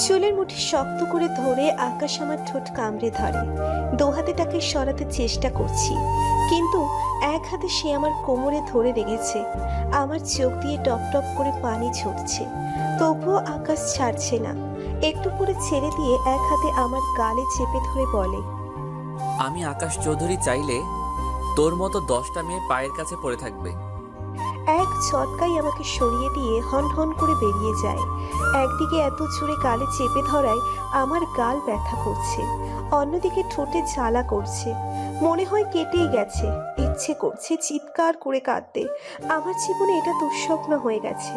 চুলের মুঠি শক্ত করে ধরে আকাশ আমার ঠোঁট কামড়ে ধরে। দু হাতে তাকে সরাতে চেষ্টা করছি, কিন্তু এক হাতে সে আমার কোমরে ধরে রেখেছে। আমার চোখ দিয়ে টপ টপ করে পানি ঝরছে, তবুও আকাশ ছাড়ছে না। একটু পরে ছেড়ে দিয়ে এক হাতে আমার গালে চেপে ধরে বলে, আমি আকাশ চৌধুরী চাইলে তোর মতো 10টা মেয়ে পায়ের কাছে পড়ে থাকবে। এক ঝটকাই আমাকে সরিয়ে দিয়ে হন হন করে বেরিয়ে যায়। একদিকে এত জোরে গালে চেপে ধরায় আমার গাল ব্যথা করছে, অন্যদিকে ঠোঁটে জ্বালা করছে। মনে হয় কেটেই গেছে। ইচ্ছে করছে চিৎকার করে কাঁদতে। আমার জীবনে এটা দুঃস্বপ্ন হয়ে গেছে।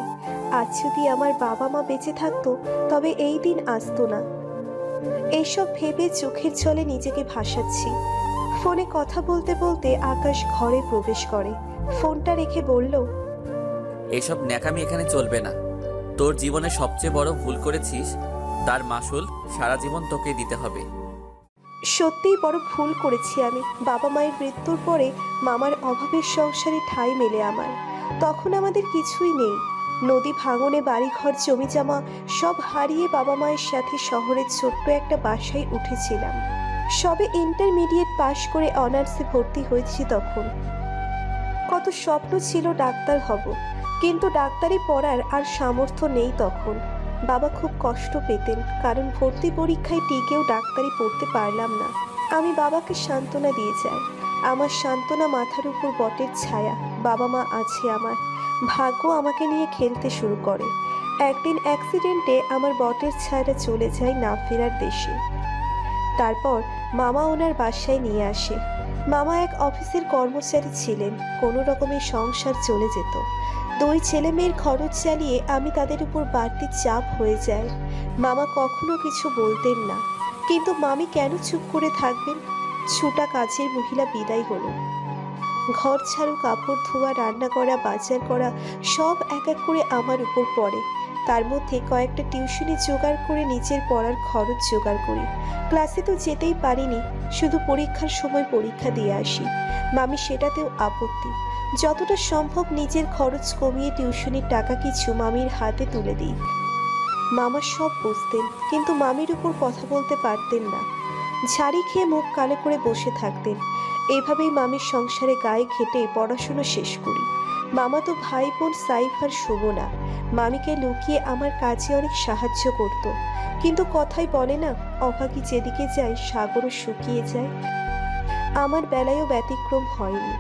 আজ যদি আমার বাবা মা বেঁচে থাকতো, তবে এই দিন আসতো না। এইসব ভেবে চোখের জলে নিজেকে ভাসাচ্ছি। ফোনে কথা বলতে বলতে আকাশ ঘরে প্রবেশ করে। ফোনটা রেখে বলল, এসব ন্যাকামি এখানে চলবে না। তোর জীবনে সবচেয়ে বড় ভুল করেছিস, তার মাসুল সারা জীবন তোকে দিতে হবে। সত্যিই বড় ভুল করেছি আমি। বাবা মায়ের মৃত্যুর পরে মামার অভাবের সংসারে ঠাঁই মেলে আমার। তখন আমাদের কিছুই নেই। নদী ভাঙনে বাড়িঘর জমি জমা সব হারিয়ে বাবা মায়ের সাথে শহরের ছোট্ট একটা বাসায় উঠেছিলাম। সবে ইন্টারমিডিয়েট পাশ করে অনার্সে ভর্তি হয়েছি তখন। কত স্বপ্ন ছিল ডাক্তার হব, কিন্তু ডাক্তারি পড়ার আর সামর্থ্য নেই তখন। বাবা খুব কষ্ট পেতেন, কারণ ভর্তি পরীক্ষায় টিকেও ডাক্তারি পড়তে পারলাম না। আমি বাবাকে সান্ত্বনা দিয়ে যাই। আমার সান্ত্বনা মাথার উপর বটের ছায়া। বাবা মা আছে আমার। ভাগ্য আমাকে নিয়ে খেলতে শুরু করে। একদিন অ্যাক্সিডেন্টে আমার বটের ছায়াটা চলে যায় না ফেরার দেশে। তারপর মামা ওনার বাসায় নিয়ে আসে। মামা এক অফিসের কর্মচারী ছিলেন। কোনো রকমের সংসার চলে যেত। 2 ছেলে মেয়ের খরচ চালিয়ে আমি তাদের উপর বাড়তি চাপ হয়ে যায়। মামা কখনো কিছু বলতেন না, কিন্তু মামি কেন চুপ করে থাকবেন? ছুটা কাজের মহিলা বিদায় হলো। ঘর ছাড়ো, কাপড় ধোয়া, রান্না করা, বাজার করা সব এক এক করে আমার উপর পড়ে। তার মধ্যে কয়েকটা টিউশনি জোগাড় করে নিজের পড়ার খরচ জোগাড় করি। ক্লাসে তো যেতেই পারিনি, শুধু পরীক্ষার সময় পরীক্ষা দিয়ে আসি। মামি সেটাতেও আপত্তি। যতটা সম্ভব নিজের খরচ কমিয়ে টিউশনির টাকা কিছু মামির হাতে তুলে দিই। মামা সব বুঝতেন, কিন্তু মামির উপর কথা বলতে পারতেন না। ঝাড়ি খেয়ে মুখ কালো করে বসে থাকতেন। এভাবেই মামির সংসারে গায়ে খেটে পড়াশুনো শেষ করি। মামা তো ভাই বোন সাইফ আর শোভনা মামিকে লুকিয়ে আমার কাজে অনেক সাহায্য করত, কিন্তু কথাই বলে না, অভাগী যেদিকে যায় সাগরও শুকিয়ে যায়। আমার বেলায়ও ব্যতিক্রম হয়নি।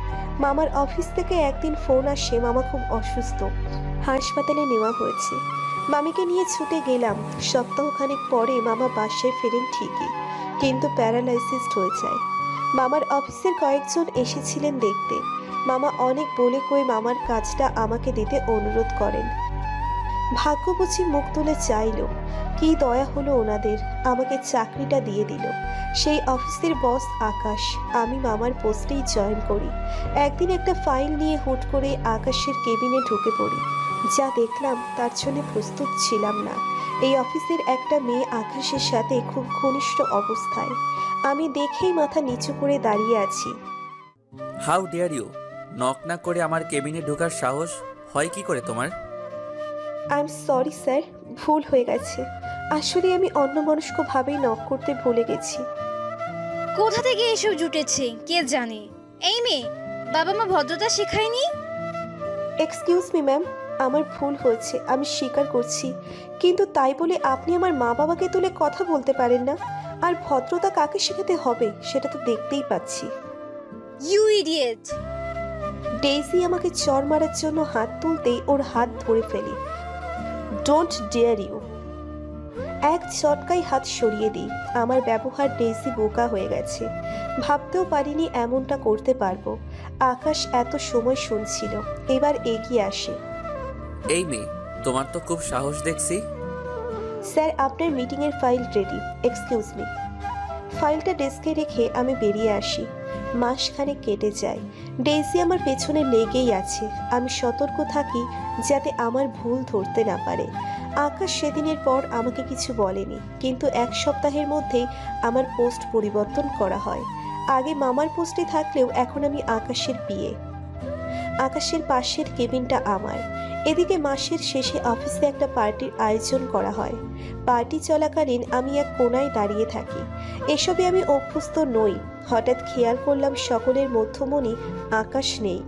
মামার অফিস থেকে একদিন ফোন আসে, মামা খুব অসুস্থ, হাসপাতালে নেওয়া হয়েছে। মামিকে নিয়ে ছুটে গেলাম। সপ্তাহখানেক পরে মামা বাসায় ফেরেন ঠিকই, কিন্তু প্যারালাইসিস হয়ে যায়। মামার অফিসের কয়েকজন এসেছিলেন দেখতে। মামা অনেক বলে কয়ে মামার কাজটা আমাকে দিতে অনুরোধ করেন। ভাগ্য বুঝি মুখ তুলে চাইল। কি দয়া হলো ওনাদের, আমাকে চাকরিটা দিয়ে দিল। সেই অফিসের বস আকাশ। আমি মামার পোস্টেই জয়েন করি। একদিন একটা ফাইল নিয়ে হুট করে আকাশের কেবিনে ঢুকে পড়ি। যা দেখলাম তার জন্য প্রস্তুত ছিলাম না। এই অফিসের একটা মেয়ে আকাশের সাথে খুব ঘনিষ্ঠ অবস্থায়। আমি দেখেই মাথা নিচু করে দাঁড়িয়ে আছি। How dare you! নক না করে আমার কেবিনে ঢোকার সাহস হয় কি করে তোমার? আই এম সরি স্যার, ভুল হয়ে গেছে। আসলে আমি অন্যমনস্কভাবেই নক করতে ভুলে গেছি। কোথা থেকে এসব জুটেছে কে জানে। এই মেয়ে, বাবা মা ভদ্রতা শেখায়নি? এক্সকিউজ মি ম্যাম, আমার ভুল হয়েছে, আমি স্বীকার করছি। কিন্তু তাই বলে আপনি আমার মা বাবাকে তুলে কথা বলতে পারেন না। আর ভদ্রতা কাকে শেখাতে হবে সেটা তো দেখতেই পাচ্ছি। You idiot! ডেইজি আমাকে চর মারার জন্য হাত তুলতেই ওর হাত ধরে ফেলি। Don't dare you! এক চটকাই হাত সরিয়ে দিই। আমার ব্যবহার ডেইজি বোকা হয়ে গেছে। ভাবতেও পারিনি এমনটা করতে পারবো। আকাশ এত সময় শুনছিল, এবার এগিয়ে আসে। এই মেয়ে, তোমার তো খুব সাহস দেখছি। স্যার, আপনার মিটিংয়ের ফাইল রেডি। Excuse me. ফাইলটা ডেস্কে রেখে আমি বেরিয়ে আসি। মাসখানেক কেটে যায়। ডেইজি আমার পেছনে লেগেই আছে। আমি সতর্ক থাকি যাতে আমার ভুল ধরতে না পারে। আকাশ সেদিনের পর আমাকে কিছু বলেনি, কিন্তু 1 সপ্তাহের মধ্যেই আমার পোস্ট পরিবর্তন করা হয়। আগে মামার পোস্টে থাকলেও এখন আমি আকাশের বিয়ে। আকাশের পাশের কেবিনটা আমার। এদিকে মাসের শেষে অফিসে একটা পার্টির আয়োজন করা হয়। পার্টি চলাকালীন আমি এক কোণায় দাঁড়িয়ে থাকি। এসবে আমি অভ্যস্ত নই। হঠাৎ খেয়াল করলাম সকলের মধ্যমণি আকাশ নেই।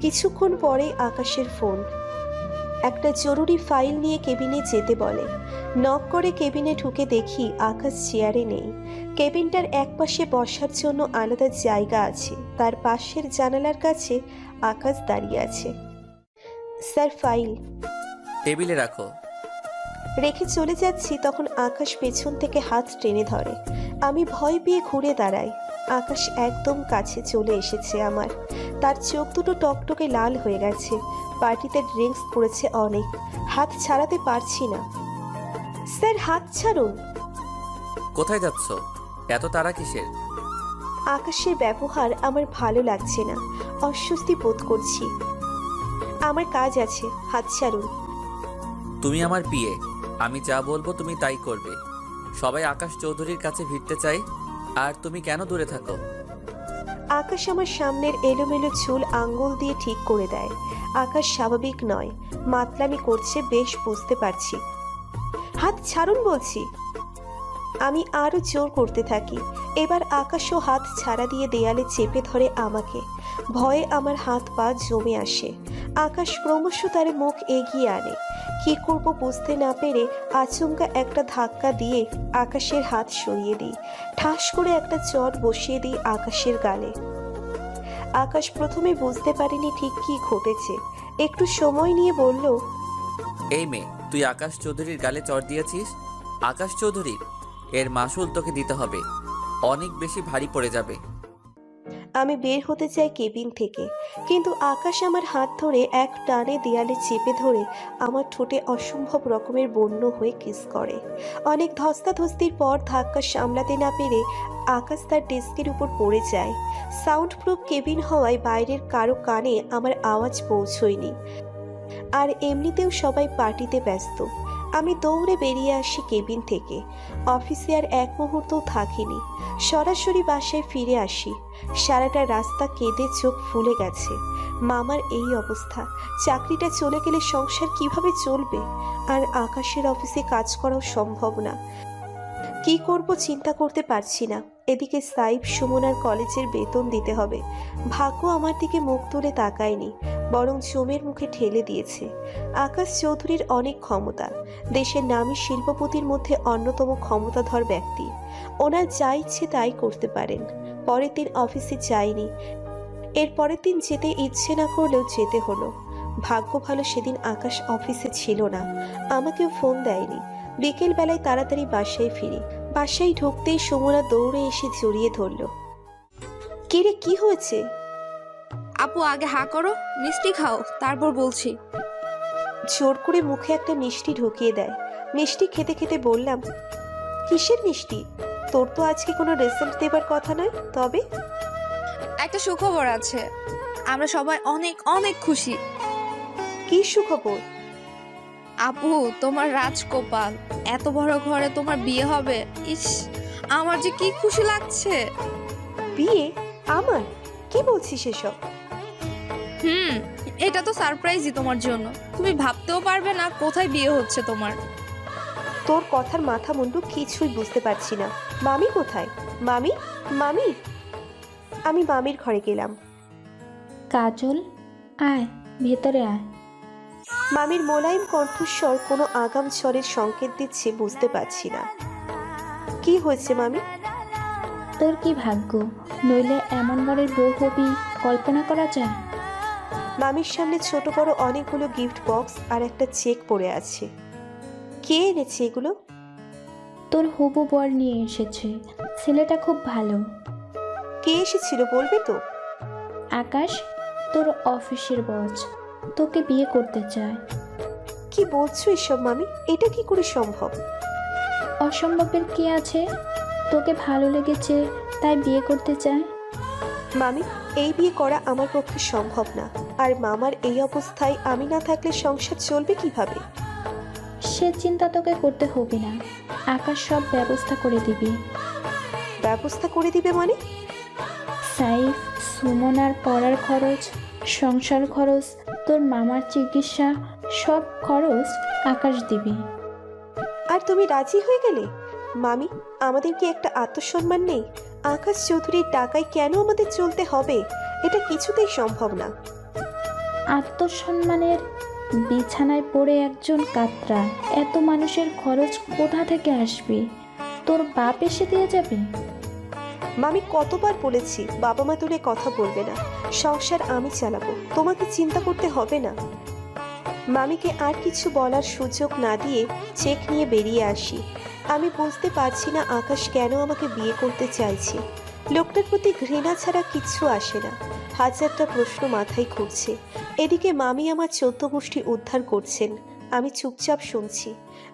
কিছুক্ষণ পরেই আকাশের ফোন। একটা জরুরি ফাইল নিয়ে কেবিনে যেতে বলে। নক করে কেবিনে ঢুকে দেখি আকাশ চেয়ারে নেই। কেবিনটার একপাশে বসার জন্য আলাদা জায়গা আছে, তার পাশের জানালার কাছে আকাশ দাঁড়িয়ে আছে। Sir, file. টেবিলে রাখো। রেখে চলে যাচ্ছি, তখন আকাশ পেছন থেকে হাত টেনে ধরে। আমি ভয় পেয়ে ঘুরে দাঁড়াই। আকাশ একদম কাছে চলে এসেছে আমার। তার চোখ দুটো টকটকে লাল হয়ে গেছে। পার্টিতে ড্রিঙ্কস করেছে অনেক। হাত ছাড়াতে পারছি না। স্যার, হাত ছাড়ুন। কোথায় যাচ্ছ? এত তাড়া কিসের? আকাশের ব্যবহার আমার ভালো লাগছে না। অস্বস্তি বোধ করছি। আমার কাজ আছে, হাত ছাড়ুন। তুমি আমার পিএ, আমি যা বলবো তুমি তাই করবে। সবাই আকাশ চৌধুরীর কাছে ভিড়তে চাই, আর তুমি কেন দূরে থাকো? আকাশ আমার সামনের এলোমেলো চুল আঙ্গুল দিয়ে ঠিক করে দেয়। আকাশ স্বাভাবিক নয়, মাতলামি করছে, বেশ বুঝতে পারছি। হাত ছাড়ুন বলছি। আমি আরো জোর করতে থাকি। এবার আকাশও হাত ছাড়া দিয়ে দেয়ালে চেপে ধরে আমাকে। ভয়ে আমার হাত পা জমে আসে। আকাশ ক্রমশ তার মুখ এগিয়ে আনে। কি করব বুঝতে না পেরে আচমকা একটা ধাক্কা দিয়ে আকাশের হাত সরিয়ে দিই। ঠাস করে একটা চট বসিয়ে দিই আকাশের গালে। আকাশ প্রথমে বুঝতে পারেনি ঠিক কি ঘটেছে। একটু সময় নিয়ে বলল, এই মেয়ে, তুই আকাশ চৌধুরীর গালে চড় দিয়েছিস। আকাশ চৌধুরীর এর মাসুল তোকে দিতে হবে, অনেক বেশি ভারী পড়ে যাবে। আমি বের হতে চাই কেবিন থেকে, কিন্তু আকাশ আমার হাত ধরে এক টানে দেয়ালে চেপে ধরে আমার ঠোঁটে অসম্ভব রকমের বন্য হয়ে কিস করে। অনেক ধস্তাধস্তির পর ধাক্কা সামলাতে না পেরে আকাশ তার ডেস্কের উপর পড়ে যায়। সাউন্ড প্রুফ কেবিন হওয়ায় বাইরের কারো কানে আমার আওয়াজ পৌঁছয়নি। আর এমনিতেও সবাই পার্টিতে ব্যস্ত। আমি দৌড়ে বেরিয়ে আসি কেবিন থেকে। অফিসে আর এক মুহূর্তও থাকিনি, সরাসরি বাসায় ফিরে আসি। সারাটা রাস্তা কেঁদে চোখ ফুলে গেছে। মামার এই অবস্থা, চাকরিটা চলে গেলে সংসার কিভাবে চলবে? আর আকাশের অফিসে কাজ করাও সম্ভব না। কি করব চিন্তা করতে পারছি না। এদিকে সাইব সুমনার কলেজের বেতন দিতে হবে। ভাগ্য আমার দিকে মুখ তুলে তাকায়নি, বরং জমের মুখে ঠেলে দিয়েছে। আকাশ চৌধুরীর অনেক ক্ষমতা, দেশের নামী শিল্পপতির মধ্যে অন্যতম ক্ষমতাধর ব্যক্তি। ওনার যা ইচ্ছে তাই করতে পারেন। পরের দিন অফিসে যাইনি। এর পরের দিন যেতে ইচ্ছে না করলেও যেতে হলো। ভাগ্য ভালো সেদিন আকাশ অফিসে ছিল না, আমাকেও ফোন দেয়নি। বিকেল বেলায় তাড়াতাড়ি বাসায় ফিরি। বাসায় ঢুকতেই সুমনা দৌড়ে এসে জড়িয়ে ধরল। কিরে, কি হয়েছে? আপু, আগে হা করো, মিষ্টি খাও, তারপর বলছি। জোর করে মুখে একটা মিষ্টি ঢুকিয়ে দেয়। মিষ্টি খেতে খেতে বললাম, কিসের মিষ্টি? তোর তো আজকে কোনো রেজাল্ট দেবার কথা নয়। তবে একটা সুখবর আছে, আমরা সবাই অনেক অনেক খুশি। কি সুখবর? আপু, তোমার রাজকপাল, এত বড় ঘরে তোমার বিয়ে হবে। ইস, আমার যে কি খুশি লাগছে। বিয়ে? আমার? কি বলছিস এসব? এটা তো সারপ্রাইজই তোমার জন্য। তুমি ভাবতেও পারবে না কোথায় বিয়ে হচ্ছে তোমার। তোর কথার মাথা মুন্ডু কিছুই বুঝতে পারছি না। মামি কোথায়? মামি, মামি। আমি মামির ঘরে গেলাম। কাজল, আয় ভেতরে আয়। মামির মোলায়েম কণ্ঠস্বর কোনো আগাম ঝড়ের সংকেত দিচ্ছে, বুঝতে পারছি না। কি হয়েছে মামি? তোর কি ভাগ্য, নইলে এমন ঘরের বউ হবি কল্পনা করা যায়? মামির সামনে ছোট বড় অনেকগুলো গিফট বক্স আর একটা চেক পড়ে আছে। কে এনেছে এগুলো? তোর হবু বর নিয়ে এসেছে। ছেলেটা খুব ভালো। কে এসেছিল বলবি তো? আকাশ, তোর অফিসের বস, তোকে বিয়ে করতে চায়। কি বলছো এসব মামি? এটা কি করে সম্ভব? অসম্ভবের কি আছে? তোকে ভালো লেগেছে তাই বিয়ে করতে চায়। মামি, এই বিয়ে করা আমার পক্ষে সম্ভব না। আর মামার এই অবস্থায় আমি না থাকলে সংসার চলবে কিভাবে? সে চিন্তা তোকে করতে হবে না, আকাশ সব ব্যবস্থা করে দিবি। ব্যবস্থা করে দিবে মানে? সাইফ সুমনার পড়ার খরচ সংসার খরচ, তোর মামার চিকিৎসা, সব খরচ আকাশ দিবি। আর তুমি রাজি হয়ে গেলে? মামি, আমাদের কি একটা আত্মসম্মান নেই? আকাশ চৌধুরীর টাকায় কেন আমাদের চলতে হবে? এটা কিছুতেই সম্ভব না। আত্মসম্মানের বিছানায় পড়ে একজন কাতরা, এত মানুষের খরচ কোথা থেকে আসবে? তোর বাপ এসে দিয়ে যাবে? মামি, কতবার বলেছি বাবা মা তুলে কথা বলবে না, সংসার আমি চালাবো, তোমাকে চিন্তা করতে হবে না। মামিকে আর কিছু বলার সুযোগ না দিয়ে চেক নিয়ে বেরিয়ে আসি। আমি বুঝতে পারছি না আকাশ কেন আমাকে বিয়ে করতে চাইছে। লোকটার প্রতি ঘৃণা ছাড়া কিচ্ছু আসে না, হাজারটা প্রশ্ন মাথায় ঘুরছে। এদিকে মামি আমার 14 গোষ্ঠী উদ্ধার করছেন, আমি চুপচাপ শুনছি।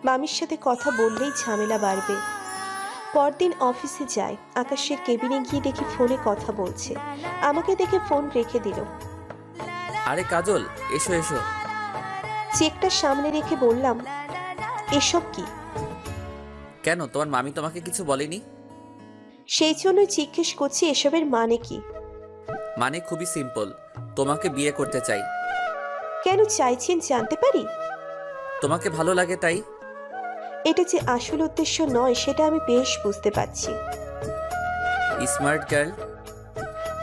মামির সাথে কথা বললেই ঝামেলা বাড়বে। পরদিন অফিসে যাই, আকাশের কেবিনে গিয়ে দেখি ফোনে কথা বলছে। আমাকে দেখে ফোন রেখে দিল। আরে কাজল, এসো এসো। চেকটা সামনে রেখে বললাম, এসব কি? কেন, তোমার মামি তোমাকে কিছু বলেনি? সেই জন্যই জিজ্ঞেস করছি এসবের মানে কি। মানে খুবই সিম্পল, তোমাকে বিয়ে করতে চাই। কেন চাইছেন জানতে পারি? তোমাকে ভালো লাগে তাই। এটা যে আসল উদ্দেশ্য নয় সেটা আমি বেশ বুঝতে পারছি। Smart girl.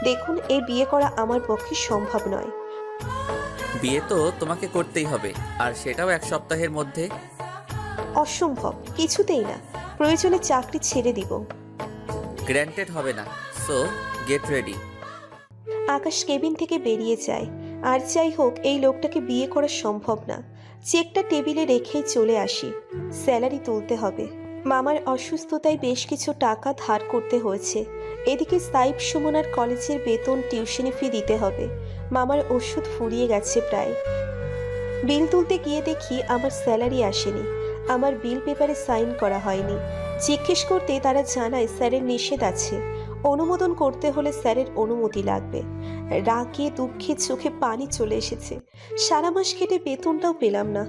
দেখুন, এই বিয়ে করা আমার পক্ষে সম্ভব নয়। বিয়ে তো তোমাকে করতেই হবে, আর সেটাও 1 সপ্তাহের মধ্যে। অসম্ভব, কিছুতেই না। প্রয়োজনে চাকরি ছেড়ে দিব। গ্র্যান্টেড হবে না, সো গেট রেডি। আকাশ কেবিন থেকে বেরিয়ে যায়। আর যাই হোক, এই লোকটাকে বিয়ে করা সম্ভব না। চেকটা টেবিলে রেখেই চলে আসি। স্যালারি তুলতে হবে। মামার অসুস্থতায় বেশ কিছু টাকা ধার করতে হয়েছে। এদিকে সাইব সুমনার কলেজের বেতন, টিউশনি ফি দিতে হবে। মামার ওষুধ ফুরিয়ে গেছে প্রায়। বিল তুলতে গিয়ে দেখি আমার স্যালারি আসেনি। আমার বিল পেপারে সাইন করা হয়নি। জিজ্ঞেস করতে তারা জানায় স্যারের নিষেধ আছে, অনুমোদন করতে হলে স্যারের অনুমতি লাগবে। রাগে দুঃখে চোখে পানি চলে এসেছে। সারা মাস কেটে বেতনটাও পেলাম না।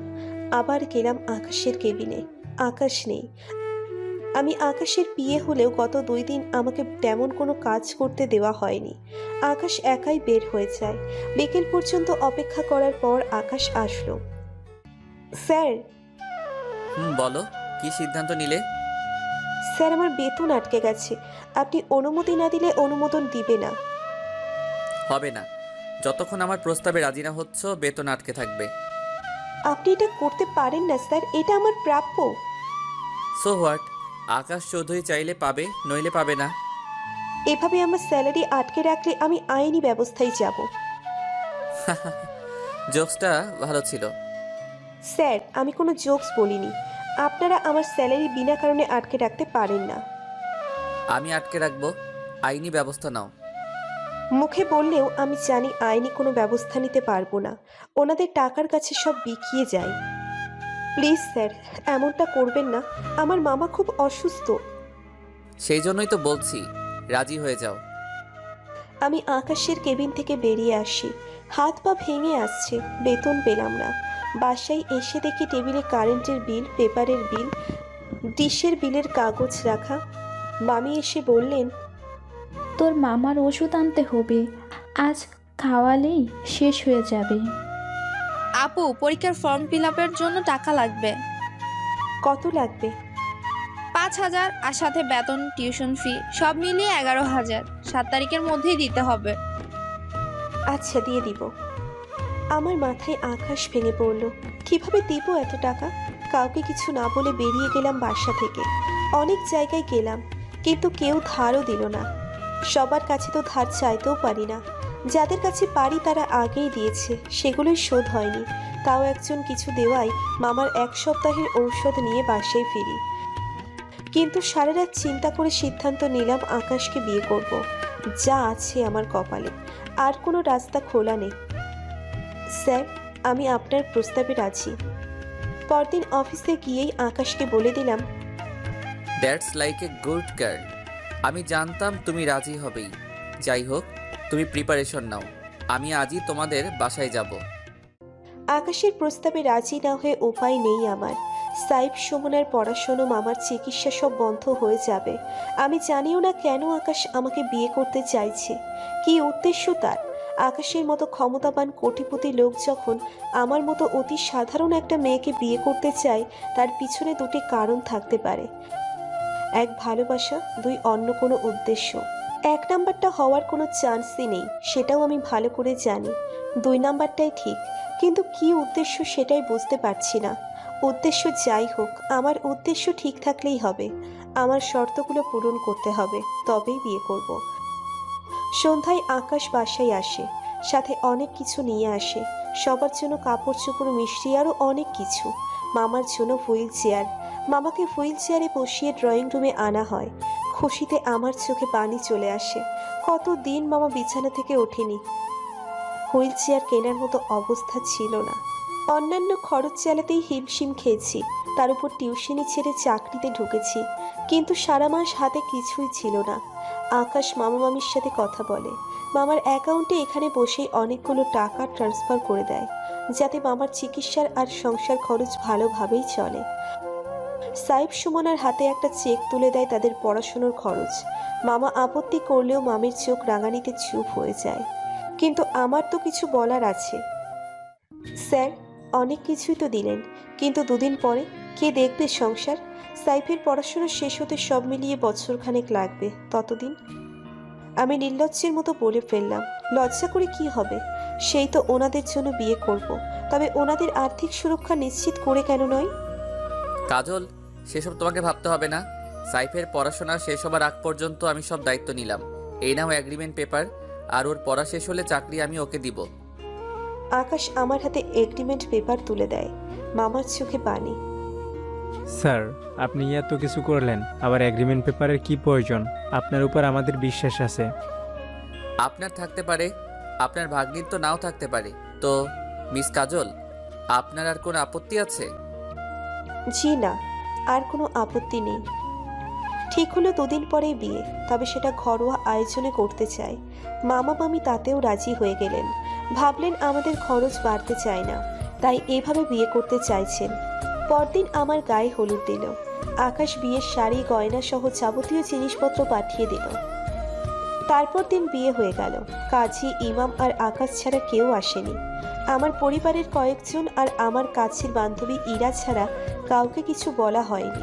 আবার গেলাম আকাশের কেবিনে, আকাশ নেই। আমি আকাশের বিয়ে হলেও গত 2 দিন আমাকে তেমন কোনো কাজ করতে দেওয়া হয়নি। আকাশ একাই বের হয়ে যায়। বিকেল পর্যন্ত অপেক্ষা করার পর আকাশ আসলো। স্যার। বলো, কি সিদ্ধান্ত নিলে? স্যার, আমার বেতন আটকে গেছে। আপনি অনুমতি না দিলে অনুমোদন দিবে না। হবে না, যতক্ষণ আমার প্রস্তাবে রাজি না হচ্ছ বেতন আটকে থাকবে। আপনি এটা করতে পারেন না স্যার, এটা আমার প্রাপ্য। সো হোয়াট, আকাশ চৌধুরী চাইলে পাবে, নইলে পাবে না। এভাবে আমার স্যালারি আটকে রাখলে আমি আইনি ব্যবস্থায় যাব। জোকসটা ভালো ছিল। স্যার, আমি কোনো জোকস বলিনি। আপনারা আমার স্যালারি বিনা কারণে আটকে রাখতে পারেন না। আমি আটকে রাখবো, আইনি ব্যবস্থা নাও। মুখে বললেও আমি জানি আইনি কোনো ব্যবস্থা নিতে পারবো না। ওনাদের টাকার কাছে সব বিকিয়ে যায়। প্লিজ স্যার, এমনটা করবেন না। আমার মামা খুব অসুস্থ। সেই জন্যই তো বলছি, রাজি হয়ে যাও। আমি আকাশের কেবিন থেকে বেরিয়ে আসি। হাত পা ভেঙে আসছে, বেতন পেলাম না। বাসায় এসে দেখি টেবিলে কারেন্টের বিল, পেপারের বিল, ডিশের বিলের কাগজ রাখা। মামি এসে বললেন, তোর মামার ওষুধ আনতে হবে, আজ খাওয়ালেই শেষ হয়ে যাবে। আপু, পরীক্ষার ফর্ম ফিল আপের জন্য টাকা লাগবে। কত লাগবে? 5,000, আর সাথে বেতন, টিউশন ফি সব মিলিয়ে 11,000। 7 তারিখের মধ্যেই দিতে হবে। আচ্ছা, দিয়ে দিব। আমার মাথায় আকাশ ভেঙে পড়ল। কিভাবে দিব এত টাকা? কাউকে কিছু না বলে বেরিয়ে গেলাম বাসা থেকে। অনেক জায়গায় গেলাম, কিন্তু কেউ ধারও দিল না। সবার কাছে তো ধার চাইতেও পারি না। যাদের কাছে পারি তারা আগেই দিয়েছে, সেগুলোই শোধ হয়নি। তাও একজন কিছু দেওয়ায় মামার 1 সপ্তাহের ঔষধ নিয়ে বাসায় ফিরি। কিন্তু সারা রাত চিন্তা করে সিদ্ধান্ত নিলাম আকাশকে বিয়ে করব। যা আছে আমার কপালে, আর কোনো রাস্তা খোলা নেই। স্যার, আমি আপনার প্রস্তাবে রাজি। পরদিন অফিসে গিয়েই আকাশকে বলে দিলাম, that's like a good girl. আমি জানতাম তুমি রাজি হবেই। যাই হোক, তুমি প্রিপারেশন নাও, আমি আজই তোমাদের বাসায় যাব। আকাশের প্রস্তাবে রাজি না হয়ে উপায় নেই আমার। সাইব সুমনার পড়াশোনা, মামার চিকিৎসা সব বন্ধ হয়ে যাবে। আমি জানিও না কেন আকাশ আমাকে বিয়ে করতে চাইছে, কি উদ্দেশ্য তার। আকাশের মতো ক্ষমতাবান কোটিপতি লোক যখন আমার মতো অতি সাধারণ একটা মেয়েকে বিয়ে করতে চায়, তার পিছনে দুটি কারণ থাকতে পারে। এক ভালোবাসা, দুই অন্য কোনো উদ্দেশ্য। এক নাম্বারটা হওয়ার কোনো চান্সই নেই, সেটাও আমি ভালো করে জানি। দুই নাম্বারটাই ঠিক, কিন্তু কি উদ্দেশ্য সেটাই বুঝতে পারছি না। উদ্দেশ্য যাই হোক, আমার উদ্দেশ্য ঠিক থাকলেই হবে। আমার শর্তগুলো পূরণ করতে হবে, তবেই বিয়ে করব। সন্ধ্যায় আকাশ বাসায় আসে, সাথে অনেক কিছু নিয়ে আসে। সবার জন্য কাপড় চোপড়, মিষ্টি, আরও অনেক কিছু। মামার জন্য হুইল চেয়ার। মামাকে হুইল চেয়ারে বসিয়ে ড্রয়িং রুমে আনা হয়। খুশিতে আমার চোখে পানি চলে আসে। কতদিন মামা বিছানা থেকে ওঠেনি। হুইল চেয়ার কেনার মতো অবস্থা ছিল না। অন্যান্য খরচ চালাতেই হিমশিম খেয়েছি, তার উপর টিউশনি ছেড়ে চাকরিতে ঢুকেছি, কিন্তু সারা মাস হাতে কিছুই ছিল না। আকাশ মামা মামির সাথে কথা বলে, মামার অ্যাকাউন্টে এখানে বসেই অনেকগুলো টাকা ট্রান্সফার করে দেয়, যাতে মামার চিকিৎসার আর সংসার খরচ ভালোভাবেই চলে। সাইফ সুমনার হাতে একটা চেক তুলে দেয় তাদের পড়াশোনার খরচ। মামা আপত্তি করলেও মামির চোখ রাঙানিতে চুপ হয়ে যায়। কিন্তু আমার তো কিছু বলার আছে। স্যার, অনেক কিছুই তো দিলেন, কিন্তু দুদিন পরে কে দেখবে সংসার? সাইফের পড়াশোনা শেষ হতে সব মিলিয়ে বছরখানেক লাগবে। ততদিন আমি নির্লজ্জের মতো বলে ফেললাম, লজ্জা করে কি হবে? সেই তো ওনাদের জন্য বিয়ে করব, তবে ওনাদের আর্থিক সুরক্ষা নিশ্চিত করে কেন নয়? কাজল, সেসব তোমাকে ভাবতে হবে না। সাইফের পড়াশোনা শেষ হবার আগ পর্যন্ত আমি সব দায়িত্ব নিলাম। এই নাও এগ্রিমেন্ট পেপার, আর ওর পড়া শেষ হলে চাকরি আমি ওকে দিব। আকাশ আমার হাতে এগ্রিমেন্ট পেপার তুলে দেয়। মামার চোখে পানি। স্যার, আপনি এত কিছু করলেন, আবার এগ্রিমেন্ট পেপারের কি প্রয়োজন? আপনার উপর আমাদের বিশ্বাস আছে। আপনার থাকতে পারে, আপনার ভাগ্নির তো নাও থাকতে পারে। তো মিস কাজল, আপনার আর কোনো আপত্তি আছে? জি না, আর কোনো আপত্তি নেই। ঠিক হলো দুদিন পরেই বিয়ে, তবে সেটা ঘরোয়া আয়োজনে করতে চাই। মামা মামি তাতেও রাজি হয়ে গেলেন। ভাবলেন আমাদের খরচ বাড়তে চায় না, তাই এভাবে বিয়ে করতে চাইছেন। পরদিন আমার গায়ে হলুদ দিল। আকাশ বিয়ের শাড়ি, গয়না সহ যাবতীয় জিনিসপত্র পাঠিয়ে দিল। তারপর দিন বিয়ে হয়ে গেল। কাজী, ইমাম আর আকাশ ছাড়া কেউ আসেনি। আমার পরিবারের কয়েকজন আর আমার কাছের বান্ধবী ইরা ছাড়া কাউকে কিছু বলা হয়নি।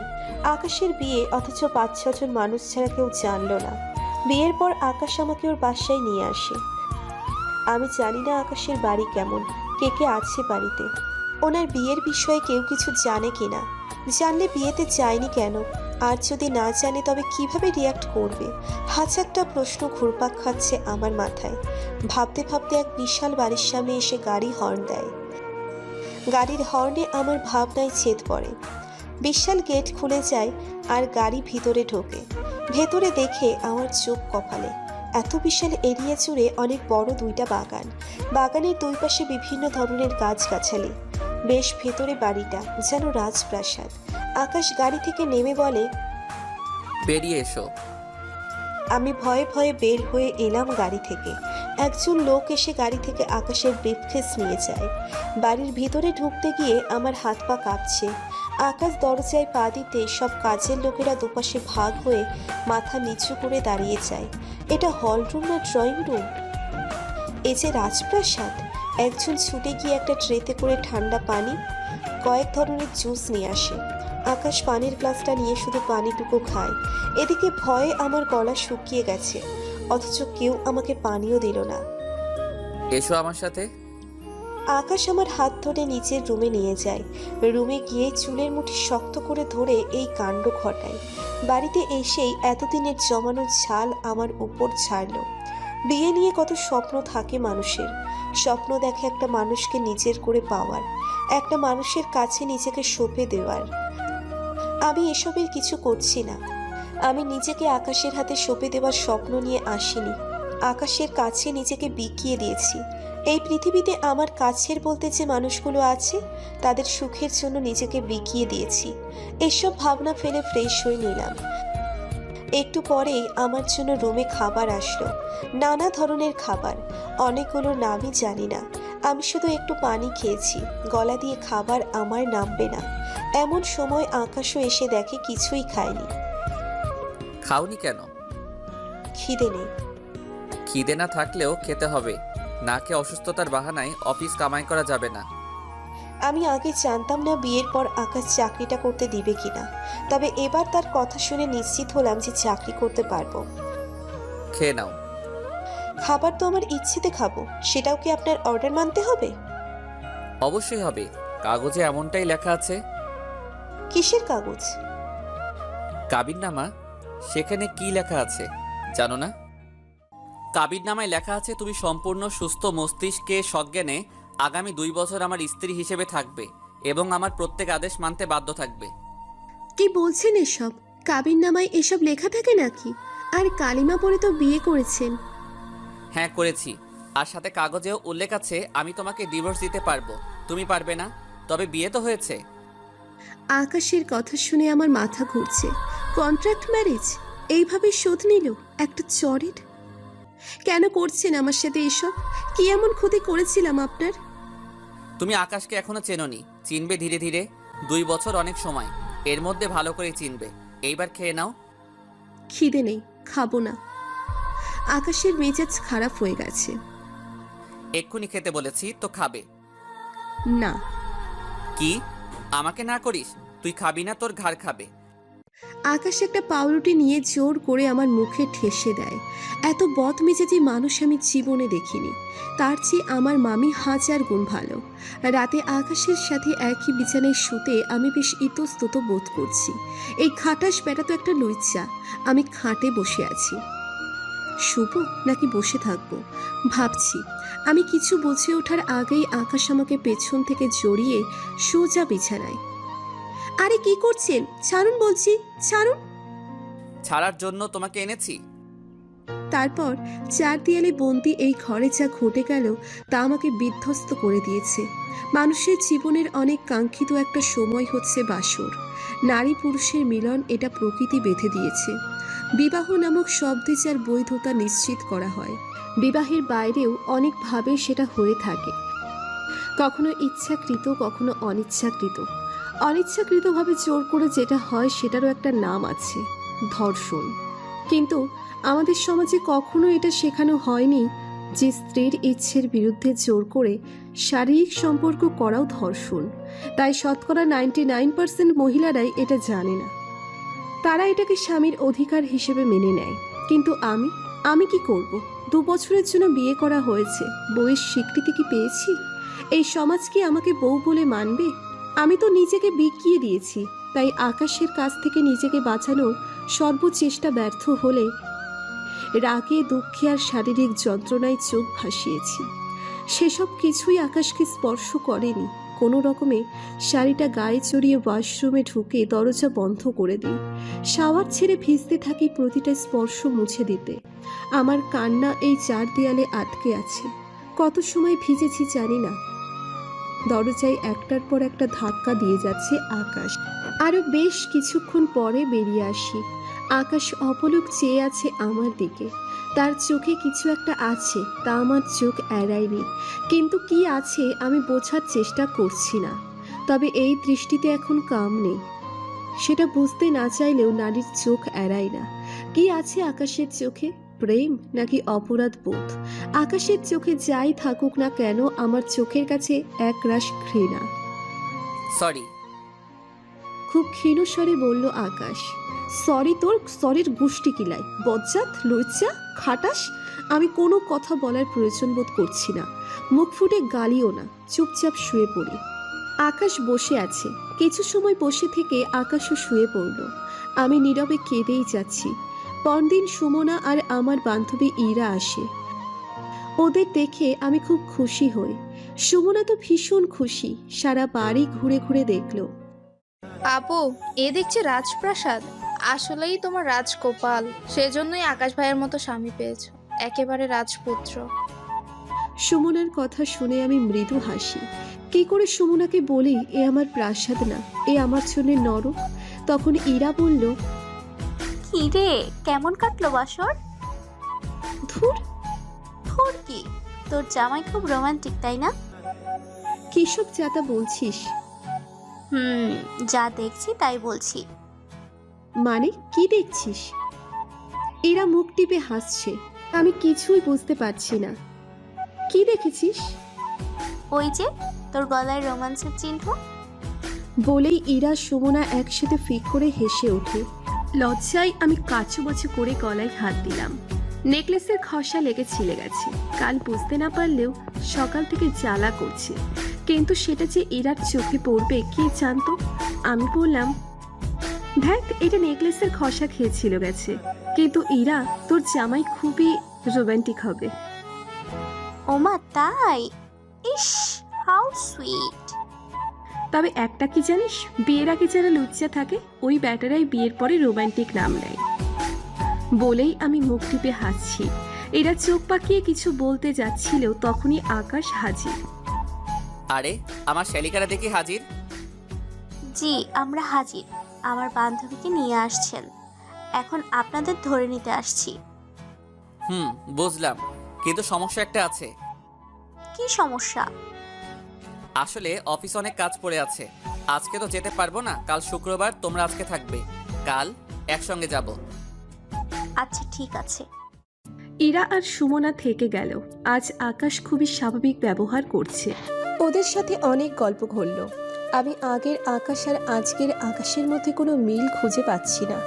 আকাশের বিয়ে, অথচ 5-6 জন মানুষ ছাড়া কেউ জানলো না। বিয়ের পর আকাশ আমাকে ওর বাসায় নিয়ে আসে। আমি জানি না আকাশের বাড়ি কেমন, কে কে আছে বাড়িতে, ওনার বিয়ের বিষয়ে কেউ কিছু জানে কিনা, জানলে বিয়েতে যায়নি কেন, আর যদি না জানে তবে কিভাবে রিয়াক্ট করবে। হাজারটা প্রশ্ন ঘুরপাক খাচ্ছে আমার মাথায়। ভাবতে ভাবতে এক বিশাল বাড়ির সামনে এসে গাড়ি হর্ন দেয়। গাড়ির হর্নে আমার ভাবনায় ছেদ পড়ে। বিশাল গেট খুলে যায় আর গাড়ি ভিতরে ঢোকে। ভেতরে দেখে আমার চোখ কপালে। এত বিশাল এরিয়া জুড়ে অনেক বড় 2টা বাগান। বাগানের দুই পাশে বিভিন্ন ধরনের গাছগাছালি। বেশ ভেতরে বাড়িটা, যেন রাজপ্রাসাদ। আকাশ গাড়ি থেকে নেমে বলে, বেরিয়ে এসো। আমি ভয়ে ভয়ে বের হয়ে এলাম গাড়ি থেকে। একজন লোক এসে গাড়ি থেকে আকাশের ব্রিফকেস নিয়ে যায়। বাড়ির ভিতরে ঢুকতে গিয়ে আমার হাত পা কাঁপছে। আকাশ দরজায় পা দিতে সব কাজের লোকেরা দুপাশে ভাগ হয়ে মাথা নিচু করে দাঁড়িয়ে যায়। এটা হলরুম না ড্রয়িং রুম? এ যে রাজপ্রাসাদ। একজন ছুটে গিয়ে একটা ট্রেতে করে ঠান্ডা পানি, কয়েক ধরনের জুস নিয়ে আসে। আকাশ পানির গ্লাসটা নিয়ে শুধু পানিটুকু খায়। এদিকে ভয়ে আমার গলা শুকিয়ে গেছে, অথচ কেউ আমাকে পানিও দিল না। এসো আমার সাথে। আকাশ আমার হাত ধরে নিচের রুমে নিয়ে যায়। রুমে গিয়ে চুলের মুঠি শক্ত করে ধরে এই কাণ্ড ঘটায়। বাড়িতে এসেই এতদিনের জমানো ঝাল আমার উপর ছাড়লো। বিয়ে নিয়ে কত স্বপ্ন থাকে মানুষের। স্বপ্ন দেখে একটা মানুষকে নিজের করে পাওয়ার, একটা মানুষের কাছে নিজেকে সঁপে দেওয়ার। আমি এসবের কিছু করছি না। আমি নিজেকে আকাশের হাতে সঁপে দেওয়ার স্বপ্ন নিয়ে আসিনি। আকাশের কাছে নিজেকে বিকিয়ে দিয়েছি। এই পৃথিবীতে আমার কাছের বলতে যে মানুষগুলো আছে, তাদের সুখের জন্য নিজেকে বিকিয়ে দিয়েছি। এসব ভাবনা ফেলে ফ্রেশ হয়ে নিলাম। একটু পরেই আমার জন্য রুমে খাবার আসলো। নানা ধরনের খাবার, অনেকগুলোর নামই জানি না। আমি শুধু একটু পানি খেয়েছি, গলা দিয়ে খাবার আমার নামবে না। এমন সময় আকাশও এসে দেখে কিছুই খায়নি। খাওনি কেন? খিদে নেই। খিদে না থাকলেও খেতে হবে। না খেয়ে অসুস্থতার বাহানায় অফিস কামাই করা যাবে না। আমি আগে জানতাম না বিয়ের পর আকাশ চাকরিটা করতে দিবে কিনা, তবে এবার তার কথা শুনে নিশ্চিত হলাম যে চাকরি করতে পারবো। খেয়ে নাও। খাবার তো আমার ইচ্ছেতে খাবো, সেটাও কি আপনার অর্ডার মানতে হবে? অবশ্যই হবে, কাগজে এমনটাই লেখা আছে। কিসের কাগজ? কাবিননামা। সেখানে কি লেখা আছে জানো না? কাবিননামায় লেখা আছে তুমি সম্পূর্ণ সুস্থ মস্তিষ্কে সজ্ঞানে আগামী 2 বছর আমার স্ত্রী হিসেবে থাকবে এবং আমার প্রত্যেক আদেশ মানতে বাধ্য থাকবে। কি বলছেন এসব? কাবিননামায় এসব লেখা থাকে নাকি? আর কালিমা পড়ে তো বিয়ে করেছেন। হ্যাঁ করেছি, আর সাথে কাগজেও উল্লেখ আছে আমি তোমাকে ডিভোর্স দিতে পারবো, তুমি পারবে না। তবে বিয়ে তো হয়েছে। আকাশের কথা শুনে আমার মাথা ঘুরছে। কন্ট্রাক্ট ম্যারেজ এইভাবে শোধ নিল একটা চরের? কেন করছেন আমার সাথে এসব? কি এমন ক্ষতি করেছিলাম আপনার? তুমি আকাশকে এখনো চেনোনি, চিনবে ধীরে ধীরে। 2 বছর অনেক সময়, এর মধ্যে ভালো করে চিনবে। এইবার খেয়ে নাও। খিদে নেই, খাবো না। আকাশের মেজাজ খারাপ হয়ে গেছে। এক্ষুনি খেতে বলেছি তো খাবে। না। কি আমাকে না করিস? তুই খাবি না, তোর ঘাড় খাবে। আকাশ একটা পাউরুটি নিয়ে জোর করে আমার মুখে ঠেসে দেয়। এত বদমেজাজি মানুষ আমি জীবনে দেখিনি। তার চেয়ে আমার মামি 1000 গুণ ভালো। রাতে আকাশের সাথে একই বিছানায় শুতে আমি বেশ ইতস্তত বোধ করছি। এই খাটাস বেটা তো একটা লজ্জা। আমি খাটে বসে আছি। শুভ নাকি বসে থাকবো ভাবছি। আমি কিছু বুঝে ওঠার আগেই আকাশ আমাকে পেছন থেকে জড়িয়ে সোজা বিছানায়। আরে কি করছেন? ছাড়ুন বলছি, ছাড়ুন। ছাড়ার জন্য তোমাকে এনেছি। তারপর 4 দেয়ালে বন্দি এই ঘরে যা ঘটে গেল তা আমাকে বিধ্বস্ত করে দিয়েছে। মানুষের জীবনের অনেক কাঙ্ক্ষিত একটা সময় হচ্ছে বাসর। নারী পুরুষের মিলন, এটা প্রকৃতি বেঁধে দিয়েছে। বিবাহ নামক শব্দে যার বৈধতা নিশ্চিত করা হয়। বিবাহের বাইরেও অনেকভাবে সেটা হয়ে থাকে, কখনো ইচ্ছাকৃত, কখনো অনিচ্ছাকৃত। অনিচ্ছাকৃতভাবে জোর করে যেটা হয় সেটারও একটা নাম আছে, ধর্ষণ। কিন্তু আমাদের সমাজে কখনো এটা শেখানো হয়নি যে স্ত্রীর ইচ্ছের বিরুদ্ধে জোর করে শারীরিক সম্পর্ক করাও ধর্ষণ। তাই শতকরা 99% মহিলারাই এটা জানে না। তারা এটাকে স্বামীর অধিকার হিসেবে মেনে নেয়। কিন্তু আমি কি করব? 2 বছরের জন্য বিয়ে করা হয়েছে, বউয়ের স্বীকৃতি কি পেয়েছি? এই সমাজ কি আমাকে বউ বলে মানবে? আমি তো নিজেকে বিকিয়ে দিয়েছি। তাই আকাশের কাছ থেকে নিজেকে বাঁচানোর সর্বচেষ্টা ব্যর্থ হলে রাগে, দুঃখে আর শারীরিক যন্ত্রণায় চোখ ভাসিয়েছি। সেসব কিছুই আকাশকে স্পর্শ করেনি। কোনো রকমে শাড়িটা গায়ে চড়িয়ে ওয়াশরুমে ঢুকে দরজা বন্ধ করে দিই। শাওয়ার ছেড়ে ভিজতে থাকি প্রতিটা স্পর্শ মুছে দিতে। আমার কান্না এই 4 দেয়ালে আটকে আছে। কত সময় ভিজেছি জানি না। দরজায় একটার পর একটা ধাক্কা দিয়ে যাচ্ছে আকাশ। আরো বেশ কিছুক্ষণ পরে বেরিয়ে আসি। আকাশ অপলক চেয়ে আছে আমার দিকে। তার চোখে কিছু একটা আছে, তা আমার চোখ এড়ায়নি। কিন্তু কি আছে আমি বোঝার চেষ্টা করছি না। তবে এই দৃষ্টিতে এখন কাম নেই। সেটা বুঝতে না চাইলেও নারীর চোখ এড়ায় না। কি আছে আকাশের চোখে? প্রেম নাকি অপরাধ বোধ? আকাশের চোখে যাই থাকুক না কেন, আমার চোখের কাছে একরাশ ঘৃণা। সরি। খুব ক্ষীণ স্বরে বলল আকাশ। সরি? তোর সরির গুষ্টি কিলাই, বজ্জাত, লজ্জা, খাটাস। আমি কোনো কথা বলার প্রয়োজন বোধ করছি না। মুখ ফুটে গালিও না, চুপচাপ শুয়ে পড়ি। আকাশ বসে আছে। কিছু সময় বসে থেকে আকাশও শুয়ে পড়ল। আমি নীরবে কেঁদেই যাচ্ছি। পরদিন সুমনা আর আমার বান্ধবী ইরা আসে। ওদের দেখে আমি খুব খুশি হই। সুমনা তো ভীষণ খুশি। সারা বাড়ি ঘুরে ঘুরে দেখলো। আপু, এ দেখছি রাজপ্রাসাদ। আসলেই তোমার রাজকোপাল, সেজন্যই আকাশ ভাইয়ের মতো স্বামী পেয়েছো, একেবারে রাজপুত্র। সুমনার কথা শুনে আমি মৃদু হাসি। কি করে সুমনাকে বলি এ আমার প্রাসাদ না, এ আমার জন্য নরক? তখন ইরা বলল, কি রে, কেমন কাটলো বাসর? ধুর, তোর কি, তোর জামাই খুব রোমান্টিক তাই না? কিসব যাতা বলছিস? যা দেখছি তাই বলছি। মানে কি দেখছিস? ইরা মুখ টিপে হাসছে। আমি কিছুই বুঝতে পারছি না। কি দেখেছিস? ওই যে তোর গলায় রোমান্সের চিহ্ন। বলেই ইরা সুমনা একসাথে ফিক করে হেসে ওঠে। লজ্জায় আমি কাচুমাচু করে গলায় হাত দিলাম। নেকলেসের খসা লেগে ছিলে গেছে। কাল বুঝতে না পারলেও সকাল থেকে জ্বালা করছে, কিন্তু সেটা যে ইরার চোখে পড়বে কে জানতো। আমি বললাম, দেখ এটা নেকলেসের খসা খেয়েছিল গেছে, কিন্তু ইরা তোর জামাই খুবই রোমান্টিক হবে। ওমা তাই? ইস, হাউ সুইট। তবে একটা কি জানিস, বিয়ের আগে যারা লুচ্চা থাকে ওই ব্যাটারাই বিয়ের পরে রোমান্টিক নাম নেয়। বলেই আমি মুখ টিপে হাসছি। এরা চোখ পাকিয়ে কিছু বলতে যাচ্ছিল, তখনই আকাশ হাজির। আরে আমার শ্যালিকারা দেখি হাজির। জি আমরা হাজির। আমার বান্ধবীকে নিয়ে আসছেন, এখন আপনাদের ধরে নিতে আসছি। বুঝলাম, কিন্তু সমস্যা একটা আছে। কি সমস্যা? আসলে অফিস অনেক কাজ পড়ে আছে, আজকে তো যেতে পারবো না। কাল শুক্রবার, তোমরা আজকে থাকবে, কাল একসঙ্গে যাব। আচ্ছা ঠিক আছে। ইরা আর সুমনা থেকে গেল। আজ আকাশ খুবই স্বাভাবিক ব্যবহার করছে। ওদের সাথে অনেক গল্প ঘটল। আমি আগের আকাশ আর আজকের আকাশের মধ্যে কোনো মিল খুঁজে পাচ্ছি না।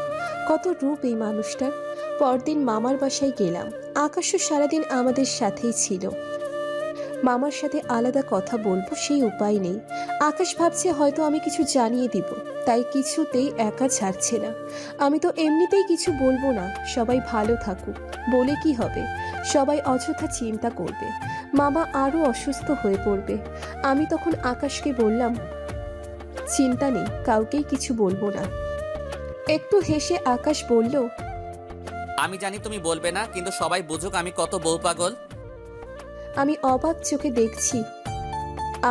কত রূপ এই মানুষটার। পরদিন মামার বাসায় গেলাম। আকাশও সারাদিন আমাদের সাথেই ছিল। মামার সাথে আলাদা কথা বলবো সেই উপায় নেই। আকাশ ভাবছে হয়তো আমি কিছু জানিয়ে দিব, তাই কিছুতেই একা ছাড়ছে না। আমি তো এমনিতেই কিছু বলবো না, সবাই ভালো থাকুক বলে কি হবে, সবাই অযথা চিন্তা করবে, মামা আরও অসুস্থ হয়ে পড়বে। আমি তখন আকাশকে বললাম, চিন্তা নেই, কাউকেই কিছু বলবো না। একটু হেসে আকাশ বলল, আমি জানি তুমি বলবে না, কিন্তু সবাই বুঝুক আমি কত বউ পাগল। আমি অবাক চোখে দেখছি।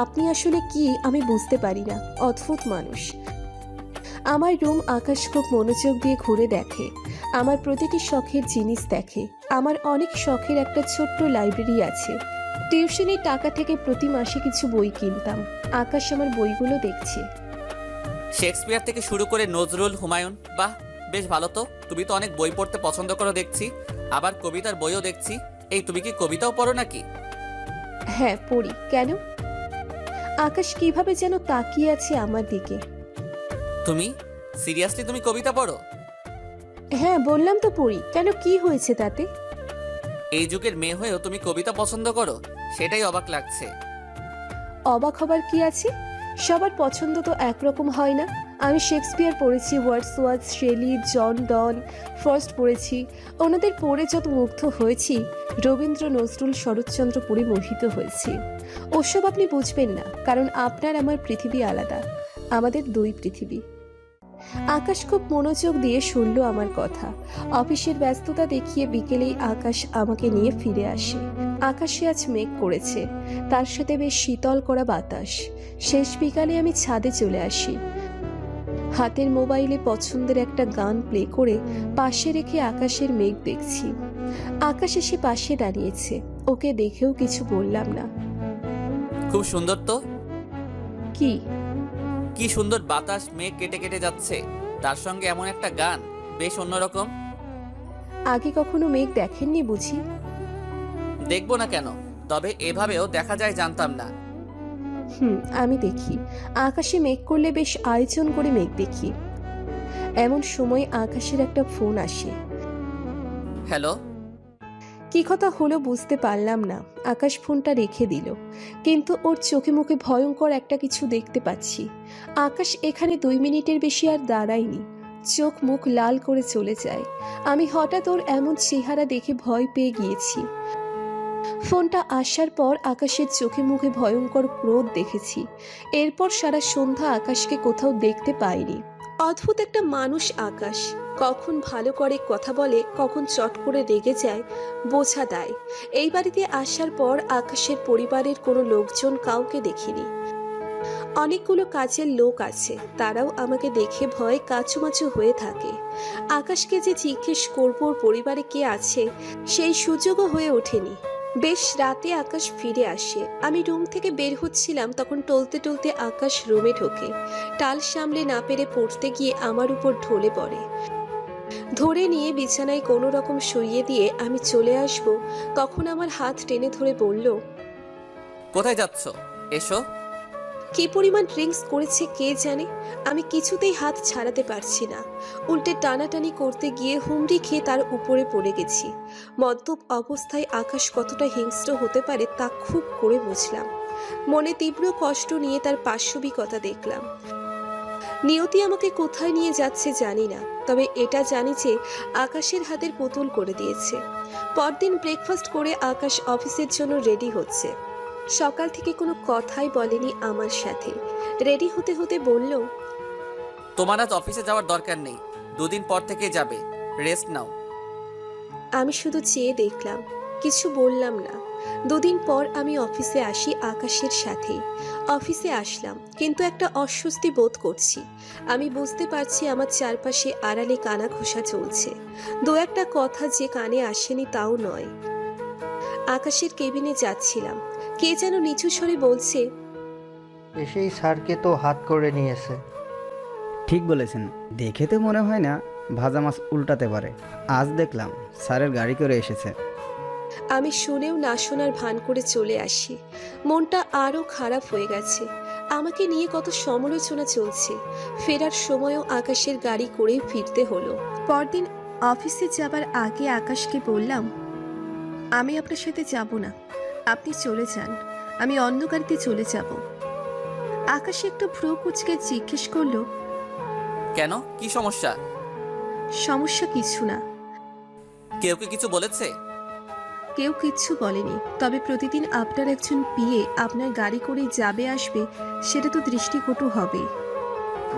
আপনি আসলে কি আমি বুঝতে পারি না, অদ্ভুত মানুষ। আমার রুম আকাশ খুব মনোযোগ দিয়ে ঘুরে দেখে, আমার প্রতিটি শখের জিনিস দেখে। আমার অনেক শখের একটা ছোট্ট লাইব্রেরি আছে। টিউশনের টাকা থেকে প্রতি মাসে কিছু বই কিনতাম। আকাশ আমার বইগুলো দেখছে। শেক্সপিয়ার থেকে শুরু করে নজরুল, হুমায়ুন, বাহ বেশ ভালো তো। তুমি তো অনেক বই পড়তে পছন্দ করো দেখছি, আবার কবিতার বইও দেখছি। এই তুমি কি কবিতাও পড়ো নাকি? হ্যাঁ পড়ি। কেন? আকাশ কিভাবে যেন তাকিয়ে আছে আমার দিকে। তুমি সিরিয়াসলি তুমি কবিতা পড়ো? হ্যাঁ বললাম তো পড়ি, কেন কি হয়েছে তাতে? এই যুগের মেয়ে হয়েও তুমি কবিতা পছন্দ করো, সেটাই অবাক লাগছে। অবাক হবার কি আছে? সবার পছন্দ তো একরকম হয় না। আমি শেক্সপিয়ার পড়েছি, ওয়ার্ডসওয়ার্থ, শেলি, জন ডন, ফ্রস্ট পড়েছি। ওনাদের পড়ে যত মুগ্ধ হয়েছি, রবীন্দ্র, নজরুল, শরৎচন্দ্র পড়ে মোহিত হয়েছি। ওসব আপনি বুঝবেন না, কারণ আপনার আমার পৃথিবী আলাদা, আমাদের দুই পৃথিবী। আকাশ খুব মনোযোগ দিয়ে শুনল আমার কথা। অফিসের ব্যস্ততা দেখিয়ে বিকেলেই আকাশ আমাকে নিয়ে ফিরে আসে। আকাশে আজ মেঘ করেছে, তার সাথে বেশ শীতল করা বাতাস। শেষ বিকালে আমি ছাদে চলে আসি। হাতের মোবাইলে পছন্দের একটা গান প্লে করে পাশে রেখে আকাশের মেঘ দেখছি। আকাশ এসে পাশে দাঁড়িয়েছে, ওকে দেখেও কিছু বললাম না। খুব সুন্দর তো। কি? কি সুন্দর বাতাস, মেঘ কেটে কেটে যাচ্ছে, তার সঙ্গে এমন একটা গান, বেশ অন্যরকম। আগে কখনো মেঘ দেখেননি বুঝি? দেখবো না কেন, তবে এভাবেও দেখা যায় জানতাম না। আমি দেখি। আকাশে মেঘ করলে বেশ আয়োজন করে মেঘ দেখি। এমন সময় আকাশের একটা ফোন আসে। হ্যালো। কি কথা হলো বুঝতে পারলাম না। আকাশ ফোনটা রেখে দিল, কিন্তু ওর চোখে মুখে ভয়ঙ্কর একটা কিছু দেখতে পাচ্ছি। আকাশ এখানে 2 মিনিটের বেশি আর দাঁড়ায়নি, চোখ মুখ লাল করে চলে যায়। আমি হঠাৎ ওর এমন চেহারা দেখে ভয় পেয়ে গিয়েছি। ফোনটা আসার পর আকাশের চোখে মুখে ভয়ঙ্কর ক্রোধ দেখেছি। এরপর সারা সন্ধ্যা আকাশকে কোথাও দেখতে পাইনি। অদ্ভুত একটা মানুষ আকাশ, কখন ভালো করে কথা বলে, কখন চট করে রেগে যায়, বোঝা দেয়। এই বাড়িতে আসার পর আকাশের পরিবারের কোনো লোকজন কাউকে দেখিনি। অনেকগুলো কাজের লোক আছে, তারাও আমাকে দেখে ভয়ে কাচুমাচু হয়ে থাকে। আকাশকে যে জিজ্ঞেস করবো ওর পরিবারে কে আছে, সেই সুযোগও হয়ে ওঠেনি। বেশ রাতে আকাশ ফিরে আসে। আমি রুম থেকে বের হচ্ছিলাম, তখন টলতে টলতে আকাশ রুমে ঢোকে। টাল সামলে না পেরে পড়তে গিয়ে আমার উপর ঢলে পড়ে। ধরে নিয়ে বিছানায় কোনো রকম শুইয়ে দিয়ে আমি চলে আসব, তখন আমার হাত টেনে ধরে বলল, কোথায় যাচ্ছ? এসো। কি পরিমাণ ড্রিঙ্কস করেছে কে জানে, আমি কিছুতেই হাত ছাড়াতে পারছি না। উল্টে টানাটানি করতে গিয়ে হুমড়ি খেয়ে তার উপরে পড়ে গেছি। মদ্যপ অবস্থায় আকাশ কতটা হিংস্র হতে পারে তা খুব করে বুঝলাম। মনে তীব্র কষ্ট নিয়ে তার পাশবিকতা দেখলাম। নিয়তি আমাকে কোথায় নিয়ে যাচ্ছে জানি না, তবে এটা জানি যে আকাশের হাতের পুতুল করে দিয়েছে। পরদিন ব্রেকফাস্ট করে আকাশ অফিসের জন্য রেডি হচ্ছে। সকাল থেকে কোনো কথাই বলেনি আমার সাথে। রেডি হতে হতে বলল, তোমার আজ অফিসে যাওয়ার দরকার নেই, 2 দিন পর থেকে যাবে, রেস্ট নাও। আমি শুধু চেয়ে দেখলাম, কিছু বললাম না। 2 দিন পর আমি অফিসে আসি আকাশের সাথেই। অফিসে আসলাম, কিন্তু একটা অস্বস্তি বোধ করছি। আমি বুঝতে পারছি আমার চারপাশে আড়ালে কানা ঘোষা চলছে। 2-1টা কথা যে কানে আসেনি তাও নয়। আকাশের কেবিনে যাচ্ছিলাম, কে যেন নিচু স্বরে বলছে, এসেই স্যারকে তো হাত করে নিয়েছে। ঠিক বলেছেন, দেখে তো মনে হয় না ভাজা মাছ উল্টাতে পারে। আজ দেখলাম স্যারের গাড়ি করে এসেছে। আমি শুনেও না শোনার ভান করে চলে আসি। মনটা আরও খারাপ হয়ে গেছে। আমাকে নিয়ে কত সমালোচনা চলছে। ফেরার সময়ও আকাশের গাড়ি করেই ফিরতে হলো। পরদিন অফিসে যাবার আগে আকাশকে বললাম, আমি আপনার সাথে যাব না, আপনি চলে যান, আমি অন্য গাড়িতে চলে যাব। আকাশ একটু ভ্রু কুঁচকে জিজ্ঞেস করলো, কেন, কি সমস্যা? সমস্যা কিছু না। কেউ কি কিছু বলেছে? কেউ কিচ্ছু বলেনি, তবে প্রতিদিন আপনার একজন পিএ আপনার গাড়ি করে যাবে আসবে, সেটা তো দৃষ্টিকটু হবে।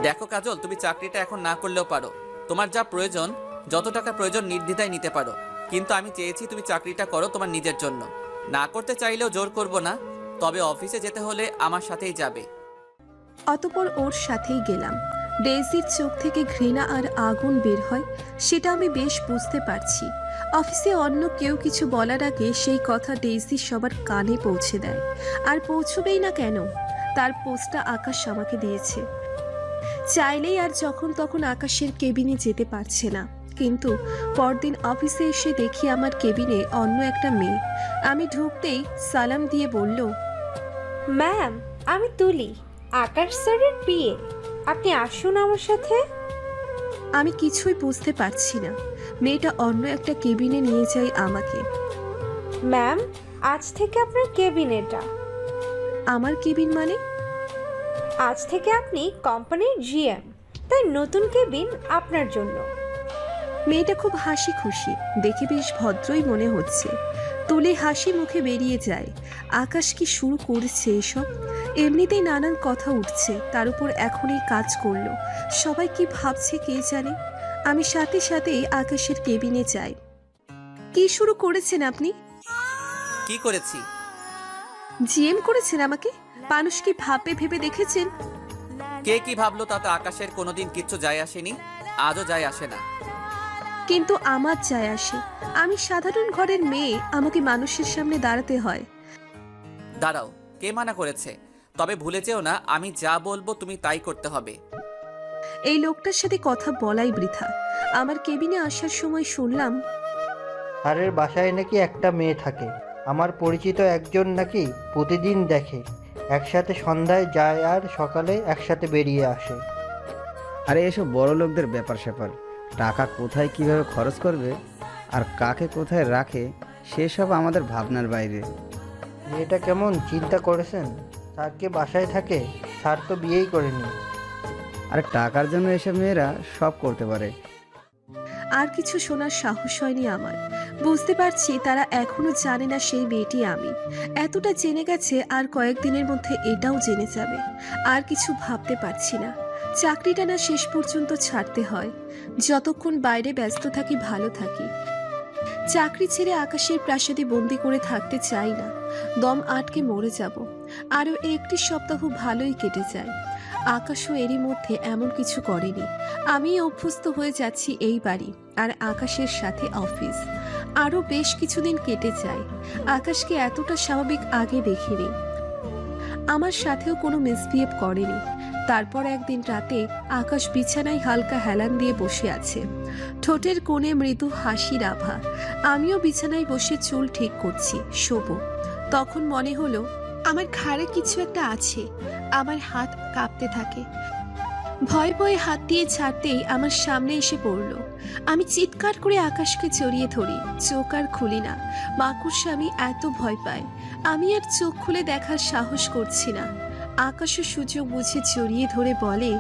দেখো কাজল, তুমি চাকরিটা এখন না করলেও পারো। তোমার যা প্রয়োজন, যত টাকা প্রয়োজন নির্দ্বিধায় নিতে পারো, কিন্তু আমি চেয়েছি তুমি চাকরিটা করো তোমার নিজের জন্য। না করতে চাইলেও জোর করব না, তবে অফিসে যেতে হলে আমার সাথেই যাবে। অতপর ওর সাথেই গেলাম। ডেইজির চোখ থেকে ঘৃণা আর আগুন বের হয়, সেটা আমি বেশ বুঝতে পারছি। অফিসে অন্য কেউ কিছু বলার আগে সেই কথা ডেইজি সবার কানে পৌঁছে দেয়। আর পৌঁছবেই না কেন, তার পোস্টটা আকাশ আমাকে দিয়েছে। চাইলেই আর যখন তখন আকাশের কেবিনে যেতে পারছে না। কিন্তু পরদিন অফিসে এসে দেখি আমার কেবিনে অন্য একটা মেয়ে। আমি ঢুকতেই সালাম দিয়ে বলল, ম্যাম, আমি তুলি, আকাশ স্যারের পিএ। আপনি আসুন আমার সাথে। আমি কিছুই বুঝতে পারছি না। মেয়েটা অন্য একটা কেবিনে নিয়ে যায় আমাকে। ম্যাম, আজ থেকে আপনার কেবিন এটা। আমার কেবিন মানে? আজ থেকে আপনি কোম্পানির জিএম, তাই নতুন কেবিন আপনার জন্য। মেয়েটা খুব হাসি খুশি, দেখে বেশ ভদ্রই মনে হচ্ছে। তুলে হাসি মুখে বেরিয়ে যায়। আকাশ কি শুরু করেছে এসব? এমনিতেই নানান কথা উঠছে, তার উপর এখন এই কাজ করলো। সবাই কি ভাবছে কে জানে। আমি সাথে সাথেই আকাশের কেবিনে যাই। কি শুরু করেছেন আপনি? কি করেছি? জিএম করেছেন আমাকে? মানুষ কি ভাববে ভেবে দেখেছেন? কে কি ভাবলো তাতে আকাশের কোনোদিন কিচ্ছু যায় আসেনি, আজও যায় আসে না। কিন্তু আমার যায় আসে। আমি সাধারণ ঘরের মেয়ে, আমাকে মানুষের সামনে দাঁড়াতে হয়। দাঁড়াও, কে মানা করেছে? তবে ভুলে যেও না, আমি যা বলবো তুমি তাই করতে হবে। এই লোকটার সাথে কথা বলাই বৃথা। আমার কেবিনে আসার সময় শুনলাম, স্যারের বাসায় নাকি একটা মেয়ে থাকে, আমার পরিচিত একজন নাকি প্রতিদিন দেখে, একসাথে সন্ধ্যায় যায় আর সকালে একসাথে বেরিয়ে আসে। আরে এসব বড় লোকদের ব্যাপার স্যাপার, টাকা কোথায় কিভাবে খরচ করবে আর কাকে কোথায় রাখে সেসব আমাদের ভাবনার বাইরে। মেয়েটা কেমন চিন্তা করেছেন? স্যারকে বাসায় থাকে, স্যার তো বিয়েই করেনি। আরে টাকার জন্য এসব মেয়েরা সব করতে পারে। আর কিছু শোনার সাহস হয়নি আমার। বুঝতে পারছি তারা এখনো জানে না সেই মেয়েটি আমি। এতটা জেনে গেছে, আর কয়েকদিনের মধ্যে এটাও জেনে যাবে। আর কিছু ভাবতে পারছি না। চাকরিটা না শেষ পর্যন্ত ছাড়তে হয়। যতক্ষণ বাইরে ব্যস্ত থাকি ভালো থাকি। চাকরি ছেড়ে আকাশের প্রাসাদে বন্দি করে থাকতে চাই না। দম আটকে মরে যাব। আরও 1টি সপ্তাহ ভালোই কেটে যায়। আকাশও এরই মধ্যে এমন কিছু করেনি। আমি অভ্যস্ত হয়ে যাচ্ছি এই বাড়ি আর আকাশের সাথে অফিস। আরও বেশ কিছুদিন কেটে যায়। আকাশকে এতটা স্বাভাবিক আগে দেখিনি। আমার সাথেও কোনো মিসবিহেভ করেনি। তারপর একদিন রাতে আকাশ বিছানায় হালকা হেলান দিয়ে বসে আছে, ঠোঁটের কোণে মৃদু হাসির আভা। আমিও বিছানায় বসে চুল ঠিক করছি, শোবো। তখন মনে হলো আমার ঘাড়ে কিছু একটা আছে। আমার হাত কাঁপতে থাকে। ভয়ে ভয়ে হাত দিয়ে ছাড়তেই আমার সামনে এসে পড়লো। আমি চিৎকার করে আকাশকে জড়িয়ে ধরি, চোখ আর খুলি না। মাকড়সা আমি এত ভয় পাই, আমি আর চোখ খুলে দেখার সাহস করছি না। আকাশও সুযোগ বুঝে জড়িয়ে ধরে বলে,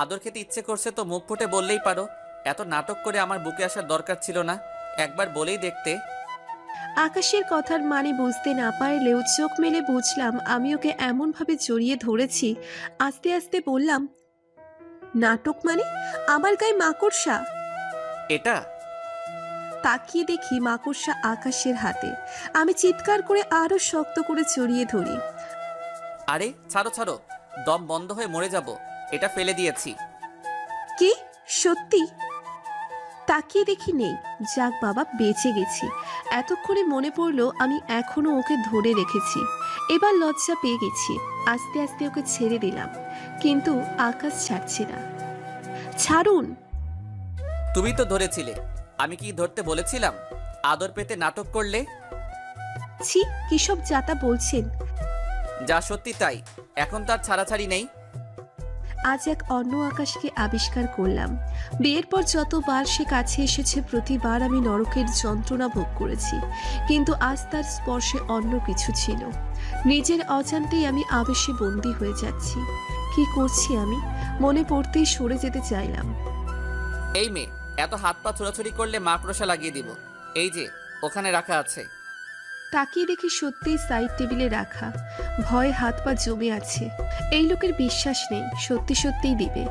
আদর খেতে ইচ্ছে করছে তো মুখ ফুটে বললেই পারো। এত নাটক করে আমার বুকে আসার দরকার ছিল না, একবার বলেই দেখতে। আকাশের কথার মানে বুঝতে না পারলেও চোখ মেলে বুঝলাম আমি ওকে এমনভাবে জড়িয়ে ধরেছি। আস্তে আস্তে বললাম, নাটক মানে? আমার গায়ে মাকড়সা? এটা তাকিয়ে দেখি মাকড়সা আকাশের হাতে। আমি চিৎকার করে আরো শক্ত করে জড়িয়ে ধরি। আরে ছাড়ো ছাড়ো, দম বন্ধ হয়ে মরে যাব। এটা ফেলে দিয়েছি। কি সত্যি? তাকিয়ে দেখি নেই। যাক বাবা, বেঁচে গেছি। এতক্ষণে মনে পড়লো আমি এখনো ওকে ধরে রেখেছি। এবার লজ্জা পেয়ে গেছি। আস্তে আস্তে ওকে ছেড়ে দিলাম, কিন্তু আকাশ ছাড়ছে না। ছাড়ুন। তুমি তো ধরেছিলে, আমি কি ধরতে বলেছিলাম? আদর পেতে নাটক করলে। ছি, কিসব যাতা বলছেন। যা সত্যি তাই, এখন তার ছাড়াছাড়ি নেই। আজ এক অন্য আকাশকে আবিষ্কার করলাম। বিয়ের পর যতবার সে কাছে এসেছে প্রতিবার আমি নরকের যন্ত্রণা ভোগ করেছি, কিন্তু আজ তার স্পর্শে অন্য কিছু ছিল। নিজের অজান্তেই আমি আবেশে বন্দী হয়ে যাচ্ছি। কি করছি আমি? মনে পড়তেই সরে যেতে চাইলাম। এই মেয়ে, এত হাত পা ছোড়াছুড়ি করলে মাকড়সা লাগিয়ে দিব। এই যে ওখানে রাখা আছে। তাকিয়ে দেখি সত্যিই সাইড টেবিলে রাখা। ভয়ে হাত পা জমে আছে। এই লোকের বিশ্বাস নেই, সত্যি সত্যিই দিবে।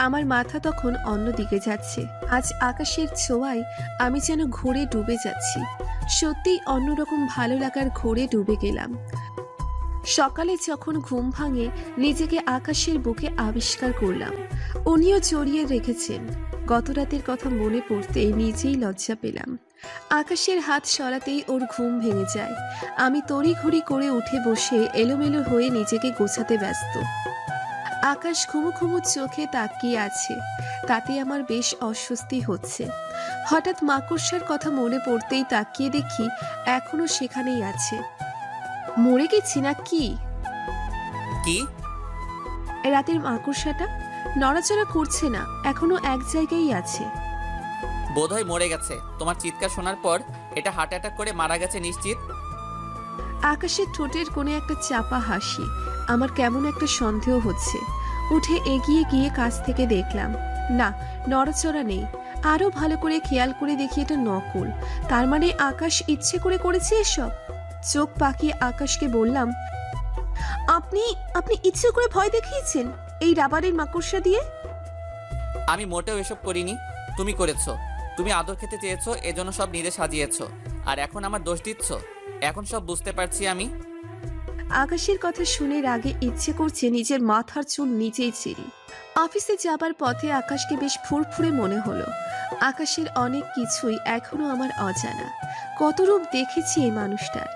আমার মাথা তখন অন্যদিকে যাচ্ছে। আজ আকাশের ছোঁয়ায় আমি যেন ঘোরে ডুবে যাচ্ছি। সত্যিই অন্যরকম ভালো লাগার ঘোরে ডুবে গেলাম। সকালে যখন ঘুম ভাঙে নিজেকে আকাশের বুকে আবিষ্কার করলাম। উনিও জড়িয়ে রেখেছেন। গত রাতের কথা মনে পড়তে নিজেই লজ্জা পেলাম। আকাশের হাত সরাতেই ওর ঘুম ভেঙে যায়। আমি তড়িঘড়ি করে উঠে বসে এলোমেলো হয়ে নিজেকে গোছাতে ব্যস্ত। আকাশ ঘুমু ঘুমু চোখে তাকিয়ে আছে, তাতে আমার বেশ অস্বস্তি হচ্ছে। হঠাৎ মাকড়সার কথা মনে পড়তেই তাকিয়ে দেখি এখনো সেখানেই আছে। মরে গেছি না কি? কি? রাতের মাকড়সাটা নড়াচড়া করছে না, এখনো এক জায়গায় আছে। বোধহয় মরে গেছে। তোমার চিৎকার শোনার পর এটা হার্ট অ্যাটাক করে মারা গেছে নিশ্চিত। আকাশের ঠোঁটের কোণে একটা চাপা হাসি। আমার কেমন একটা সন্দেহ হচ্ছে। উঠে এগিয়ে গিয়ে কাছ থেকে দেখলাম, না, নড়াচড়া নেই। আরো ভালো করে খেয়াল করে দেখি এটা নকল। তার মানে আকাশ ইচ্ছে করে করেছে এসব। চোখ পাকিয়ে আকাশকে বললাম, আপনি আপনি ইচ্ছে করে ভয় দেখিয়েছেন এই রাবারের মাকড়সা দিয়ে? আমি মোটেও এসব করিনি, তুমি করেছো। তুমি আদর খেতে চেয়েছো, এজন্য সব নিজে সাজিয়েছো। আর এখন আমার দোষ দিচ্ছ। এখন সব বুঝতে পারছি আমি। আকাশের কথা শুনে রাগে ইচ্ছে করছে নিজের মাথার চুল নিচেই ছিঁড়ি। অফিসে যাবার পথে আকাশকে বেশ ফুরফুরে মনে হলো। আকাশের অনেক কিছুই এখনো আমার অজানা। কত রূপ দেখেছি এই মানুষটার।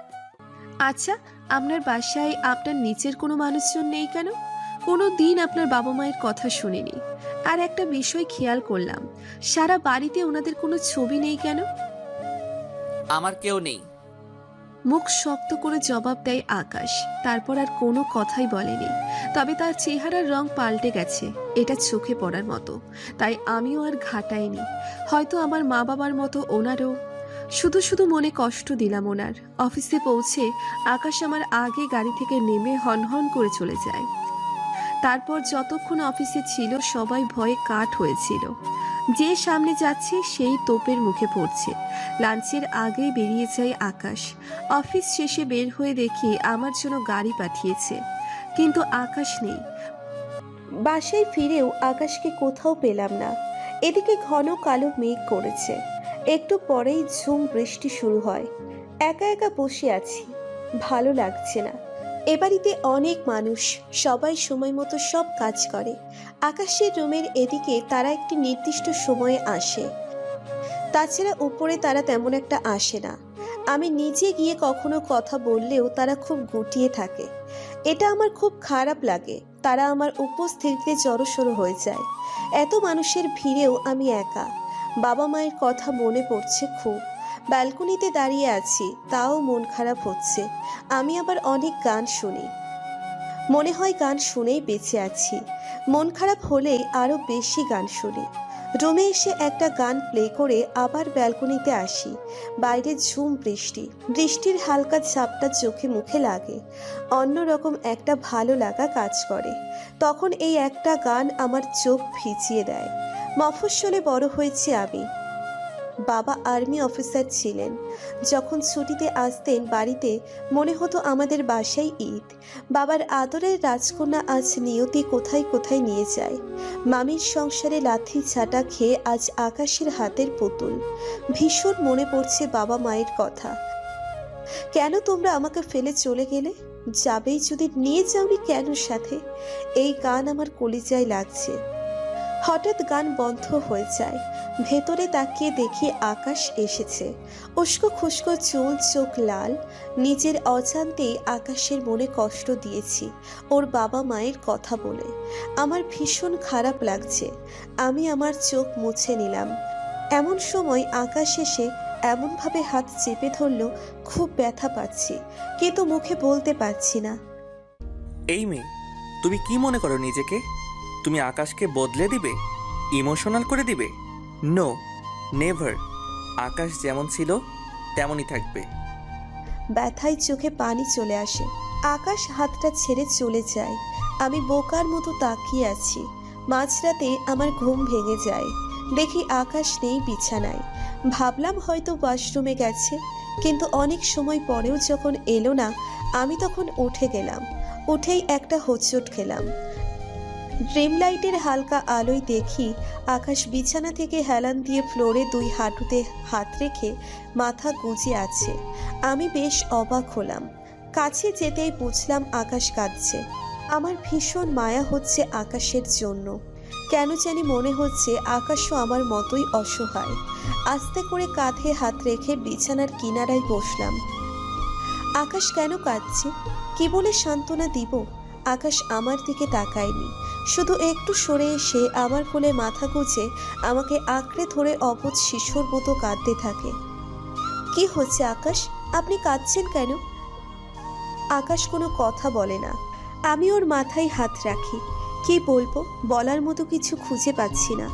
আচ্ছা, আপনার বাসায় আপনার নিচের কোনো মানুষজন নেই কেন? কোনো দিন আপনার বাবা মায়ের কথা শুনিনি। আর একটা বিষয় খেয়াল করলাম, সারা বাড়িতে ওনাদের কোনো ছবি নেই কেন? আমার কেউ নেই। মুখ শক্ত করে জবাব দেয় আকাশ। তারপর আর কোনো কথাই বলেনি। তবে তার চেহারার রং পাল্টে গেছে, এটা চোখে পড়ার মতো। তাই আমিও আর ঘাটাইনি। হয়তো আমার মা বাবার মতো ওনারও। শুধু শুধু মনে কষ্ট দিলাম ওনার। অফিসে পৌঁছে আকাশ আমার আগে গাড়ি থেকে নেমে হনহন করে চলে যায়। তারপর যতক্ষণ অফিসে ছিল সবাই ভয়ে কাঠ হয়েছিল। যে সামনে যাচ্ছে সেই তোপের মুখে পড়ছে। লাঞ্চের আগেই বেরিয়ে যায় আকাশ। অফিস শেষে বের হয়ে দেখি আমার জন্য গাড়ি পাঠিয়েছে, কিন্তু আকাশ নেই। বাসায় ফিরেও আকাশকে কোথাও পেলাম না। এদিকে ঘন কালো মেঘ করেছে। একটু পরেই ঝুম বৃষ্টি শুরু হয়। একা একা বসে আছি, ভালো লাগছে না। এ বাড়িতে অনেক মানুষ, সবাই সময় মতো সব কাজ করে। আকাশের রুমের এদিকে তারা একটি নির্দিষ্ট সময়ে আসে, তাছাড়া উপরে তারা তেমন একটা আসে না। আমি নিজে গিয়ে কখনো কথা বললেও তারা খুব গুটিয়ে থাকে। এটা আমার খুব খারাপ লাগে। তারা আমার উপস্থিতিতে জড়সড় হয়ে যায়। এত মানুষের ভিড়েও আমি একা। বাবা মায়ের কথা মনে পড়ছে খুব। ব্যালকনিতে দাঁড়িয়ে আছি, তাও মন খারাপ হচ্ছে। আমি আবার অনেক গান শুনি, মনে হয় গান শুনেই বেঁচে আছি। মন খারাপ হলেই আরও বেশি গান শুনি। রুমে এসে একটা গান প্লে করে আবার ব্যালকনিতে আসি। বাইরে ঝুম বৃষ্টি, বৃষ্টির হালকা ঝাপটা চোখে মুখে লাগে, অন্যরকম একটা ভালো লাগা কাজ করে। তখন এই একটা গান আমার চোখ ভিজিয়ে দেয়। মফস্বলে বড় হয়েছি আমি। বাবা আর্মি অফিসার ছিলেন। যখন ছুটিতে আসতেন বাড়িতে, মনে হতো আমাদের বাসায় ঈদ। বাবার আদরের রাজকন্যা আজ নিয়তি কোথায় কোথায় নিয়ে যায়। মামির সংসারে লাথি ছাটা খেয়ে আজ আকাশের হাতের পুতুল। ভীষণ মনে পড়ছে বাবা মায়ের কথা। কেন তোমরা আমাকে ফেলে চলে গেলে? যাবেই যদি, নিয়ে যাওনি কেন সাথে? এই গান আমার কলিজায় লাগছে। হঠাৎ গান বন্ধ হয়ে যায়। ভেতরে তাকিয়ে দেখি আকাশ এসেছে। উস্কো খুস্কো চুল, চোখ লাল। নিজের অজান্তেই আকাশের মনে কষ্ট দিয়েছি ওর বাবা মায়ের কথা বলে। আমার ভীষণ খারাপ লাগছে। আমি আমার চোখ মুছে নিলাম। এমন সময় আকাশ এসে এমনভাবে হাত চেপে ধরল, খুব ব্যথা পাচ্ছি, কিন্তু মুখে বলতে পারছি না। এই মেয়ে, তুমি কি মনে করো নিজেকে? তুমি আকাশকে বদলে দিবে, ইমোশনাল করে দিবে? No, never. আকাশ যেমন ছিল তেমনই থাকবে। ব্যথায় চোখে পানি চলে আসে। আকাশ হাতটা ছেড়ে চলে যায়। আমি বোকার মতো তাকিয়ে আছি। মাঝরাতে আমার ঘুম ভেঙে যায়। দেখি আকাশ নেই বিছানায়। ভাবলাম হয়তো ওয়াশরুমে গেছে, কিন্তু অনেক সময় পরেও যখন এলো না, আমি তখন উঠে গেলাম। উঠেই একটা হোঁচট খেলাম। ড্রিম লাইটের হালকা আলোয় দেখি আকাশ বিছানা থেকে হেলান দিয়ে ফ্লোরে দুই হাঁটুতে হাত রেখে মাথা গুজে আছে। আমি বেশ অবাক হলাম। কাছে যেতেই বুঝলাম আকাশ কাঁদছে। আমার ভীষণ মায়া হচ্ছে আকাশের জন্য। কেন জানি মনে হচ্ছে আকাশও আমার মতোই অসহায়। আস্তে করে কাঁধে হাত রেখে বিছানার কিনারায় বসলাম। আকাশ কেন কাঁদছে? কি বলে সান্ত্বনা দিব? আকাশ আমার দিকে তাকায়নি, শুধু একটু সরে এসে আমার কোলে মাথা গুজে আমাকে আঁকড়ে ধরে অবুঝ শিশুর মতো কাঁদতে থাকে। কি হচ্ছে আকাশ? আপনি কাঁদছেন কেন? আকাশ কোনো কথা বলে না। আমি ওর মাথায় হাত রাখি। কি বলবো, বলার মতো কিছু খুঁজে পাচ্ছি না।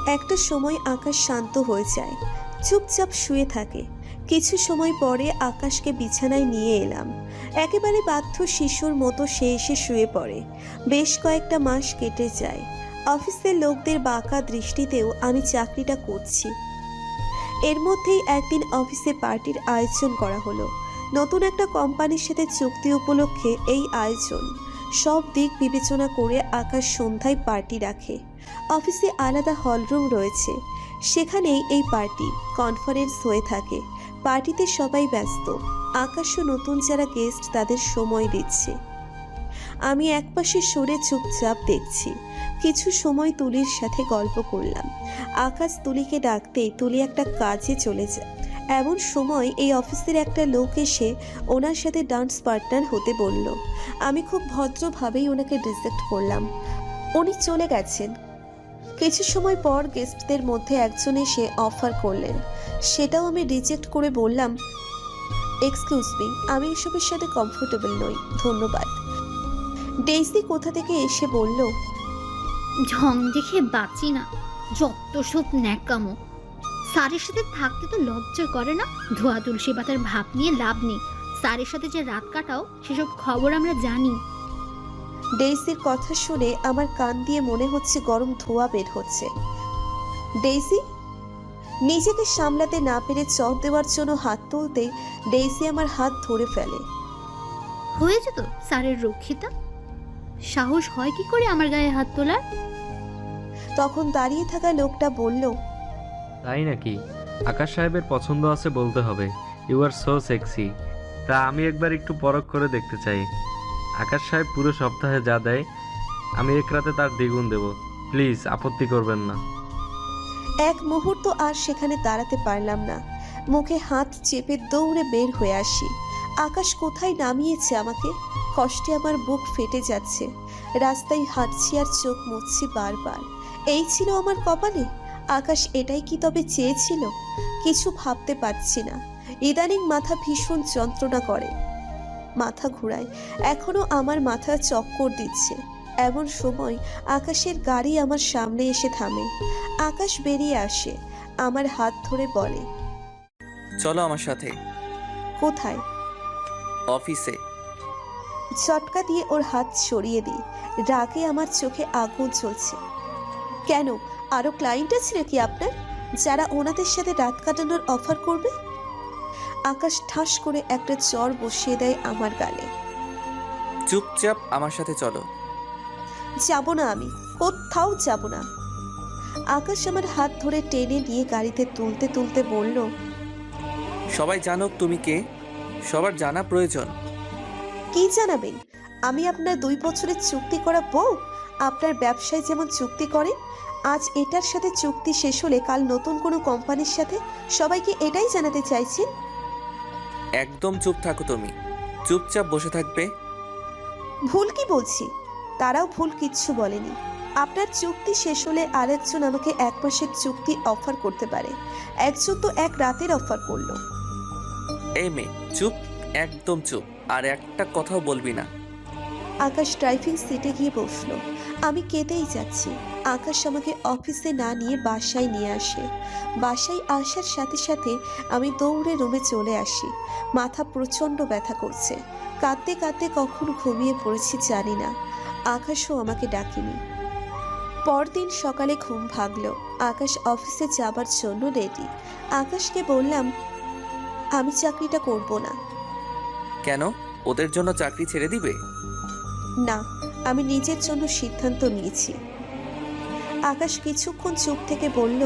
একটা সময় আকাশ শান্ত হয়ে যায়, চুপচাপ শুয়ে থাকে। কিছু সময় পরে আকাশকে বিছানায় নিয়ে এলাম। একেবারে বাধ্য শিশুর মতো সে এসে শুয়ে পড়ে। বেশ কয়েকটা মাস কেটে যায়। অফিসের লোকদের বাঁকা দৃষ্টিতেও আমি চাকরিটা করছি। এর মধ্যেই একদিন অফিসে পার্টির আয়োজন করা হলো। নতুন একটা কোম্পানির সাথে চুক্তি উপলক্ষে এই আয়োজন। সব দিক বিবেচনা করে আকাশ সন্ধ্যায় পার্টি রাখে। অফিসে আলাদা হলরুম রয়েছে, সেখানেই এই পার্টি কনফারেন্স হয়ে থাকে। পার্টিতে সবাই ব্যস্ত। আকাশও নতুন যারা গেস্ট তাদের সময় দিচ্ছে। আমি একপাশে সরে চুপচাপ দেখছি। কিছু সময় তুলির সাথে গল্প করলাম। আকাশ তুলিকে ডাকতেই তুলি একটা কাজে চলে যায়। এমন সময় এই অফিসের একটা লোক এসে ওনার সাথে ডান্স পার্টনার হতে বলল। আমি খুব ভদ্রভাবেই ওনাকে রিজেক্ট করলাম। উনি চলে গেছেন। কিছু সময় পর গেস্টদের মধ্যে একজন এসে অফার করলেন, সেটাও আমি রিজেক্ট করে বললাম, এক্সকিউজ মি, আমি এসবের সাথে কমফোর্টেবল নই, ধন্যবাদ। ডেইসি কোথা থেকে এসে বলল, ঢং দেখে বাঁচি না, যত সব ন্যাকামো। স্যারের সাথে থাকতে তো লজ্জা করে না? ধোয়া তুলসী পাতার ভাব নিয়ে লাভ নেই। স্যারের সাথে যে রাত কাটাও সেসব খবর আমরা জানি। ডেইসির কথা শুনে আমার কান দিয়ে মনে হচ্ছে গরম ধোঁয়া বের হচ্ছে। ডেইসি! নিজেকে সামলাতে না পেরে চট দেওয়ার জন্য হাত তুলতে ডেইসি আমার হাত ধরে ফেলে। হয়েছে তো স্যারের রক্ষিতা, সাহস হয় কি করে আমার গায়ে হাত তোলার? তখন দাঁড়িয়ে থাকা লোকটা বলল, তাই নাকি? আকাশ সাহেবের পছন্দ আছে বলতে হবে। You are so sexy. তা আমি একবার একটু পরখ করে দেখতে চাই। আকাশ সাহেব পুরো সপ্তাহে যা দেয় আমি এক রাতে তার দ্বিগুণ দেব। প্লিজ আপত্তি করবেন না। এক মুহূর্ত আর সেখানে দাঁড়াতে পারলাম না। মুখে হাত চেপে দৌড়ে বের হয়ে আসি। আকাশ কোথায় নামিয়েছে আমাকে? কষ্টে আমার বুক ফেটে যাচ্ছে। রাস্তায় হাঁটছি আর চোখ মুছছি বারবার। এই ছিল আমার কপালে? আকাশ এটাই কি তবে চেয়েছিল? কিছু ভাবতে পারছি না। ইদানিং মাথা ভীষণ যন্ত্রণা করে, মাথা ঘুরায়, এখনো আমার মাথা চক্কর দিচ্ছে। এমন সময় আকাশের গাড়ি আমার সামনে এসে থামে। আকাশ বেরিয়ে আসে, আমার হাত ধরে বলে, চলো আমার সাথে। কোথায়? অফিসে। ঝটকা দিয়ে ওর হাত সরিয়ে দিই। রাগে আমার চোখে আগুন জ্বলছে। কেন, আরো ক্লায়েন্ট আছে নাকি আপনার, যারা ওনাদের সাথে রাত কাটানোর অফার করবে? আকাশ ঠাস করে একটা চর বসিয়ে দেয় আমার গালে। চুপচাপ আমার সাথে চলো। যাব না, আমি কোথাও যাব না। আকাশ আমার হাত ধরে টেনে নিয়ে গাড়িতে তুলতে তুলতে বলল, সবাই জানুক তুমি কে, সবার জানা প্রয়োজন। কি জানাবেন? আমি আপনার 2 বছরের চুক্তি করা বউ। আপনার ব্যবসায় যেমন চুক্তি করেন, আজ এটার সাথে চুক্তি শেষ হলে কাল নতুন কোনো কোম্পানির সাথে, সবাইকে এটাই জানাতে চাইছেন? একদম চুপ থাকো তুমি, চুপচাপ বসে থাকবে। ভুল কি বলছি? তারাও ভুল কিচ্ছু বলেনি। আপনার চুক্তি শেষ হলে আরেকজন আমাকে 1 মাসের চুক্তি অফার করতে পারে, একজন তো 1 রাতের অফার করলো। এই মেয়ে চুপ, একদম চুপ, আর একটা কথাও বলবি না। আকাশ ড্রাইভিং সিটে গিয়ে বসলো। আমি কেঁদেই যাচ্ছি। আকাশ আমাকে অফিসে না নিয়ে বাসায় নিয়ে আসে। বাসায় আসার সাথে সাথে আমি দৌড়ে রুমে চলে আসি। মাথা প্রচণ্ড ব্যথা করছে। কাঁদতে কাঁদতে কখন ঘুমিয়ে পড়েছি জানি না। আকাশও আমাকে ডাকেনি। পরদিন সকালে ঘুম ভাগলো। আকাশ অফিসে যাবার জন্য রেডি। আকাশকে বললাম, আমি চাকরিটা করব না। কেন, ওদের জন্য চাকরি ছেড়ে দিবে? না, আমি নিজের জন্য সিদ্ধান্ত নিয়েছি। আকাশ কিছুক্ষণ চুপ থেকে বলল,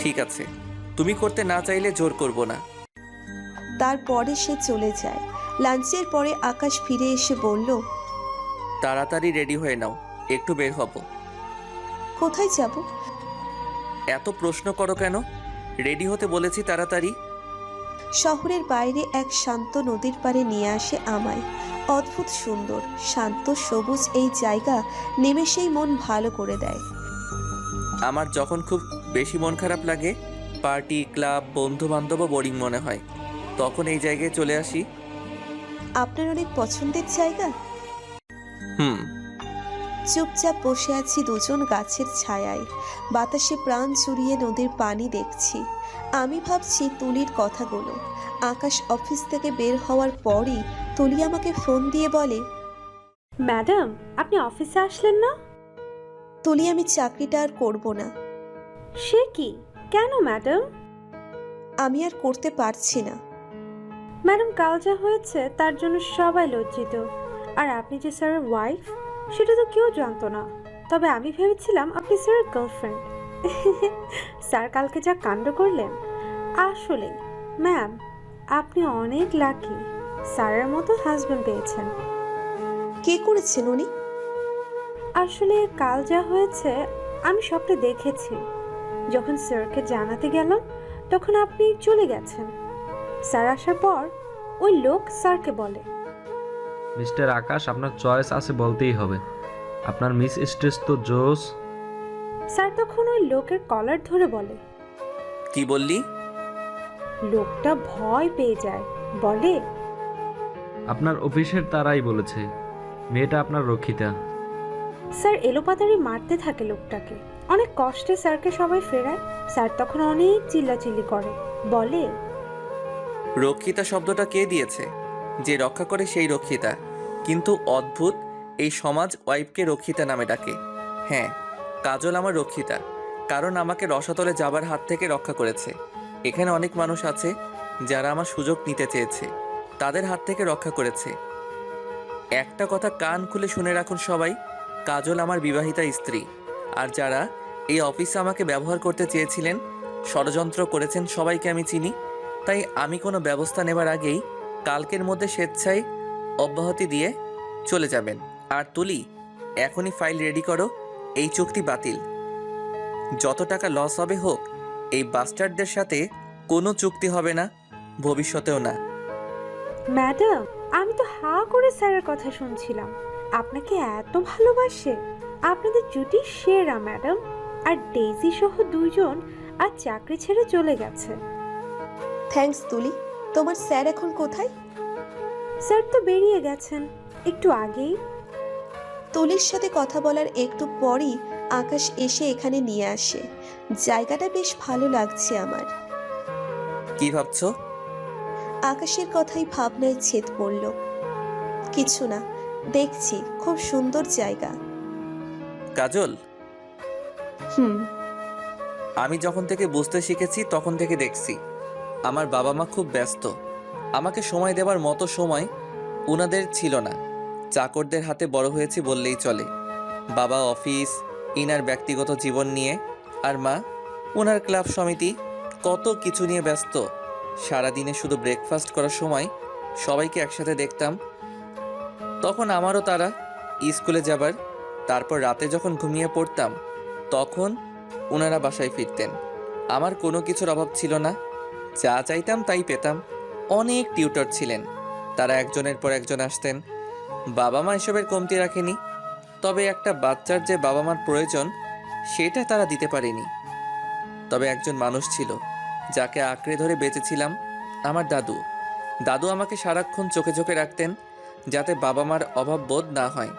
ঠিক আছে, তুমি করতে না চাইলে জোর করব না। তারপরে সে চলে যায়। লাঞ্চের পরে আকাশ ফিরে এসে বলল, তাড়াতাড়ি রেডি হয়ে নাও, একটু বের হব। কোথায় যাব? এত প্রশ্ন করো কেন? রেডি হতে বলেছি, তাড়াতাড়ি। শহরের বাইরে এক শান্ত নদীর পাড়ে নিয়ে আসে আমায়। অদ্ভুত সুন্দর, শান্ত, সবুজ এই জায়গা নিমেষেই মন ভালো করে দেয়। আমার যখন খুব বেশি মন খারাপ লাগে, পার্টি, ক্লাব, বন্ধু বান্ধবও বোরিং মনে হয়, তখন এই জায়গায় চলে আসি। আপনার অনেক পছন্দের জায়গা? চুপচাপ বসে আছি দুজন গাছের ছায়ায়। বাতাসে প্রাণ জুড়িয়ে নদীর পানি দেখছি। আমি ভাবছি তুলির কথাগুলো। আকাশ অফিস থেকে বের হওয়ার পরই তুলি আমাকে ফোন দিয়ে বলে, ম্যাডাম আপনি অফিসে আসলেন না? তুলি, আমি চাকরিটা আর করব না। সে কি, কেন ম্যাডাম? আমি আর করতে পারছি না। ম্যাডাম কাল যা হয়েছে তার জন্য সবাই লজ্জিত। আর আপনি যে স্যারের ওয়াইফ সেটা তো কেউ জানতো না। তবে আমি ভেবেছিলাম আপনি স্যারের গার্লফ্রেন্ড। স্যার কালকে যা কাণ্ড করলেন, আসলে ম্যাম আপনি অনেক লাকি, স্যারের মতো হাজবেন্ড পেয়েছেন। কে করেছেন উনি? আসলে কাল যা হয়েছে আমি সবটা দেখেছি। যখন স্যারকে জানাতে গেলাম তখন আপনি চলে গেছেন। স্যার আসার পর ওই লোক স্যারকে বলে, মিস্টার আকাশ, আপনার চয়েস আছে বলতেই হবে। আপনার মিস স্ট্রেস তো জোস। স্যার তখন ওই লোকের কলার ধরে বলে, কি বললি? লোকটা ভয় পেয়ে যায়, বলে, আপনার অফিসের তারাই বলেছে মেয়েটা আপনার রক্ষিতা। স্যার এলোপাতাড়ি মারতে থাকে লোকটাকে। অনেক কষ্টে স্যারকে সবাই ফেরায়। স্যার তখন অনেক চিল্লাচিল্লি করে, বলে, রক্ষিতা শব্দটা কে দিয়েছে? যে রক্ষা করে সেই রক্ষিতা। কিন্তু অদ্ভুত, এই সমাজ ওয়াইফকে রক্ষিতা নামে ডাকে। হ্যাঁ, কাজল আমার রক্ষিতা, কারণ আমাকে রসাতলে যাবার হাত থেকে রক্ষা করেছে। এখানে অনেক মানুষ আছে যারা আমার সুযোগ নিতে চেয়েছে, তাদের হাত থেকে রক্ষা করেছে। একটা কথা কান খুলে শুনে রাখুন সবাই, কাজল আমার বিবাহিতা স্ত্রী। আর যারা এই অফিসে আমাকে ব্যবহার করতে চেয়েছিলেন, ষড়যন্ত্র করেছেন, সবাইকে আমি চিনি। তাই আমি কোনো ব্যবস্থা নেবার আগেই কালকের মধ্যে স্বেচ্ছায় অব্যাহতি দিয়ে চলে যাবেন। আর তুলি, এখনই ফাইল রেডি করো, এই চুক্তি বাতিল। যত টাকা লস হবে হোক, এই বাস্টারদের সাথে কোনো চুক্তি হবে না, ভবিষ্যতেও না। ম্যাডাম আমি তো হা করে স্যারের কথা শুনছিলাম। আপনাকে এত ভালোবাসে, আপনাদের জুটি সেরা ম্যাডাম। আর ডেইজি সহ 2 জন আর চাকরি ছেড়ে চলে গেছে। থ্যাঙ্কস তুলি। তোমার স্যার এখন কোথায়? স্যার তো বেরিয়ে গেছেন একটু আগেই। তুলির সাথে কথা বলার একটু পরই আকাশ এসে এখানে নিয়ে আসে। জায়গাটা বেশ ভালো লাগছে আমার। কি ভাবছো? আকাশের কথাই ভাবনায় ছেদ পড়ল। কিছু না, দেখছি খুব সুন্দর জায়গা। কাজল, হুম। আমি যখন থেকে বুঝতে শিখেছি তখন থেকে দেখছি আমার বাবা মা খুব ব্যস্ত। আমাকে সময় দেওয়ার মতো সময় ওনাদের ছিল না। চাকরদের হাতে বড় হয়েছি বললেই চলে। বাবা অফিস, ইনার ব্যক্তিগত জীবন নিয়ে, আর মা ওনার ক্লাব সমিতি, কত কিছু নিয়ে ব্যস্ত। সারাদিনে শুধু ব্রেকফাস্ট করার সময় সবাইকে একসাথে দেখতাম। তখন আমারও তারা স্কুলে যাবার, তারপর রাতে যখন ঘুমিয়ে পড়তাম তখন ওনারা বাসায় ফিরতেন। আমার কোনো কিছুর অভাব ছিল না, যা চাইতাম তাই পেতাম। অনেক টিউটর ছিলেন, তারা একজনের পর একজন আসতেন। বাবা মা এসবের কমতি রাখেনি, তবে একটা বাচ্চার যে বাবা মার প্রয়োজন সেটা তারা দিতে পারেনি। তবে একজন মানুষ ছিল যাকে আঁকড়ে ধরে বেঁচেছিলাম, আমার দাদু। দাদু আমাকে সারাক্ষণ চোখে চোখে রাখতেন যাতে বাবা মার অভাব বোধ না হয়।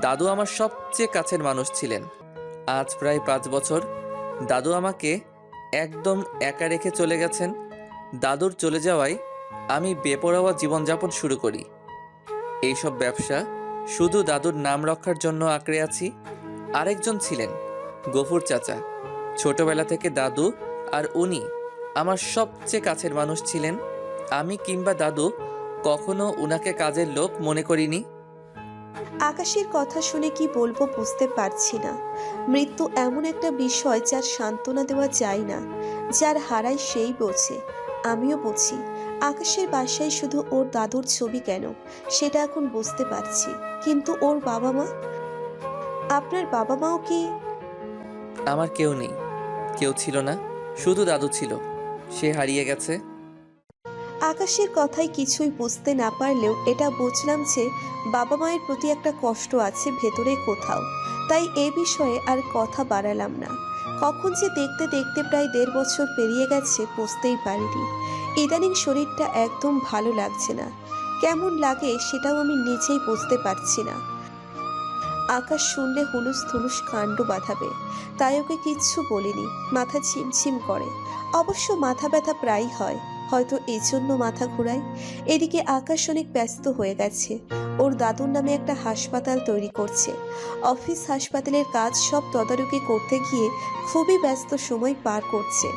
দাদু আমার সবচেয়ে কাছের মানুষ ছিলেন। আজ প্রায় 5 বছর দাদু আমাকে একদম একা রেখে চলে গেছেন। দাদুর চলে যাওয়ায় আমি বেপরোয়া জীবনযাপন শুরু করি। এইসব ব্যবসা শুধু দাদুর নাম রক্ষার জন্য আঁকড়ে আছি। আরেকজন ছিলেন গফুর চাচা। ছোটবেলা থেকে দাদু আর উনি আমার সবচেয়ে কাছের মানুষ ছিলেন। আমি কিংবা দাদু কখনো উনাকে কাজের লোক মনে করিনি। আকাশের কথা শুনে কি বলবো বুঝতে পারছি না। মৃত্যু এমন একটা বিষয় যার সান্ত্বনা দেওয়া যায় না। যার হারায় সেই বোঝে। আমিও বুঝি আকাশের বাসায় শুধু ওর দাদুর ছবি কেন সেটা এখন বুঝতে পারছি। কিন্তু ওর বাবা মা, আপনার বাবা মাও কি? আমার কেউ নেই, কেউ ছিল না, শুধু দাদু ছিল, সে হারিয়ে গেছে। আকাশের কথায় কিছুই বুঝতে না পারলেও এটা বুঝলাম যে বাবা মায়ের প্রতি একটা কষ্ট আছে ভেতরে কোথাও। তাই এ বিষয়ে আর কথা বাড়ালাম না। কখন যে দেখতে দেখতে প্রায় 1.5 বছর পেরিয়ে গেছে বুঝতেই পারিনি। ইদানিং শরীরটা একদম ভালো লাগছে না। কেমন লাগে সেটাও আমি নিজেই বুঝতে পারছি না। আকাশ শুনলে হুলুস থুলুস কাণ্ড বাঁধাবে, তাই ওকে কিচ্ছু বলিনি। মাথা ঝিমঝিম করে, অবশ্য মাথা ব্যথা প্রায়ই হয়, হয়তো এই জন্য মাথা ঘোরায়। এদিকে আকাশ অনেক ব্যস্ত হয়ে গেছে। ওর দাদুর নামে একটা হাসপাতাল তৈরি করছে। অফিস হাসপাতালের কাজ সব তদারকি করতে গিয়ে খুবই ব্যস্ত সময় পার করছে।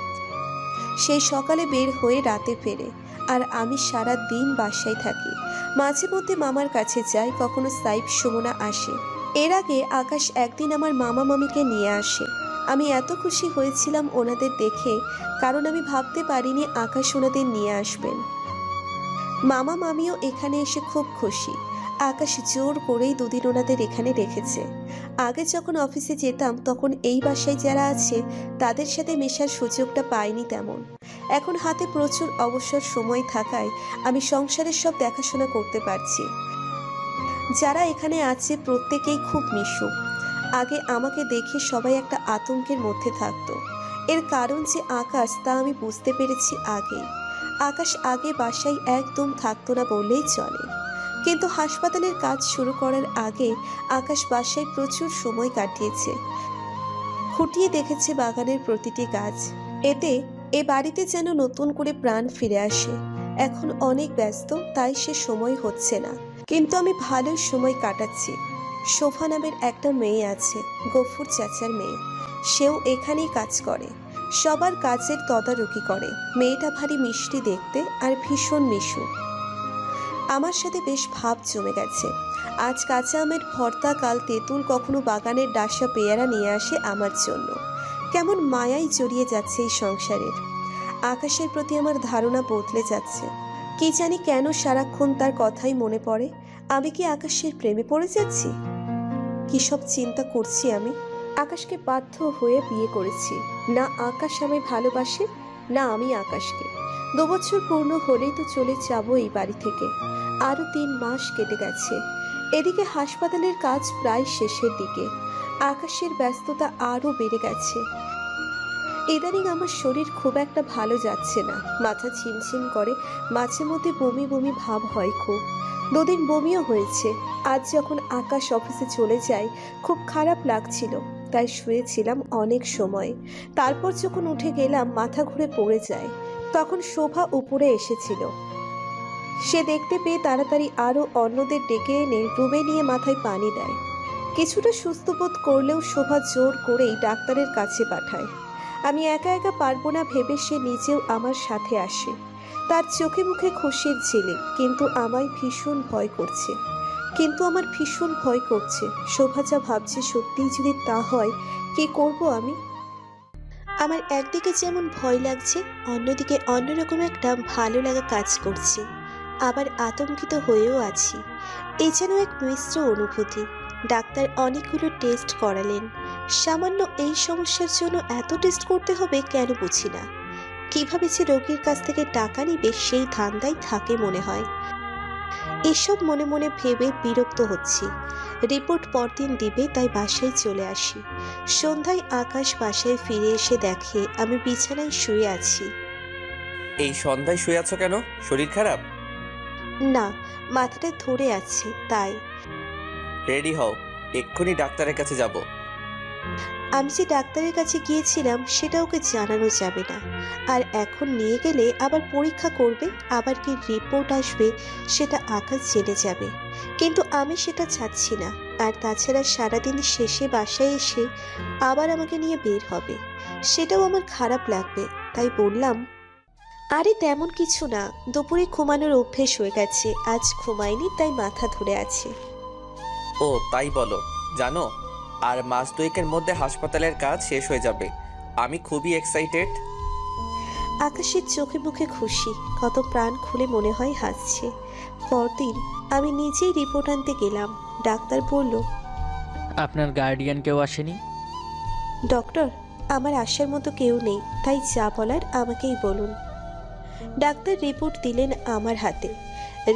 সেই সকালে বের হয়ে রাতে ফেরে, আর আমি সারা দিন বাসায় থাকি। মাঝে মধ্যে মামার কাছে যাই, কখনো সাইফ সুমনা আসে। এর আগে আকাশ একদিন আমার মামা মামিকে নিয়ে আসে। আমি এত খুশি হয়েছিলাম ওনাদের দেখে, কারণ আমি ভাবতে পারিনি আকাশ ওনাদের নিয়ে আসবেন। মামা মামিও এখানে এসে খুব খুশি। আকাশ জোর করেই 2 দিন ওনাদের এখানে রেখেছে। আগে যখন অফিসে যেতাম তখন এই বাসায় যারা আছে তাদের সাথে মেশার সুযোগটা পাইনি তেমন। এখন হাতে প্রচুর অবসর সময় থাকায় আমি সংসারের সব দেখাশোনা করতে পারছি। যারা এখানে আছে প্রত্যেকেই খুব মিশুক। আগে আমাকে দেখে সবাই একটা আতঙ্কের মধ্যে থাকতো। এর কারণ যে আকাশ তা আমি বুঝতে পেরেছি আগেই। আকাশ আগে বাসায় একদম থাকতো না বললেই চলে, কিন্তু হাসপাতালের কাজ শুরু করার আগে আকাশ বাসায় প্রচুর সময় কাটিয়েছে। খুঁটিয়ে দেখেছে বাগানের প্রতিটি গাছ। এতে এ বাড়িতে যেন নতুন করে প্রাণ ফিরে আসে। এখন অনেক ব্যস্ত, তাই সে সময় হচ্ছে না, কিন্তু আমি ভালোই সময় কাটাচ্ছি। শোভা নামের একটা মেয়ে আছে, গফুর চাচার মেয়ে। সেও এখানেই কাজ করে, সবার কাজের তদারকি করে। মেয়েটা ভারী মিষ্টি দেখতে আর ভীষণ মিশুক। আমার সাথে বেশ ভাব জমে গেছে। আজ কাঁচা আমের ভর্তা, কাল তেঁতুল, কখনো বাগানের ডাসা পেয়ারা নিয়ে আসে আমার জন্য। কেমন মায়াই জড়িয়ে যাচ্ছে এই সংসারের। আকাশের প্রতি আমার ধারণা বদলে যাচ্ছে। কি জানি কেন সারাক্ষণ তার কথাই মনে পড়ে। আমি কি আকাশের প্রেমে পড়ে যাচ্ছি? কি সব চিন্তা করছি আমি। আকাশকে বাধ্য হয়ে বিয়ে করেছি। না আকাশ আমায় ভালোবাসে, না আমি আকাশকে। 2 বছর পূর্ণ হলেই তো চলে যাব এই বাড়ি থেকে। আরও 3 মাস কেটে গেছে। এদিকে হাসপাতালের কাজ প্রায় শেষের দিকে। আকাশের ব্যস্ততা আরও বেড়ে গেছে। ইদানিং আমার শরীর খুব একটা ভালো যাচ্ছে না, মাথা ঝিমঝিম করে, মাঝে মধ্যে বমি বমি ভাব হয় খুব। দুদিন বমিও হয়েছে। আজ যখন আকাশ অফিসে চলে যায় খুব খারাপ লাগছিল, তাই শুয়েছিলাম অনেক সময়। তারপর যখন উঠে গেলাম মাথা ঘুরে পড়ে যায়। তখন শোভা উপরে এসেছিল। সে দেখতে পেয়ে তাড়াতাড়ি আরও অন্যদের ডেকে এনে রুমে নিয়ে মাথায় পানি দেয়। কিছুটা সুস্থ বোধ করলেও শোভা জোর করেই ডাক্তারের কাছে পাঠায়। আমি একা একা পারবো না ভেবে সে নিজেও আমার সাথে আসে। তার চোখে মুখে খুশির ঝিলিক, কিন্তু আমার ভীষণ ভয় করছে। শোভা যা ভাবছে সত্যিই যদি তা হয়, কি করব আমি? আমার একদিকে যেমন ভয় লাগছে, অন্যদিকে অন্যরকম একটা ভালো লাগা কাজ করছে। আবার আতঙ্কিত হয়েও আছি। এই যেন এক মিশ্র অনুভূতি। ডাক্তার অনেকগুলো টেস্ট করালেন। সামান্য এই সমস্যার জন্য এত টেস্ট করতে হবে কেন বুঝি না। কিভাবে যে রোগীর কাছ থেকে টাকা নিবে সেই ধান্দাই থাকে মনে হয়। এসব মনে মনে ভেবে বিরক্ত হচ্ছি। রিপোর্ট পরদিন দিবে, তাই বাসায় চলে আসি। সন্ধ্যায় আকাশ বাসায় ফিরে এসে দেখে আমি বিছানায় শুয়ে আছি। এই সন্ধ্যায় শুয়ে আছো কেন? শরীর খারাপ? না, মাথাটা ধরে আছে তাই। রেডি হও, এক্ষুনি ডাক্তারের কাছে যাব। আমি যে ডাক্তারের কাছে গিয়েছিলাম সেটা ওকে জানানো যাবে না। আর এখন নিয়ে গেলে আবার পরীক্ষা করবে, আবার কি রিপোর্ট আসবে সেটা আকাশ জেনে যাবে। কিন্তু আমি সেটা চাচ্ছি না। আর তাছাড়া সারাদিন শেষে বাসায় এসে আবার আমাকে নিয়ে বের হবে, সেটাও আমার খারাপ লাগবে। তাই বললাম, আরে তেমন কিছু না, দুপুরে ঘুমানোর অভ্যেস হয়ে গেছে, আজ ঘুমাইনি তাই মাথা ধরে আছে। ও তাই বলো। জানো, আর মাস দুয়েকের মধ্যে হাসপাতালের কাজ শেষ হয়ে যাবে। আমি খুবই এক্সাইটেড। আকাশের চোখে মুখে খুশি, কত প্রাণ খুলে মনে হয় হাসছে। পরদিন আমি নিজেই রিপোর্ট আনতে গেলাম। ডাক্তার বলল, আপনার গার্ডিয়ান কেউ আসেনি? ডক্টর, আমার আসার মতো কেউ নেই, তাই যা বলার আমাকেই বলুন। ডাক্তার রিপোর্ট দিলেন আমার হাতে।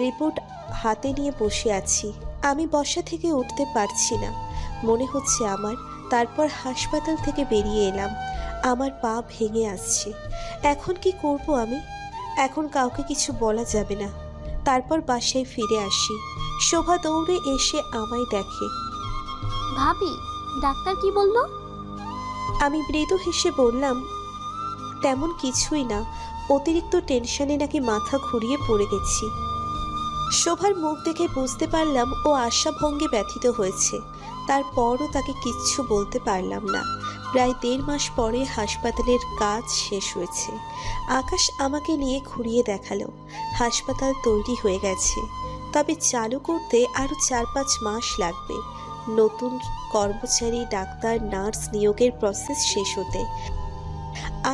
রিপোর্ট হাতে নিয়ে বসে আছি। আমি বসা থেকে উঠতে পারছি না, মনে হচ্ছে আমার। তারপর হাসপাতাল থেকে বেরিয়ে এলাম। আমার পা ভেঙে আসছে। এখন কি করব আমি? এখন কাউকে কিছু বলা যাবে না। তারপর বাসায় ফিরে আসি। শোভা দৌড়ে এসে আমায় দেখে। ভাবি, ডাক্তার কি বললো? আমি মৃদু হেসে বললাম, তেমন কিছুই না, অতিরিক্ত টেনশনে নাকি মাথা ঘুরিয়ে পড়ে গেছি। শোভার মুখ দেখে বুঝতে পারলাম ও আশাভঙ্গে ব্যথিত হয়েছে। তারপরও তাকে কিচ্ছু বলতে পারলাম না। প্রায় 1.5 মাস পরে হাসপাতালের কাজ শেষ হয়েছে। আকাশ আমাকে নিয়ে ঘুরিয়ে দেখালো। হাসপাতাল তৈরি হয়ে গেছে, তবে চালু করতে আরও 4-5 মাস লাগবে। নতুন কর্মচারী, ডাক্তার, নার্স নিয়োগের প্রসেস শেষ হতে।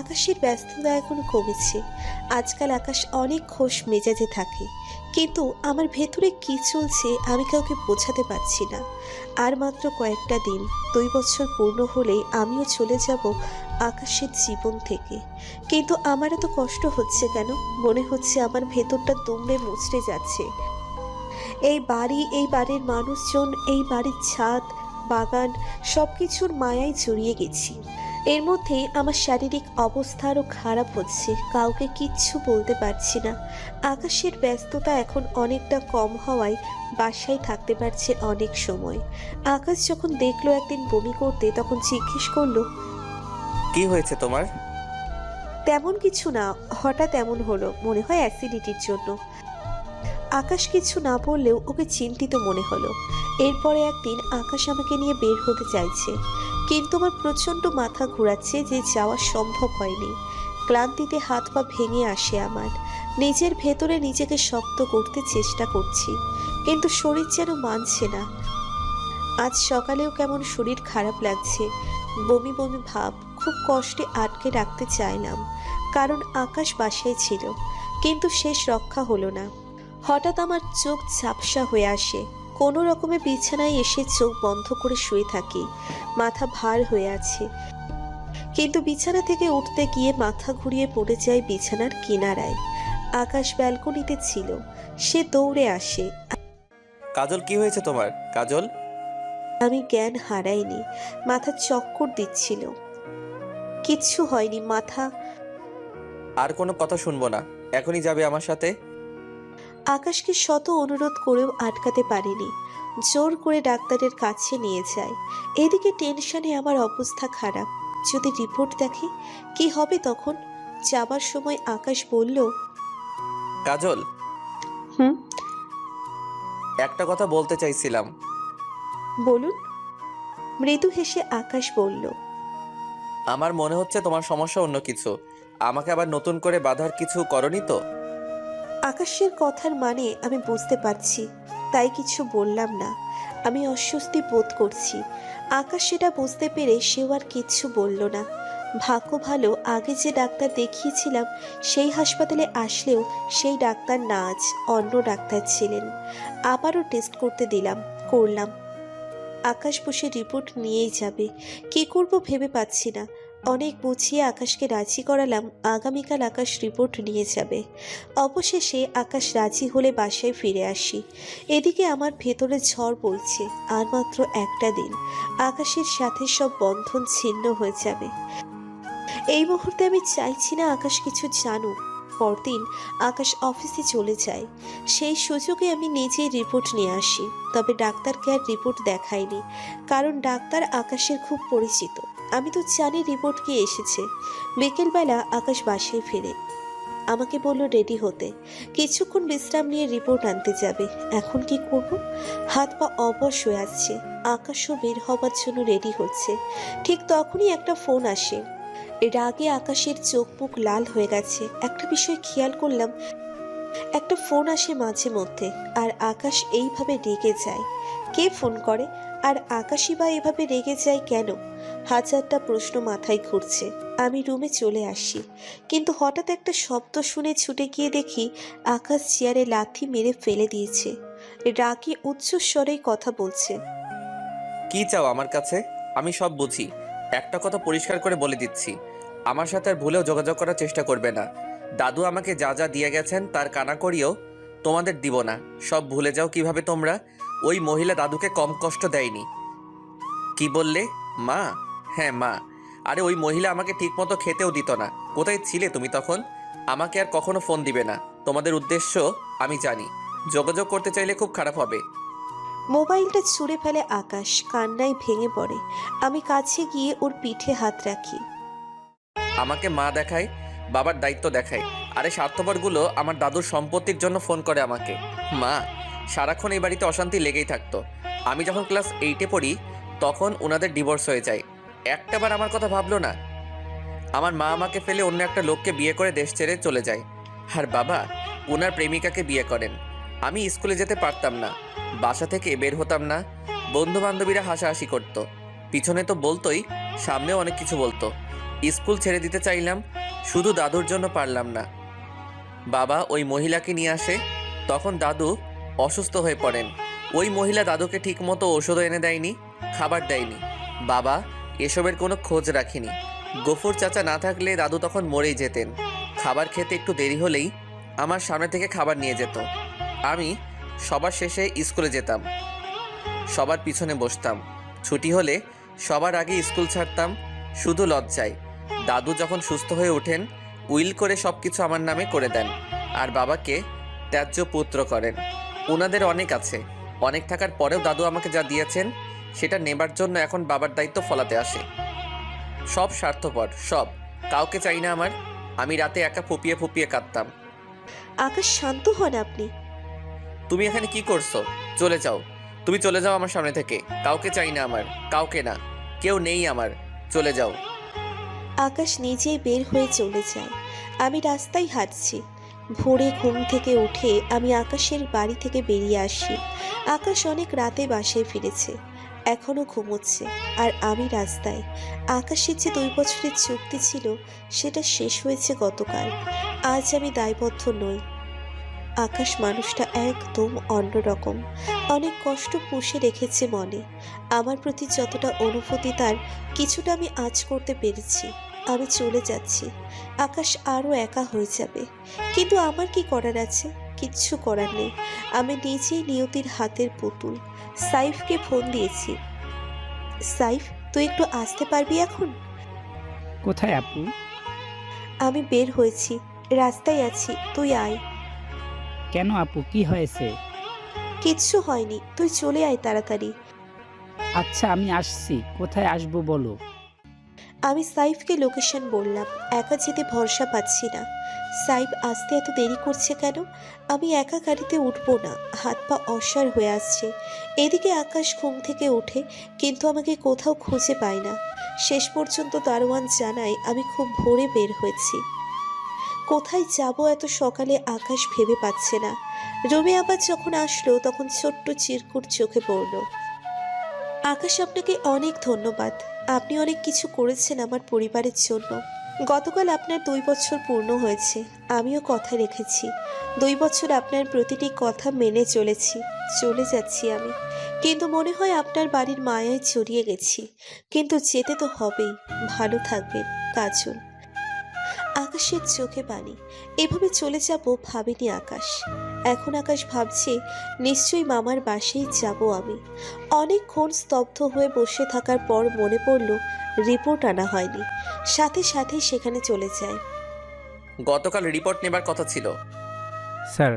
আকাশের ব্যস্ততা এখন কমেছে। আজকাল আকাশ অনেক খোশ মেজাজে থাকে, কিন্তু আমার ভেতরে কি চলছে আমি কাউকে বোঝাতে পারছি না। আর মাত্র কয়েকটা দিন, 2 বছর পূর্ণ হলেই আমিও চলে যাব আকাশের জীবন থেকে। কিন্তু আমার এত কষ্ট হচ্ছে কেন? মনে হচ্ছে আমার ভেতরটা দুমড়ে মুচড়ে যাচ্ছে। এই বাড়ি, এই বাড়ির মানুষজন, এই বাড়ির ছাদ, বাগান, সব কিছুর মায়ায় জড়িয়ে গেছি। এর মধ্যে আমার শারীরিক অবস্থা আরও খারাপ হচ্ছে। কাউকে কিচ্ছু বলতে পারছি না। আকাশের ব্যস্ততা এখন অনেকটা কম হওয়ায় বাসায় থাকতে পারছে অনেক সময়। আকাশ যখন দেখলো একদিন বমি করতে, তখন জিজ্ঞেস করলো, কি হয়েছে তোমার? তেমন কিছু না, হঠাৎ এমন হলো, মনে হয় অ্যাসিডিটির জন্য। আকাশ কিছু না বললেও ওকে চিন্তিত মনে হলো। এরপরে একদিন আকাশ আমাকে নিয়ে বের হতে চাইছে, কিন্তু আমার প্রচণ্ড মাথা ঘোরাচ্ছে যে যাওয়া সম্ভব হয়নি। ক্লান্তিতে হাত পা ভেঙে আসে আমার। নিজের ভেতরে নিজেকে শক্ত করতে চেষ্টা করছি, কিন্তু শরীর যেন মানছে না। আজ সকালেও কেমন শরীর খারাপ লাগছে, বমি বমি ভাব। খুব কষ্টে আটকে রাখতে চাইলাম, কারণ আকাশ বাসায় ছিল, কিন্তু শেষ রক্ষা হলো না। হঠাৎ আমার চোখ ঝাপসা হয়ে আসে। কোনো রকমে বিছানায় এসে চোখ বন্ধ করে শুয়ে থাকি। মাথা ভার হয়ে আছে, কিন্তু বিছানা থেকে উঠতে গিয়ে মাথা ঘুরিয়ে পড়ে যায় বিছানার কিনারায়। আকাশ ব্যালকনিতে ছিল, সে দৌড়ে আসে। কাজল, কি হয়েছে তোমার? কাজল। আমি জ্ঞান হারাইনি, মাথা চক্কর দিচ্ছিল। কিচ্ছু হয়নি, মাথা। আর কোনো কথা শুনবো না, এখনই যাবে আমার সাথে। আকাশকে শত অনুরোধ করেও আটকাতে পারিনি, জোর করে ডাক্তারের কাছে নিয়ে যায়। এদিকে টেনশনে আমার অবস্থা খারাপ। যদি রিপোর্ট দেখে কি হবে তখন? যাবার সময় আকাশ বলল, কাজল, হুম, একটা কথা বলতে চাইছিলাম। বলুন। মৃদু হেসে আকাশ বলল, আমার মনে হচ্ছে তোমার সমস্যা অন্য কিছু। আমাকে আবার নতুন করে বাধার কিছু করনি তো? আকাশের কথার মানে আমি বুঝতে পারছি, তাই কিছু বললাম না। আমি অস্বস্তি বোধ করছি। আকাশ সেটা বুঝতে পেরে সেও আর কিচ্ছু বলল না। ভাগ্য ভালো, আগে যে ডাক্তার দেখিয়েছিলাম সেই হাসপাতালে আসলেও সেই ডাক্তার না, আজ অন্য ডাক্তার ছিলেন। আবারও টেস্ট করতে করলাম। আকাশ বসে রিপোর্ট নিয়েই যাবে। কি করব ভেবে পাচ্ছি না। অনেক বুঝিয়ে আকাশকে রাজি করালাম আগামীকাল আকাশ রিপোর্ট নিয়ে যাবে। অবশেষে আকাশ রাজি হলে বাসায় ফিরে আসি। এদিকে আমার ভেতরে ঝড় বইছে। আর মাত্র একটা দিন, আকাশের সাথে সব বন্ধন ছিন্ন হয়ে যাবে। এই মুহূর্তে আমি চাইছি না আকাশ কিছু জানুক। পরদিন আকাশ অফিসে চলে যায়। সেই সুযোগে আমি নিজেই রিপোর্ট নিয়ে আসি। তবে ডাক্তারকে আর রিপোর্ট দেখাইনি, কারণ ডাক্তার আকাশের খুব পরিচিত। আমি তো জানি রিপোর্ট কি এসেছে। বিকেলবেলা আকাশ বাসায় ফেরে আমাকে বলল রেডি হতে, কিছুক্ষণ বিশ্রাম নিয়ে রিপোর্ট আনতে যাবে। এখন কি করব? হাত পা অবশ হয়ে আসছে। আকাশও বের হবার জন্য রেডি হচ্ছে। ঠিক তখনই একটা ফোন আসে। রাগে আকাশের চোখ মুখ লাল হয়ে গেছে। একটা বিষয় খেয়াল করলাম, একটা ফোন আসে মাঝে মধ্যে, আর আকাশ এইভাবে রেগে যায়। কে ফোন করে? আর আকাশই বা এভাবে রেগে যায় কেন? হাজারটা প্রশ্ন মাথায় ঘুরছে। আমি রুমে চলে আসি, কিন্তু হঠাৎ একটা শব্দ শুনে ছুটে গিয়ে দেখি আকাশ চেয়ারে লাথি মেরে ফেলে দিয়েছে। রাগে উচ্চস্বরেই কথা বলছে। কি চাও আমার কাছে? আমি সব বুঝি। একটা কথা পরিষ্কার করে বলে দিচ্ছি, আমার সাথে আর ভুলেও যোগাযোগ করার চেষ্টা করবে না। দাদু আমাকে যা যা দিয়ে গেছেন তার কানাকড়িও তোমাদের দিব না। সব ভুলে যাও কিভাবে তোমরা। ওই মহিলা দাদুকে কম কষ্ট দেয়নি। কি বললে? মা? হ্যাঁ মা। আরে ওই মহিলা আমাকে ঠিকমতো খেতেও দিত না। কোথায় ছিলে তুমি তখন? আমাকে আর কখনো ফোন দিবে না। তোমাদের উদ্দেশ্য আমি জানি। যোগাযোগ করতে চাইলে খুব খারাপ হবে। মোবাইলটা ছুঁড়ে ফেলে আকাশ, কান্নায় ভেঙে পড়ে। আমি কাছে গিয়ে ওর পিঠে হাত রাখি। আমাকে মা দেখায়, বাবার দায়িত্ব দেখায়। আরে স্বার্থপরগুলো আমার দাদুর সম্পত্তির জন্য ফোন করে আমাকে। মা, সারাক্ষণ এই বাড়িতে অশান্তি লেগেই থাকতো। আমি যখন ক্লাস 8-এ পড়ি তখন ওনাদের ডিভোর্স হয়ে যায়। একটাবার আমার কথা ভাবলো না। আমার মা আমাকে ফেলে অন্য একটা লোককে বিয়ে করে দেশ ছেড়ে চলে যায়। আর বাবা ওনার প্রেমিকাকে বিয়ে করেন। আমি স্কুলে যেতে পারতাম না, বাসা থেকে বের হতাম না। বন্ধু বান্ধবীরা হাসাহাসি করতো, পিছনে তো বলতোই, সামনেও অনেক কিছু বলতো। স্কুল ছেড়ে দিতে চাইলাম, শুধু দাদুর জন্য পারলাম না। বাবা ওই মহিলাকে নিয়ে আসে, তখন দাদু অসুস্থ হয়ে পড়েন। ওই মহিলা দাদুকে ঠিকমতো ওষুধও এনে দেয়নি, খাবার দেয়নি। বাবা এসবের কোনো খোঁজ রাখেনি। গফুর চাচা না থাকলে দাদু তখন মরেই যেতেন। খাবার খেতে একটু দেরি হলেই আমার সামনে থেকে খাবার নিয়ে যেত। আমি সবার শেষে স্কুলে যেতাম, সবার পিছনে বসতাম। ছুটি হলে সবার আগে স্কুল ছাড়তাম, শুধু লজ্জায়। দাদু যখন সুস্থ হয়ে ওঠেন উইল করে সব কিছু আমার নামে করে দেন, আর বাবাকে ত্যায্য পুত্র করেন। ওনাদের অনেক আছে, অনেক থাকার পরেও দাদু আমাকে যা দিয়েছেন সেটা নেবার জন্য এখন বাবার দায়িত্ব ফলাতে আসে। সব স্বার্থপর, সব। কাউকে চাই না আমার। আমি রাতে একা ফুপিয়ে ফুপিয়ে কাঁদতাম। আকাশ, শান্ত হন আপনি। তুমি এখানে কি করছো? চলে যাও, তুমি চলে যাও আমার সামনে থেকে। কাউকে চাই না আমার, কাউকে না। কেউ নেই আমার, চলে যাও। আকাশ নিজেই বের হয়ে চলে যায়। আমি রাস্তায় হাঁটছি। ভোরে ঘুম থেকে উঠে আমি আকাশের বাড়ি থেকে বেরিয়ে আসি। আকাশ অনেক রাতে বাসায় ফিরেছে, এখনো ঘুমোচ্ছে, আর আমি রাস্তায়। আকাশের যে 2 বছরের চুক্তি ছিল সেটা শেষ হয়েছে গতকাল। আজ আমি দায়বদ্ধ নই। আকাশ মানুষটা একদম অন্যরকম। অনেক কষ্ট পুষে রেখেছে মনে। আমার প্রতি যতটা অনুভূতি তার কিছুটা আমি আজ করতে পেরেছি। আমি চলে যাচ্ছি, আকাশ আরও একা হয়ে যাবে। কিন্তু আমার কি করার আছে? কিচ্ছু করার নেই। আমি নিজেই নিয়তির হাতের পুতুল। সাইফকে ফোন দিয়েছি। সাইফ, তুই একটু আসতে পারবি এখন? কোথায় আপু? আমি বের হয়েছি, রাস্তায় আছি, তুই আয়। কেন আপু, কি হয়েছে? কিচ্ছু হয়নি, তুই চলে আয় তাড়াতাড়ি। আচ্ছা আমি আসছি, কোথায় আসবো বলো। আমি সাইফকে লোকেশন বললাম। একা যেতে ভরসা পাচ্ছি না। সাইফ আসতে এত দেরি করছে কেন? আমি একা গাড়িতে উঠবো না, হাত পা অসাড় হয়ে আসছে। এদিকে আকাশ ঘুম থেকে ওঠে, কিন্তু আমাকে কোথাও খুঁজে পায় না। শেষ পর্যন্ত দারোয়ান জানায় আমি খুব ভোরে বের হয়েছি। কোথায় যাব এত সকালে আকাশ ভেবে পাচ্ছে না। রুমে আবার যখন আসলো তখন ছোট্ট চিরকুট চোখে পড়ল। আকাশ, আপনাকে অনেক ধন্যবাদ। আপনি অনেক কিছু করেছেন আমার পরিবারের জন্য। গতকাল আপনার 2 বছর পূর্ণ হয়েছে। আমিও কথা রেখেছি। 2 বছর আপনার প্রতিটি কথা মেনে চলেছি। চলে যাচ্ছি আমি, কিন্তু মনে হয় আপনার বাড়ির মায়ায় জড়িয়ে গেছি। কিন্তু যেতে তো হবেই। ভালো থাকবেন, কাজল। আকাশের চোখে পানি। এভাবে চলে যাব ভাবিনি আকাশ। এখন আকাশ ভাবছে নিশ্চয়ই মামার বাসায় যাব আমি। অনেকক্ষণ স্তব্ধ হয়ে বসে থাকার পর মনে পড়ল রিপোর্ট আনা হয়নি। সাথে সাথেই সেখানে চলে যায়। গতকাল রিপোর্ট নেবার কথা ছিল। স্যার,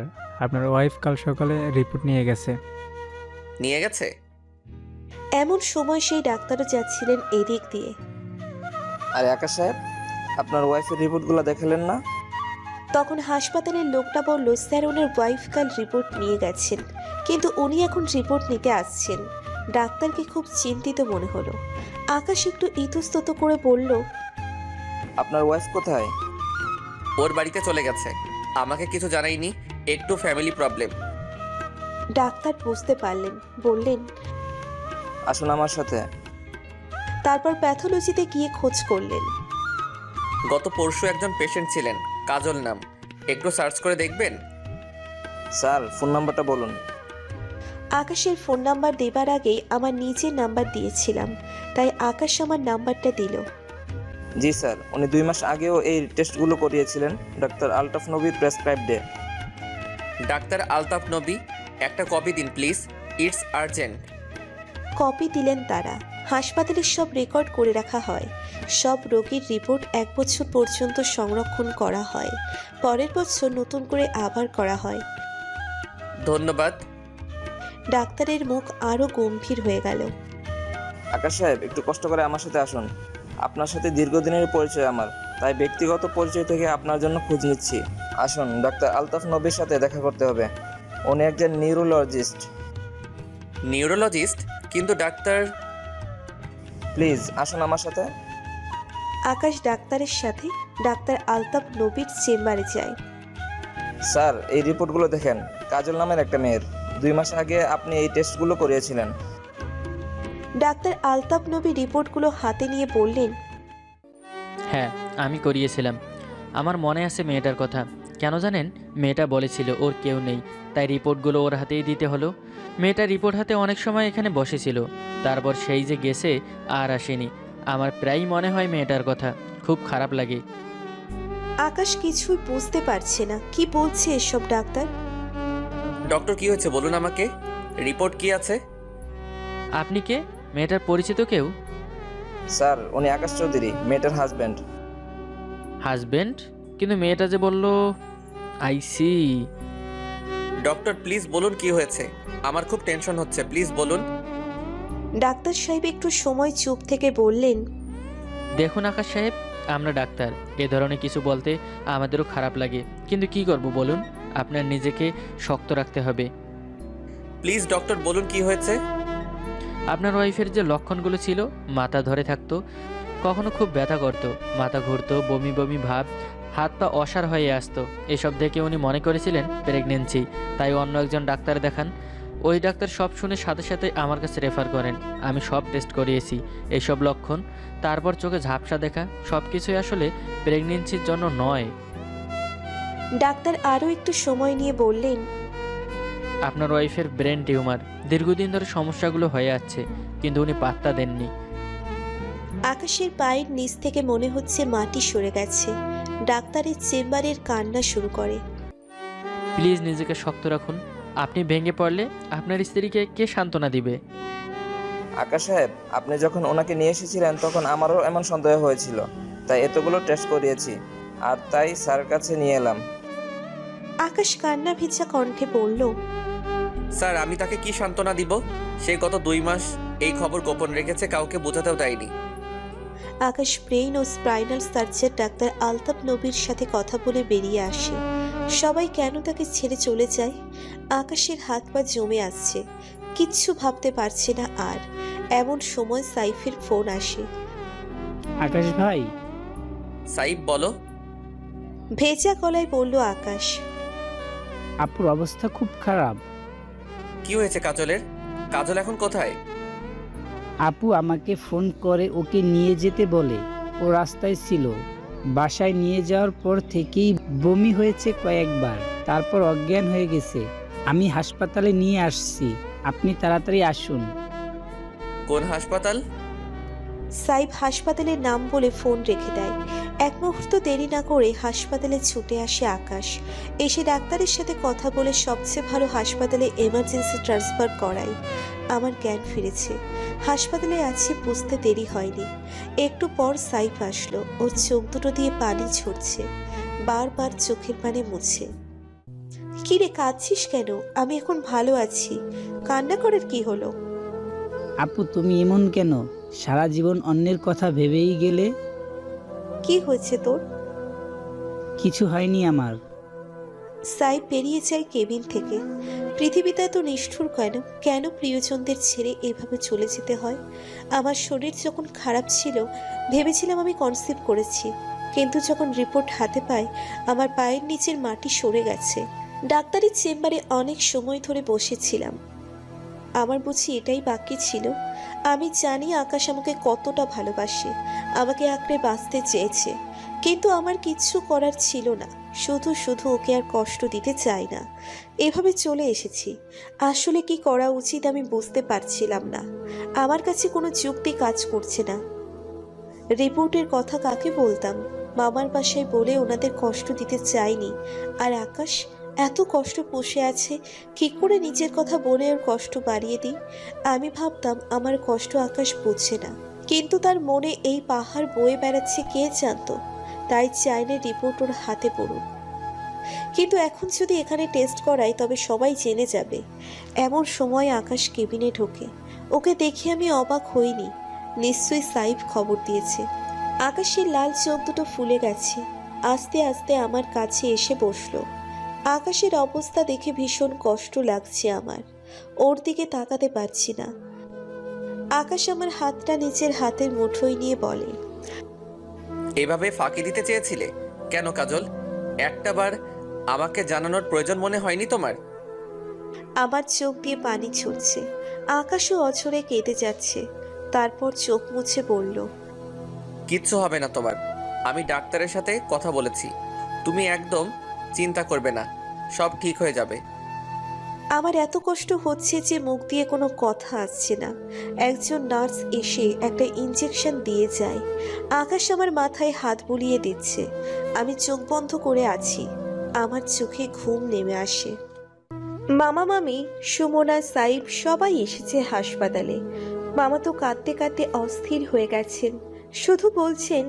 আপনার ওয়াইফ কাল সকালে রিপোর্ট নিয়ে গেছে। নিয়ে গেছে? এমন সময় সেই ডাক্তারও যাচ্ছিলেন এদিক দিয়ে। আরে আকাশ সাহেব, আপনার ওয়াইফের রিপোর্টগুলো দেখালেন না? তখন হাসপাতালের লোকটা বলল, স্যার ওনার ওয়াইফ কাল রিপোর্ট নিয়ে গেছেন, কিন্তু উনি এখন রিপোর্ট নিতে আসছেন। ডাক্তারকে খুব চিন্তিত মনে হলো। আকাশ একটু ইতস্তত করে বলল, আপনার ওয়াইফ কোথায়? ওর বাড়িতে চলে গেছে, আমাকে কিছু জানায়নি, একটু ফ্যামিলি প্রবলেম। ডাক্তার বুঝতে পারলেন, বললেন, আসুন আমার সাথে। তারপর প্যাথোলজিতে গিয়ে খোঁজ করলেন। গত পরশু একজন পেশেন্ট ছিলেন, কাজল নাম, একটু সার্চ করে দেখবেন। স্যার ফোন নাম্বারটা বলুন। আকাশের ফোন নাম্বার দেবার আগেই আমার নিজের নাম্বার দিয়েছিলাম, তাই আকাশ আমার নাম্বারটা দিল। জি স্যার, উনি 2 মাস আগেও এই টেস্টগুলো করিয়েছিলেন ডাক্তার আলতাফ নবী প্রেসক্রাইবডে। ডাক্তার আলতাফ নবী, একটা কপি দিন প্লিজ, ইটস আর্জেন্ট। কপি দিলেন তারা। হাসপাতালের সব রেকর্ড করে রাখা হয়। সব রোগীর রিপোর্ট 1 বছর পর্যন্ত সংরক্ষণ করা হয়। পরের বছর নতুন করে আবার করা হয়। ধন্যবাদ। ডাক্তারের মুখ আরো গম্ভীর হয়ে গেল। আকাশ সাহেব, একটু কষ্ট করে আমার সাথে আসুন। আপনার সাথে দীর্ঘদিনের পরিচয় আমার, তাই ব্যক্তিগত পরিচয় থেকে আপনার জন্য খোঁজ নিচ্ছি। আসুন, ডাক্তার আলতাফ নবীর সাথে দেখা করতে হবে। উনি একজন নিউরোলজিস্ট। নিউরোলজিস্ট? কিন্তু ডাক্তার। প্লিজ আসুন আমার সাথে। আকাশ ডাক্তারের সাথে ডাক্তার আলতাফ নবীর চেম্বারে যায়। স্যার এই রিপোর্টগুলো দেখেন, কাজল নামের একটা মেয়ের 2 মাস আগে আপনি এই টেস্টগুলো করিয়েছিলেন। ডাক্তার আলতাফ নবী রিপোর্টগুলো হাতে নিয়ে বললেন, হ্যাঁ আমি করিয়েছিলাম। আমার মনে আছে মেয়েটার কথা। কেন জানেন, মেয়েটা বলেছিল ওর কেউ নেই, তাই রিপোর্টগুলো ওর হাতেই দিতে হলো। মেয়েটা রিপোর্ট হাতে অনেক সময় এখানে বসেছিল, তারপর সেই যে গেছে আর আসেনি। আমার প্রায়ই মনে হয় মেয়েটার কথা, খুব খারাপ লাগে। আকাশ কিছুই বুঝতে পারছে না, কি বলছে এসব ডাক্তার। ডক্টর কি হয়েছে বলুন আমাকে, রিপোর্ট কি আছে? আপনি কে? মেয়েটার পরিচিত কেউ? স্যার উনি আকাশ চৌধুরী, মেয়েটার হাজব্যান্ড। হাজবেন্ড? কিন্তু মেয়েটা যে বলল। I C. ডক্টর প্লিজ বলুন কি হয়েছে, আমার খুব টেনশন হচ্ছে, প্লিজ বলুন। ডাক্তার সাহেব একটু সময় চুপ থেকে বললেন, দেখুন আকাশ সাহেব, আমরা ডাক্তার, এ ধরনের কিছু বলতে আমাদেরও খারাপ লাগে, কিন্তু কি করব বলুন, আপনার নিজেকে শক্ত রাখতে হবে। প্লিজ ডক্টর বলুন কি হয়েছে। আপনার ওয়াইফের যে লক্ষণগুলো ছিল, মাথা ধরে থাকতো, কখনো খুব ব্যথা করতো, মাথা ঘুরতো, বমি বমি ভাব, হাত পা অসাড় হয়ে আসতো। এসব দেখে উনি মনে করেছিলেন প্রেগনেন্সি, তাই অন্য একজন ডাক্তার দেখান। ওই ডাক্তার সব শুনে সাথে সাথে আমার কাছে রেফার করেন। আমি সব টেস্ট করিয়েছি, এইসব লক্ষণ, তারপর চোখে ঝাপসা দেখা, সব কিছুই আসলে প্রেগনেন্সির জন্য নয়। ডাক্তার আরও একটু সময় নিয়ে বললেন, আপনার ওয়াইফের ব্রেন টিউমার, দীর্ঘদিন ধরে সমস্যাগুলো হয়ে যাচ্ছে, কিন্তু উনি পাত্তা দেননি। আকাশের পায়ের নিচ থেকে মনে হচ্ছে মাটি সরে গেছে। ডাক্তারের চেম্বারের কান্না শুরু করে। প্লিজ নিজেকে শক্ত রাখুন, আপনি ভেঙে পড়লে আপনার স্ত্রীকে কে সান্ত্বনা দিবে? আকাশ সাহেব, আপনি যখন ওনাকে নিয়ে এসেছিলেন তখন আমারও এমন সন্দেহ হয়েছিল, তাই এতগুলো টেস্ট করিয়েছি, আর তাই স্যারের কাছে নিয়ে এলাম। আকাশ কান্না ভেজা কণ্ঠে বলল, স্যার আমি তাকে কি সান্ত্বনা দিব? সে গত 2 মাস এই খবর গোপন রেখেছে, কাউকে বোঝাতেও দেয়নি। আকাশ ব্রেইন ও স্পাইনাল সার্জন ডাক্তার আলতাফ নবীর সাথে কথা বলে বেরিয়ে আসে। সবাই কেন তাকে ছেড়ে চলে যায়? আকাশের হাত পা জমে আসছে, কিচ্ছু ভাবতে পারছে না আর। এমন সময় সাইফের ফোন আসে। আকাশ ভাই, সাইফ বলো। ভেজা গলায় বলল আকাশ। আপুর অবস্থা খুব খারাপ। কি হয়েছে কাজলের? কাজল এখন কোথায়? আপু আমাকে ফোন করে ওকে নিয়ে যেতে বলে। ও রাস্তায় ছিল, বাসায় নিয়ে যাওয়ার পর থেকেই বমি হয়েছে কয়েকবার, তারপর অজ্ঞান হয়ে গেছে। আমি হাসপাতালে নিয়ে আসছি, আপনি তাড়াতাড়ি আসুন। কোন হাসপাতাল? সাইফ হাসপাতালের নাম বলে ফোন রেখে দেয়। এক মুহূর্ত দেরি না করে হাসপাতালে ছুটে আসে আকাশ। এসে ডাক্তারের সাথে কথা বলে সবচেয়ে ভালো হাসপাতালে এমার্জেন্সি ট্রান্সফার করাই। আমার জ্ঞান ফিরেছে। হাসপাতালে আছি বুঝতে দেরি হয়নি। একটু পর সাইফ আসলো। ওর চোখ দুটো দিয়ে পানি ঝরছে, বারবার চোখের পানি মুছে। কিরে কাঁদছিস কেন? আমি এখন ভালো আছি, কান্না করার কি হলো? আপু তুমি এমন কেন? সারা জীবন অন্যের কথা ভেবেই গেলে। কি হয়েছে তোর? কিছু হয়নি আমার। সাইফ বেরিয়ে যায় কেবিন থেকে। পৃথিবীতে এত নিষ্ঠুর কেন প্রিয়জনদের ছেড়ে এভাবে চলে যেতে হয়? আমার শরীর যখন খারাপ ছিল ভেবেছিলাম আমি কনসিভ করেছি, কিন্তু যখন রিপোর্ট হাতে পাই আমার পায়ের নিচের মাটি সরে গেছে। ডাক্তারের চেম্বারে অনেক সময় ধরে বসেছিলাম। আমার বুঝি এটাই বাকি ছিল? আমি জানি আকাশ আমাকে কতটা ভালোবাসে, আমাকে আঁকড়ে বাঁচতে চেয়েছে, কিন্তু আমার কিচ্ছু করার ছিল না। শুধু শুধু ওকে আর কষ্ট দিতে চাই না, এভাবে চলে এসেছি। আসলে কি করা উচিত আমি বুঝতে পারছিলাম না। আমার কাছে কোনো যুক্তি কাজ করছে না। রিপোর্টের কথা কাকে বলতাম? মামার বাসায় বলে ওনাদের কষ্ট দিতে চাইনি। আর আকাশ এত কষ্ট বসে আছে, কি করে নিজের কথা বলে ওর কষ্ট বাড়িয়ে দিই? আমি ভাবতাম আমার কষ্ট আকাশ বুঝছে না, কিন্তু তার মনে এই পাহাড় বয়ে বেড়াচ্ছে কে জানতো। তাই চাইলে রিপোর্ট ওর হাতে পড়ুন, কিন্তু এখন যদি এখানে টেস্ট করাই তবে সবাই জেনে যাবে। এমন সময় আকাশ কেবিনে ঢোকে। ওকে দেখে আমি অবাক হইনি, নিশ্চয়ই সাইফ খবর দিয়েছে। আকাশের লাল চোখ দুটো ফুলে গেছে, আস্তে আস্তে আমার কাছে এসে বসলো। আকাশের অবস্থা দেখে ভীষণ কষ্ট লাগছে আমার, ওর দিকে তাকাতে পারছি না। আকাশ আমার হাতটা নিজের হাতের মুঠোয় নিয়ে বলে, এভাবে ফাঁকি দিতে চেয়েছিলে কেন কাজল? একটাবার আমাকে জানানোর প্রয়োজন মনে হয়নি তোমার? আমার চোখ দিয়ে পানি ছুটছে। আকাশও অঝরে কেঁদে যাচ্ছে। তারপর চোখ মুছে বলল, কিচ্ছু হবে না তোমার, আমি ডাক্তারের সাথে কথা বলেছি, তুমি একদম চিন্তা করবে না, সব ঠিক হয়ে যাবে। আমার এত কষ্ট হচ্ছে যে মুখ দিয়ে কোনো কথা আসছে না। একজন নার্স এসে একটা ইঞ্জেকশন দিয়ে যায়। আকাশ আমার মাথায় হাত বুলিয়ে দিচ্ছে। আমি চোখ বন্ধ করে আছি। আমার চোখে ঘুম নেমে আসে। মামা মামি, সুমনা, সাইফ সবাই এসেছে হাসপাতালে। মামা তো কাঁদতে কাঁদতে অস্থির হয়ে গেছেন, শুধু বলছেন,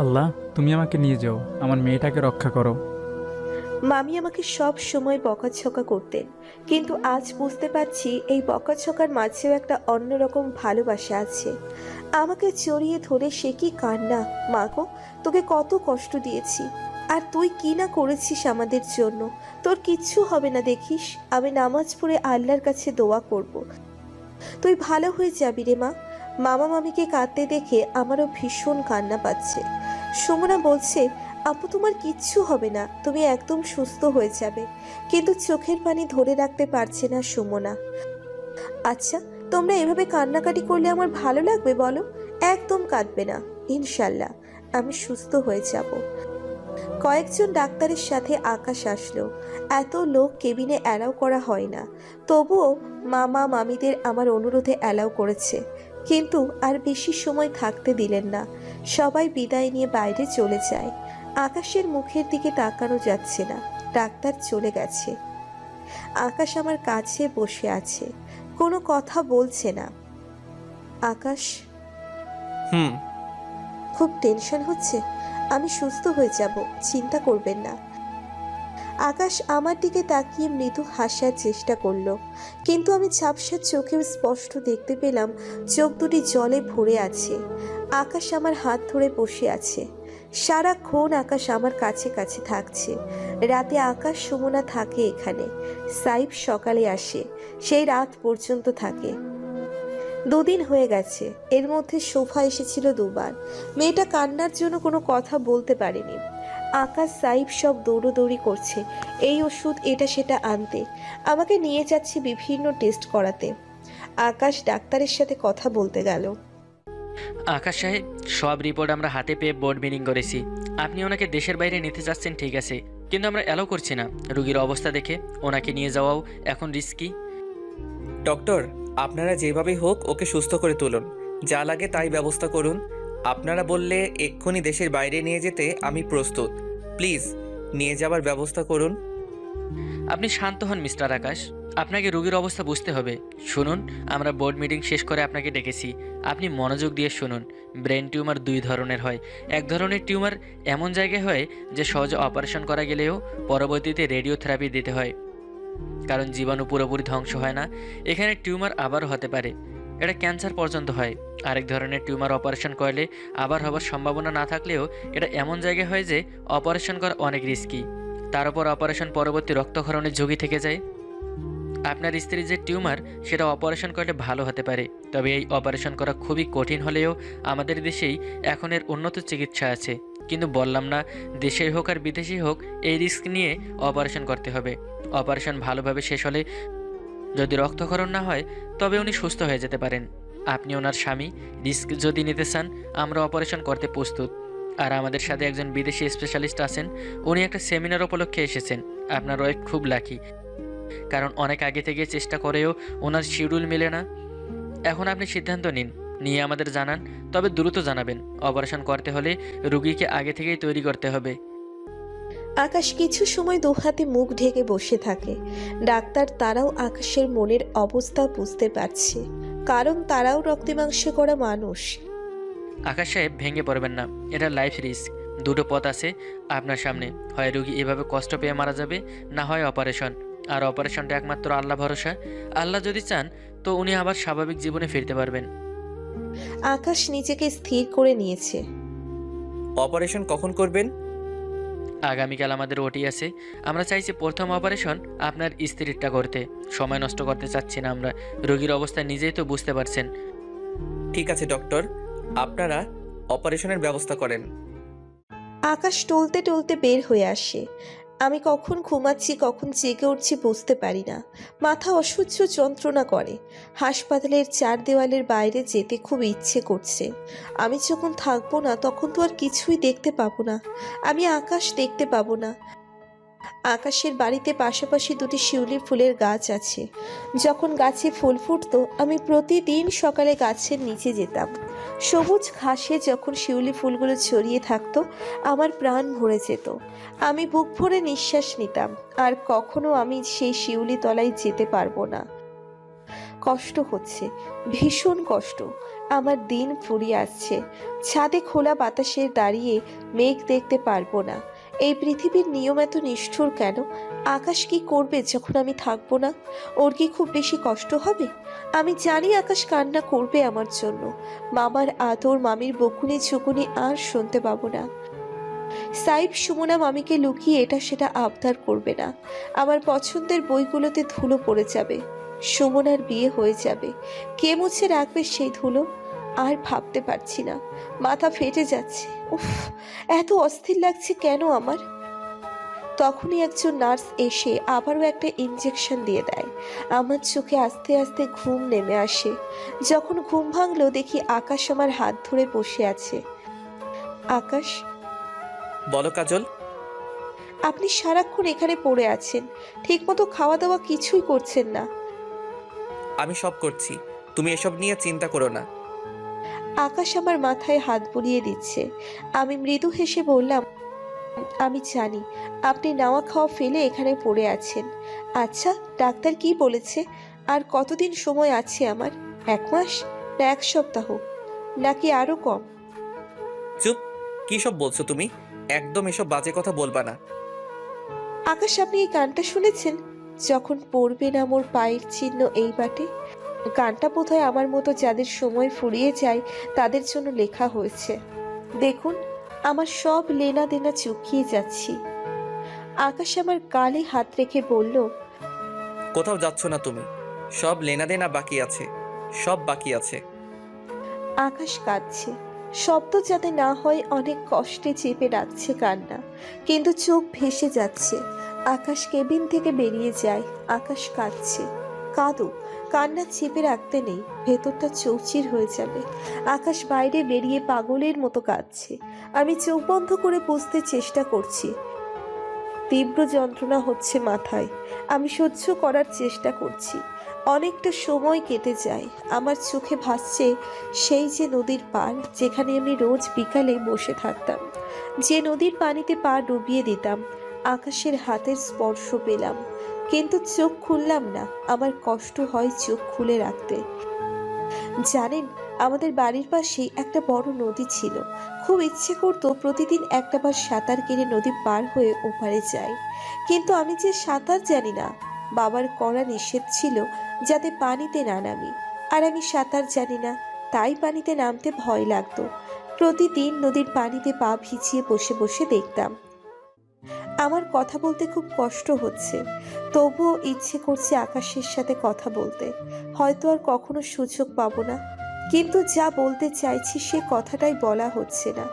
আল্লাহ তুমি আমাকে নিয়ে যাও, আমার মেয়েটাকে রক্ষা করো। মামি আমাকে সব সময় বকাঝকা করতেন, কিন্তু আজ বুঝতে পারছি এই বকাঝকার মাঝেও একটা অন্যরকম ভালোবাসা আছে। আমাকে জড়িয়ে ধরে সে কি কান্না! মা গো, তোকে কত কষ্ট দিয়েছি, আর তুই কি না করেছিস আমাদের জন্য। তোর কিচ্ছু হবে না দেখিস, আমি নামাজ পড়ে আল্লাহর কাছে দোয়া করব, তুই ভালো হয়ে যাবি রে মা। মামা মামিকে কাঁদতে দেখে আমারও ভীষণ কান্না পাচ্ছে। সুমনা বলছে, আপু তোমার কিচ্ছু হবে না, তুমি একদম সুস্থ হয়ে যাবে, কিন্তু চোখের পানি ধরে রাখতে পারছে না সুমনা। আচ্ছা, তোমরা এভাবে কান্নাকাটি করলে আমার ভালো লাগবে বলো? একদম কাঁদবে না, ইনশাল্লাহ আমি সুস্থ হয়ে যাব। কয়েকজন ডাক্তারের সাথে আকাশ আসলো। এত লোক কেবিনে অ্যালাউ করা হয় না, তবুও মামা মামিদের আমার অনুরোধে অ্যালাউ করেছে, কিন্তু আর বেশি সময় থাকতে দিলেন না। সবাই বিদায় নিয়ে বাইরে চলে যায়। আকাশের মুখের দিকে তাকানো যাচ্ছে না, ডাক্তার চলে গেছে। আকাশ আমার কাছে বসে আছে, কোনো কথা বলছে না। আকাশ, খুব টেনশন হচ্ছে। আমি সুস্থ হয়ে যাব, চিন্তা করবেন না। আকাশ আমার দিকে তাকিয়ে মৃদু হাসার চেষ্টা করলো, কিন্তু আমি ঝাপসা চোখে স্পষ্ট দেখতে পেলাম চোখ দুটি জলে ভরে আছে। আকাশ আমার হাত ধরে বসে আছে। সারাক্ষণ আকাশ আমার কাছে কাছে থাকছে। রাতে আকাশ সুমনা থাকে এখানে, সাইফ সকালে আসে, সেই রাত পর্যন্ত থাকে। 2 দিন হয়ে গেছে। এর মধ্যে শোভা এসেছিল 2 বার। মেয়েটা কান্নার জন্য কোনো কথা বলতে পারেনি। আকাশ সাইফ সব দৌড়োদৌড়ি করছে, এই ওষুধ এটা সেটা আনতে। আমাকে নিয়ে যাচ্ছে বিভিন্ন টেস্ট করাতে। আকাশ ডাক্তারের সাথে কথা বলতে গেল। আকাশ সাহেব, সব রিপোর্ট আমরা হাতে পেয়ে বোর্ড মিটিং করেছি। আপনি ওনাকে দেশের বাইরে নিতে যাচ্ছেন ঠিক আছে, কিন্তু আমরা অ্যালাউ করছি না। রুগীর অবস্থা দেখে ওনাকে নিয়ে যাওয়াও এখন রিস্কি। ডক্টর, আপনারা যেভাবেই হোক ওকে সুস্থ করে তুলুন, যা লাগে তাই ব্যবস্থা করুন। আপনারা বললে এক্ষুনি দেশের বাইরে নিয়ে যেতে আমি প্রস্তুত। প্লিজ নিয়ে যাবার ব্যবস্থা করুন। আপনি শান্ত হন মিস্টার আকাশ, আপনাকে রোগীর অবস্থা বুঝতে হবে। শুনুন, আমরা বোর্ড মিটিং শেষ করে আপনাকে ডেকেছি, আপনি মনোযোগ দিয়ে শুনুন। ব্রেন টিউমার 2 ধরনের হয়। এক ধরনের টিউমার এমন জায়গায় হয় যে সহজে অপারেশন করা গেলেও পরবর্তীতে রেডিওথেরাপি দিতে হয়, কারণ জীবাণু পুরোপুরি ধ্বংস হয় না। এখানে টিউমার আবারও হতে পারে, এটা ক্যান্সার পর্যন্ত হয়। আরেক ধরনের টিউমার অপারেশন করলে আবার হবার সম্ভাবনা না থাকলেও এটা এমন জায়গায় হয় যে অপারেশন করা অনেক রিস্কি। তার উপর অপারেশন পরবর্তী রক্তক্ষরণের ঝুঁকি থেকে যায়। আপনার স্ত্রীর যে টিউমার সেটা অপারেশন করলে ভালো হতে পারে, তবে এই অপারেশন করা খুবই কঠিন হলেও আমাদের দেশেই এখন এর উন্নত চিকিৎসা আছে। কিন্তু বললাম না, দেশেই হোক আর বিদেশেই হোক এই রিস্ক নিয়ে অপারেশন করতে হবে। অপারেশন ভালোভাবে শেষ হলে যদি রক্তক্ষরণ না হয় তবে উনি সুস্থ হয়ে যেতে পারেন। আপনি ওনার স্বামী, রিস্ক যদি নিতে চান আমরা অপারেশন করতে প্রস্তুত। আর আমাদের সাথে একজন বিদেশি স্পেশালিস্ট আছেন, উনি একটা সেমিনার উপলক্ষে এসেছেন। আপনার ওয়াইফ খুব লাকি, কারণ অনেক আগে থেকে চেষ্টা করেও ওনার শিডিউল মেলে না। এখন আপনি সিদ্ধান্ত নিন, নিয়ে আমাদের জানান, তবে দ্রুত জানাবেন। অপারেশন করতে হলে রুগীকে আগে থেকেই তৈরি করতে হবে। আকাশ কিছু সময় 2 হাতে মুখ ঢেকে বসে থাকে। ডাক্তার তারাও আকাশের মনের অবস্থা বুঝতে পারছে, কারণ তারাও রক্তে মাংসে করা মানুষ। আকাশ সাহেব, ভেঙে পড়বেন না, এটা লাইফ রিস্ক। 2টো পথ আছে আপনার সামনে, হয় রুগী এভাবে কষ্ট পেয়ে মারা যাবে, না হয় অপারেশন। আর অপারেশনটা একমাত্র আল্লাহ ভরসা। আল্লাহ যদি চান তো উনি আবার স্বাভাবিক জীবনে ফিরতে পারবেন। আকাশ নিজেকে স্থির করে নিয়েছে। অপারেশন কখন করবেন? আগামীকাল আমাদের ওটি আছে। আমরা চাইছি প্রথম অপারেশন আপনার স্ত্রীরটা করতে। সময় নষ্ট করতে চাচ্ছি না আমরা। রোগীর অবস্থা নিজেই তো বুঝতে পারছেন। ঠিক আছে ডক্টর, আপনারা অপারেশনের ব্যবস্থা করেন। আকাশ টলতে টলতে বের হয়ে আসে। আমি কখন ঘুমাচ্ছি কখন জেগে উঠছি বুঝতে পারি না। মাথা অসহ্য যন্ত্রণা করে। হাসপাতালের 4 দেওয়ালের বাইরে যেতে খুব ইচ্ছে করছে। আমি যখন থাকবো না তখন তো আর কিছুই দেখতে পাবো না। আমি আকাশ দেখতে পাবো না। আকাশের বাড়িতে পাশাপাশি 2টি শিউলি ফুলের গাছ আছে। যখন গাছে ফুল ফুটতো আমি প্রতিদিন সকালে গাছের নিচে যেতাম। সবুজ ঘাসে যখন শিউলি ফুলগুলো ছড়িয়ে থাকতো আমার প্রাণ ভরে যেত। আমি বুক ভরে নিঃশ্বাস নিতাম। আর কখনো আমি সেই শিউলি তলায় যেতে পারবো না। কষ্ট হচ্ছে, ভীষণ কষ্ট। আমার দিন ফুরিয়ে আসছে। ছাদে খোলা বাতাসে দাঁড়িয়ে মেঘ দেখতে পারবো না। এই পৃথিবীর নিয়ম এত নিষ্ঠুর কেন? আকাশ কি করবে যখন আমি থাকবো না? ওর কি খুব বেশি কষ্ট হবে? আমি জানি আকাশ কান্না করবে আমার জন্য। মামার আদর, মামির বকুনি ঝুকুনি আর শুনতে পাবো না। সাইফ সুমনা মামিকে লুকিয়ে এটা সেটা আবদার করবে না। আমার পছন্দের বইগুলোতে ধুলো পড়ে যাবে। সুমনার বিয়ে হয়ে যাবে। কে মুছে রাখবে সেই ধুলো? আর ভাবতে পারছি না, মাথা ফেটে যাচ্ছে। উফ, এত অস্থির লাগছে কেন আমার? তখনই একজন নার্স এসে আবারও একটা ইনজেকশন দিয়ে দেয়। আমার চোখে আস্তে আস্তে ঘুম নেমে আসে। যখন ঘুম ভাঙলো দেখি আকাশ আমার হাত ধরে বসে আছে। আকাশ, বলো কাজল। আপনি সারাক্ষণ এখানে পড়ে আছেন, ঠিকমতো খাওয়া দাওয়া কিছুই করছেন না। আমি সব করছি, তুমি এসব নিয়ে চিন্তা করো না। আকাশ আমার মাথায় হাত বুলিয়ে দিচ্ছে। আমি মৃদু হেসে বললাম, আমি জানি আপনি নাওয়া খাওয়া ফেলে এখানে পড়ে আছেন। আচ্ছা, ডাক্তার কি বলেছে? আর কতদিন সময় আছে আমার? 1 মাস, না 1 সপ্তাহ, নাকি আরো কম? চুপ, কী সব বলছো তুমি? একদম এসব বাজে কথা বলবা না। আকাশ, আপনি এই গানটা শুনেছেন? যখন পড়বে না মোর পায়ের চিহ্ন এই বাটে। গানটা বোধহয় আমার মতো যাদের সময় ফুরিয়ে যায় তাদের জন্য লেখা হয়েছে। দেখুন, আমার সব লেনা দেনা চুকিয়ে যাচ্ছি। আকাশ আমার গালে হাত রেখে বলল, কোথাও যাচ্ছ না তুমি, সব লেনাদেনা বাকি আছে, সব বাকি আছে। আকাশ কাঁদছে, শব্দ যাতে না হয় অনেক কষ্টে চেপে রাখছে কান্না, কিন্তু চোখ ভেসে যাচ্ছে। আকাশ কেবিন থেকে বেরিয়ে যায়। আকাশ কাঁদছে। কাঁদো, কান্না চেপে রাখতে নেই, ভেতরটা চৌচির হয়ে যাবে। আকাশ বাইরে বেরিয়ে পাগলের মতো কাঁদছে। আমি চোখ বন্ধ করে বুঝতে চেষ্টা করছি। তীব্র যন্ত্রণা হচ্ছে মাথায়। আমি সহ্য করার চেষ্টা করছি। অনেকটা সময় কেটে যায়। আমার চোখে ভাসছে সেই যে নদীর পাড়, যেখানে আমি রোজ বিকালে বসে থাকতাম, যে নদীর পানিতে পা ডুবিয়ে দিতাম। আকাশের হাতের স্পর্শ পেলাম, কিন্তু চোখ খুললাম না। আমার কষ্ট হয় চোখ খুলে রাখতে। জানেন, আমাদের বাড়ির পাশেই একটা বড় নদী ছিল। খুব ইচ্ছে করতো প্রতিদিন একটাবার সাঁতার কেটে নদী পার হয়ে ওপারে যাই, কিন্তু আমি যে সাঁতার জানি না। বাবার কড়া নিষেধ ছিল যাতে পানিতে না নামি, আর আমি সাঁতার জানি না, তাই পানিতে নামতে ভয় লাগতো। প্রতিদিন নদীর পানিতে পা ভিজিয়ে বসে বসে দেখতাম। আমার কথা বলতে খুব কষ্ট হচ্ছে, তবুও ইচ্ছে করছে আকাশের সাথে কথা বলতে। হয়তো আর কখনো সুযোগ পাবো না, কিন্তু যা বলতে চাইছি সে কথাটাই বলা হচ্ছে না।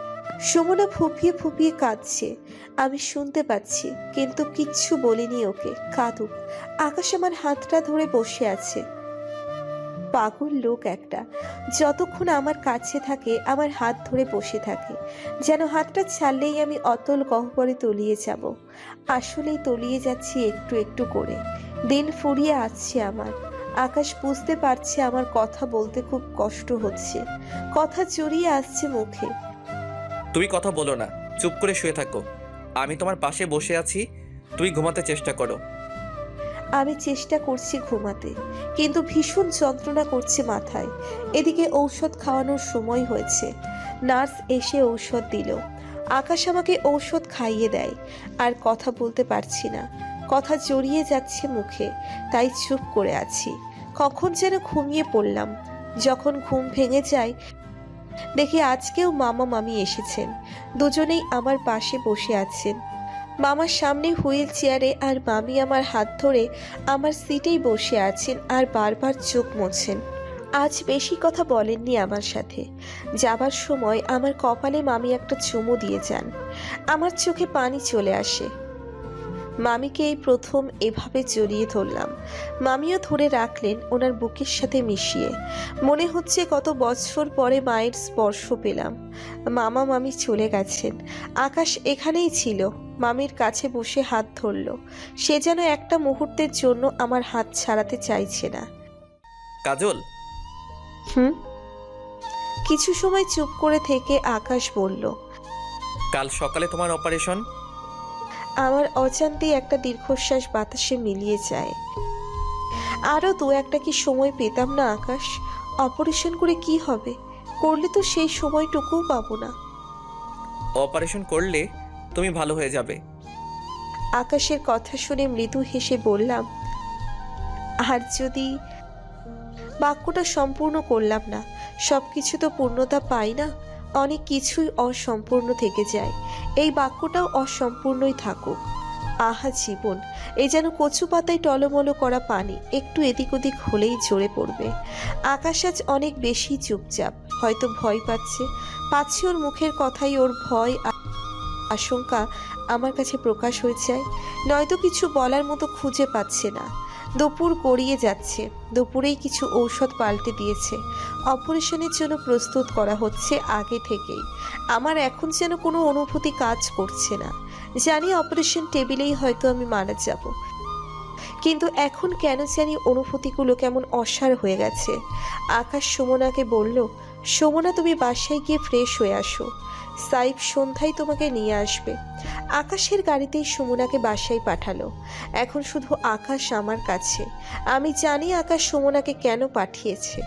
সুমনা ফুপিয়ে ফুপিয়ে কাঁদছে, আমি শুনতে পাচ্ছি, কিন্তু কিচ্ছু বলিনি ওকে। কাঁদুক। আকাশ আমার হাতটা ধরে বসে আছে। পাগল লোক একটা, যতক্ষণ আমার কাছে থাকে আমার হাত ধরে বসে থাকে, যেন হাতটা ছাড়লেই আমি অতল গহ্বরে তলিয়ে যাব। আসলেই তলিয়ে যাচ্ছি একটু একটু করে। দিন ফুরিয়ে আসছে আমার। আকাশ বুঝতে পারছে আমার কথা বলতে খুব কষ্ট হচ্ছে, কথা জড়িয়ে আসছে মুখে। তুমি কথা বলো না, চুপ করে শুয়ে থাকো। আমি তোমার পাশে বসে আছি, তুমি ঘুমাতে চেষ্টা করো। আমি চেষ্টা করছি ঘুমাতে, কিন্তু ভীষণ যন্ত্রণা করছে মাথায়। এদিকে ঔষধ খাওয়ানোর সময় হয়েছে। নার্স এসে ঔষধ দিল। আকাশ আমাকে ঔষধ খাইয়ে দেয়। আর কথা বলতে পারছি না, কথা জড়িয়ে যাচ্ছে মুখে, তাই চুপ করে আছি। কখন যেন ঘুমিয়ে পড়লাম। যখন ঘুম ভেঙে যায় দেখি আজকেও মামা মামি এসেছেন। দুজনেই আমার পাশে বসে আছেন। মামার সামনে হুইল চেয়ারে আর মামি আমার হাত ধরে আমার সিটেই বসে আছেন আর বারবার চোখ মুছছেন। আজ বেশি কথা বলেননি আমার সাথে। যাবার সময় আমার কপালে মামি একটা চুমু দিয়ে যান। আমার চোখে পানি চলে আসে। মামিকে এই প্রথম এভাবে জড়িয়ে ধরলাম। মামিও ধরে রাখলেন ওনার বুকের সাথে মিশিয়ে। মনে হচ্ছে কত বছর পরে মায়ের স্পর্শ পেলাম। মামা মামি চলে গেছেন। আকাশ এখানেই ছিল, মামির কাছে বসে হাত ধরল। সে যেন একটা মুহূর্তের জন্য আমার হাত ছাড়াতে চাইছে না। কাজল। কিছু সময় চুপ করে থেকে আকাশ বলল, কাল সকালে তোমার অপারেশন। আমার অজান্তেই একটা দীর্ঘশ্বাস বাতাসে মিলিয়ে যায়। আরও দু একটা কি সময় পেতাম না আকাশ? অপারেশন করে কি হবে? করলে তো সেই সময়টুকুও পাবো না। অপারেশন করলে তুমি ভালো হয়ে যাবে। আকাশের কথা শুনে মৃদু হেসে বললাম, আর যদি? বাক্যটা সম্পূর্ণ করলাম না। সব কিছু তো পূর্ণতা পাই না, অনেক কিছুই অসম্পূর্ণ থেকে যায়। এই বাক্যটাও অসম্পূর্ণই থাকুক। আহা জীবন, এই যেন কচু পাতায় টলমলো করা পানি, একটু এদিক ওদিক হলেই ঝরে পড়বে। আকাশ আজ অনেক বেশি চুপচাপ, হয়তো ভয় পাচ্ছে ওর মুখের কথাই ওর ভয় আশঙ্কা আমার কাছে প্রকাশ হয়ে যায়। নয়তো কিছু বলার মতো খুঁজে পাচ্ছে না। দুপুর গড়িয়ে যাচ্ছে, দুপুরেই কিছু ঔষধ পাল্টে দিয়েছে। অপারেশনের জন্য প্রস্তুত করা হচ্ছে আগে থেকেই। আমার এখন যেন কোনো অনুভূতি কাজ করছে না। জানি অপারেশন টেবিলেই হয়তো আমি মারা যাব, কিন্তু এখন কেন জানি অনুভূতিগুলো কেমন অসাড় হয়ে গেছে। আকাশ সুমনাকে বলল, সুমনা তুমি বাসায় গিয়ে ফ্রেশ হয়ে আসো, সাইফ সন্ধ্যায় তোমাকে নিয়ে আসবে। আকাশের গাড়িতেই সুমনাকে বাসায় পাঠালো। এখন শুধু আকাশ আমার কাছে। আমি জানি আকাশ সুমনাকে কেন পাঠিয়েছে।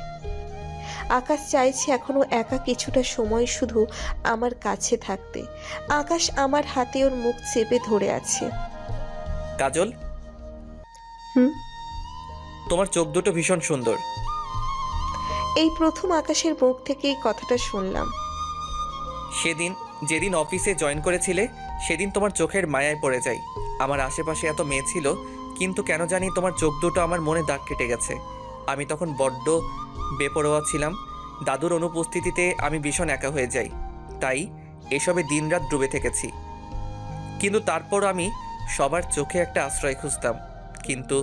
আকাশ চাইছে এখনো একা কিছুটা সময় শুধু আমার কাছে থাকতে। আকাশ আমার হাতে ওর মুখ চেপে ধরে আছে। কাজল, হুম? তোমার চোখ দুটো ভীষণ সুন্দর। এই প্রথম আকাশের মুখ থেকে এই কথাটা শুনলাম। যেদিন অফিসে জয়েন করেছিলে সেদিন তোমার চোখের মায়ায় পড়ে যাই। আমার আশেপাশে এত মেয়ে ছিল, কিন্তু কেন জানি তোমার চোখ দুটো আমার মনে দাগ কেটে গেছে। আমি তখন বড্ড বেপরোয়া ছিলাম। দাদুর অনুপস্থিতিতে আমি ভীষণ একা হয়ে যাই, তাই এসবে দিনরাত ডুবে থেকেছি। কিন্তু তারপর আমি সবার চোখে একটা আশ্রয় খুঁজতাম, কিন্তু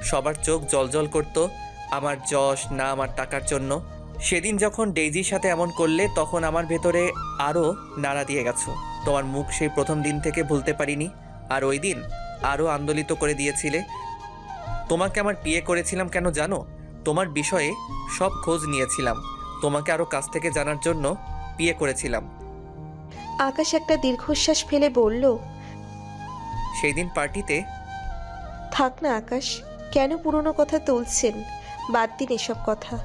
সবার চোখ জলজল করতো আমার যশ নাম আর টাকার জন্য। সেদিন যখন ডেইজির সাথে এমন করলে তখন আমার ভেতরে আরও নাড়া দিয়ে গেছো। তোমার মুখ সেই প্রথম দিন থেকে ভুলতে পারিনি। আর ওই দিন আরও আন্দোলিত করে দিয়েছিলে। তোমাকে আমার বিয়ে করেছিলাম কেন জানো? তোমার বিষয়ে সব খোঁজ নিয়েছিলাম, তোমাকে আরও কাছ থেকে জানার জন্য বিয়ে করেছিলাম। আকাশ একটা দীর্ঘশ্বাস ফেলে বলল, সেই দিন পার্টিতে। থাক না আকাশ, কেন পুরনো কথা তুলছেন? বাদ দিন এসব কথা।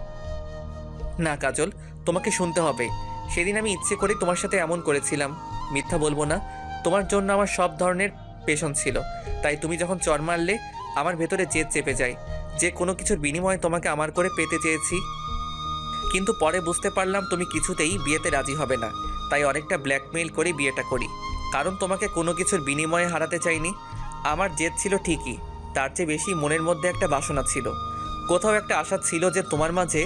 না কাজল, তোমাকে শুনতে হবে। সেদিন আমি ইচ্ছে করে তোমার সাথে এমন করেছিলাম, মিথ্যা বলবো না। তোমার জন্য আমার সব ধরনের পেশন ছিল, তাই তুমি যখন চর মারলে আমার ভেতরে জেদ চেপে যায় যে কোনো কিছুর বিনিময়ে তোমাকে আমার করে পেতে চেয়েছি। কিন্তু পরে বুঝতে পারলাম তুমি কিছুতেই বিয়েতে রাজি হবে না, তাই অনেকটা ব্ল্যাকমেইল করে বিয়েটা করি, কারণ তোমাকে কোনো কিছুর বিনিময়ে হারাতে চাইনি। আমার জেদ ছিল ঠিকই, তার চেয়ে বেশি মনের মধ্যে একটা বাসনা ছিল। কোথাও একটা আশা ছিল যে তোমার মাঝে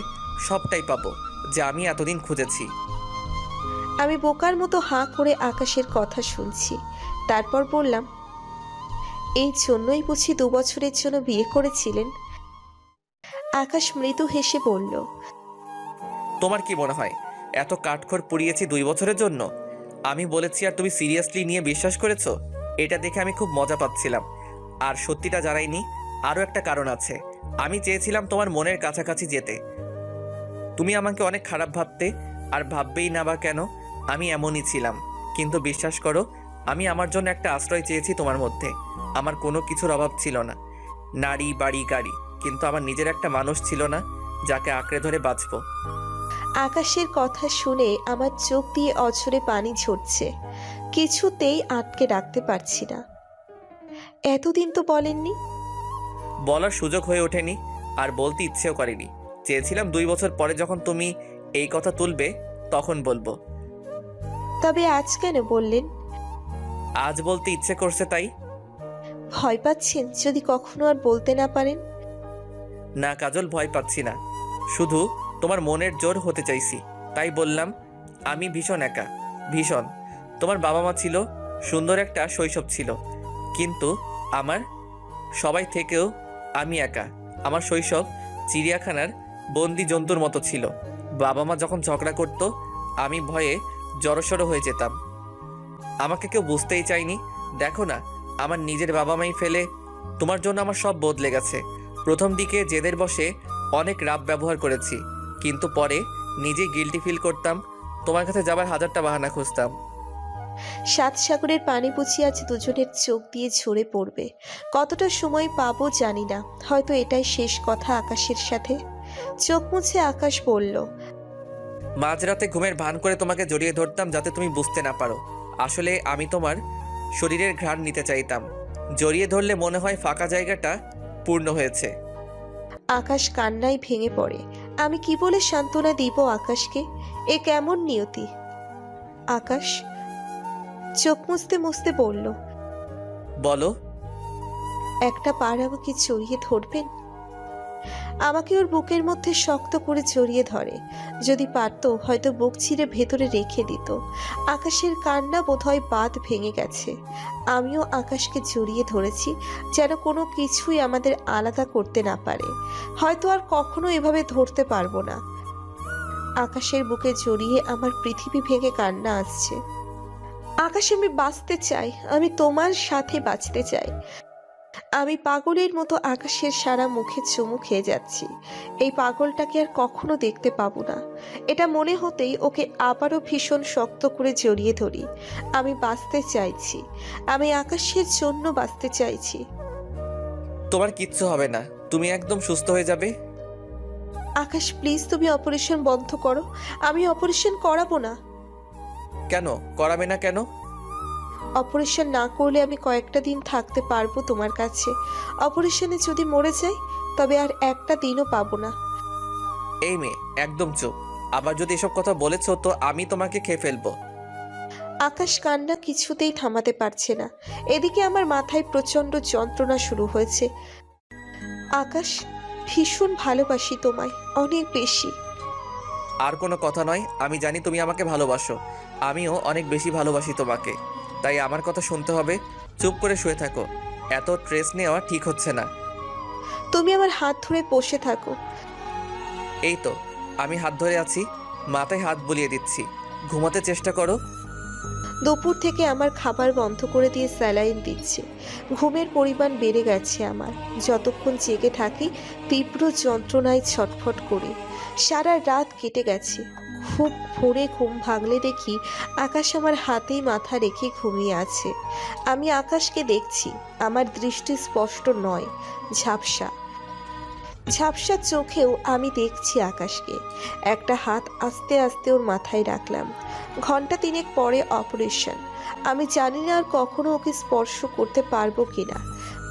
সবটাই পাবো যে আমি এতদিন খুঁজেছি। আমি বোকার মতো হাঁ করে আকাশের কথা শুনছি। তারপর বললাম, এই জন্যই বুঝি 2 বছরের জন্য বিয়ে করেছিলেন? আকাশ মৃদু হেসে বলল, তোমার কি মনে হয় এত কাঠখড় পুড়িয়েছি 2 বছরের জন্য? আমি বলেছি আর তুমি সিরিয়াসলি নিয়ে বিশ্বাস করেছো? এটা দেখে আমি খুব মজা পাচ্ছিলাম। আর সত্যিটা জানাইনি, আরও একটা কারণ আছে। আমি চেয়েছিলাম তোমার মনের কাছাকাছি যেতে। তুমি আমাকে অনেক খারাপ ভাবতে, আর ভাববেই না বা কেন, আমি এমনই ছিলাম। কিন্তু বিশ্বাস করো, আমি আমার জন্য একটা আশ্রয় চেয়েছি তোমার মধ্যে। আমার কোনো কিছুর অভাব ছিল না, নারী বাড়ি গাড়ি, কিন্তু আমার নিজের একটা মানুষ ছিল না যাকে আঁকড়ে ধরে বাঁচবো। আকাশের কথা শুনে আমার চোখ দিয়ে অঝরে পানি ঝরছে। কিছুতেই আটকে রাখতে পারছি না। এতদিন তো বলেননি। বলার সুযোগ হয়ে ওঠেনি, আর বলতে ইচ্ছেও করেনি। চেয়েছিলাম 2 বছর পরে যখন তুমি এই কথা তুলবে তখন বলবো। তবে আজ কেন বললেন? আজ বলতে ইচ্ছে করছে তাই। ভয় পাচ্ছেন যদি কখনো আর বলতে না পারেন? না কাজল, ভয় পাচ্ছি না, শুধু তোমার মনের জোর হতে চাইছি, তাই বললাম। আমি ভীষণ একা, ভীষণ। তোমার বাবা মা ছিল, সুন্দর একটা শৈশব ছিল, কিন্তু আমার সবাই থেকেও আমি একা। আমার শৈশব চিড়িয়াখানার বন্দি জন্তুর মতো ছিল। বাবা মা যখন ঝগড়া করত আমি ভয়ে জড়সড় হয়ে যেতাম। আমাকে কেউ বুঝতেই চায়নি। দেখো না, আমার নিজের বাবা মাই ফেলে তোমার জন্য আমার সব বদলে গেছে। প্রথম দিকে জেদের বসে অনেক রাব ব্যবহার করেছি, কিন্তু পরে নিজেই গিল্টি ফিল করতাম। তোমার কাছে যাবার 1000টা বাহানা খুঁজতাম। 7 সাগরের পানি বুঝি আজ দুজনের চোখ দিয়ে ঝরে পড়বে। কতটা সময় পাবো জানি না, হয়তো এটাই শেষ কথা আকাশের সাথে। চোখ মুছে আকাশ বলল, মাঝরাতে ঘুমের ভান করে তোমাকে জড়িয়ে ধরতাম যাতে তুমি বুঝতে না পারো। আসলে আমি তোমার শরীরের ঘ্রাণ নিতে চাইতাম। জড়িয়ে ধরলে মনে হয় ফাঁকা জায়গাটা পূর্ণ হয়েছে। আকাশ কান্নায় ভেঙে পড়ে। আমি কি বলে সান্ত্বনা দিব আকাশকে? এ কেমন নিয়তি? আকাশ চোখ মুছতে মুছতে বলল, বলো। একটা পার আমাকে জড়িয়ে ধরবেন? আমাকে ওর বুকের মধ্যে শক্ত করে জড়িয়ে ধরে। যদি পারতো হয়তো বুক ছিঁড়ে ভেতরে রেখে দিত। আকাশের কান্না বোধহয় বাঁধ ভেঙে গেছে। আমিও আকাশকে জড়িয়ে ধরেছি, যেন কোনো কিছুই আমাদের আলাদা করতে না পারে। হয়তো আর কখনো এভাবে ধরতে পারবো না। আকাশের বুকে জড়িয়ে আমার পৃথিবী ভেঙে কান্না আসছে। আকাশ, আমি বাঁচতে চাই, আমি তোমার সাথে বাঁচতে চাই। আমি পাগলের মতো আকাশের সারা মুখে চুমু খেয়ে যাচ্ছি। এই পাগলটাকে আর কখনো দেখতে পাবো না, এটা মনে হতেই ওকে আবারও ভীষণ শক্ত করে জড়িয়ে ধরি। আমি বাঁচতে চাইছি, আমি আকাশের জন্য বাঁচতে চাইছি। তোমার কিচ্ছু হবে না, তুমি একদম সুস্থ হয়ে যাবে। আকাশ প্লিজ তুমি অপারেশন বন্ধ করো, আমি অপারেশন করাবো না। কেন করাবে না কেন? অপারেশন না করলে আমি কয়েকটা দিন থাকতে পারবো তোমার কাছে। অপারেশনে যদি মরে যাই তবে আর একটা দিনও পাবো না। এই মেয়ে একদম চুপ। আবার যদি এসব কথা বলেছো তো আমি তোমাকে খেয়ে ফেলবো। আকাশ কান্না কিছুতেই থামাতে পারছে না। এদিকে আমার মাথায় প্রচন্ড যন্ত্রণা শুরু হয়েছে। আকাশ, ভীষণ ভালোবাসি তোমায়, অনেক বেশি। আর কোনো কথা নয়, আমি জানি তুমি আমাকে ভালোবাসো, আমিও অনেক বেশি ভালোবাসি তোমাকে, তাই আমার কথা শুনতে হবে। চুপ করে শুয়ে থাকো, এত স্ট্রেস নেওয়া ঠিক হচ্ছে না। তুমি আমার হাত ধরে বসে থাকো। এই তো আমি হাত ধরে আছি, মাথায় হাত বুলিয়ে দিচ্ছি, ঘুমাতে চেষ্টা করো। দুপুর থেকে আমার খাবার বন্ধ করে দিয়ে স্যালাইন দিচ্ছে। ঘুমের পরিমাণ বেড়ে গেছে আমার। যতক্ষণ জেগে থাকি তীব্র যন্ত্রণায় ছটফট করি। সারা রাত কেটে গেছে। খুব ভোরে ঘুম ভাঙলে দেখি আকাশ আমার হাতেই মাথা রেখে ঘুমিয়ে আছে। আমি আকাশকে দেখছি। আমার দৃষ্টি স্পষ্ট নয়, ঝাপসা ঝাপসা চোখেও আমি দেখছি আকাশকে। একটা হাত আস্তে আস্তে ওর মাথায় রাখলাম। ঘন্টা 3 পরে অপারেশন। আমি জানি না আর কখনো ওকে স্পর্শ করতে পারবো কিনা।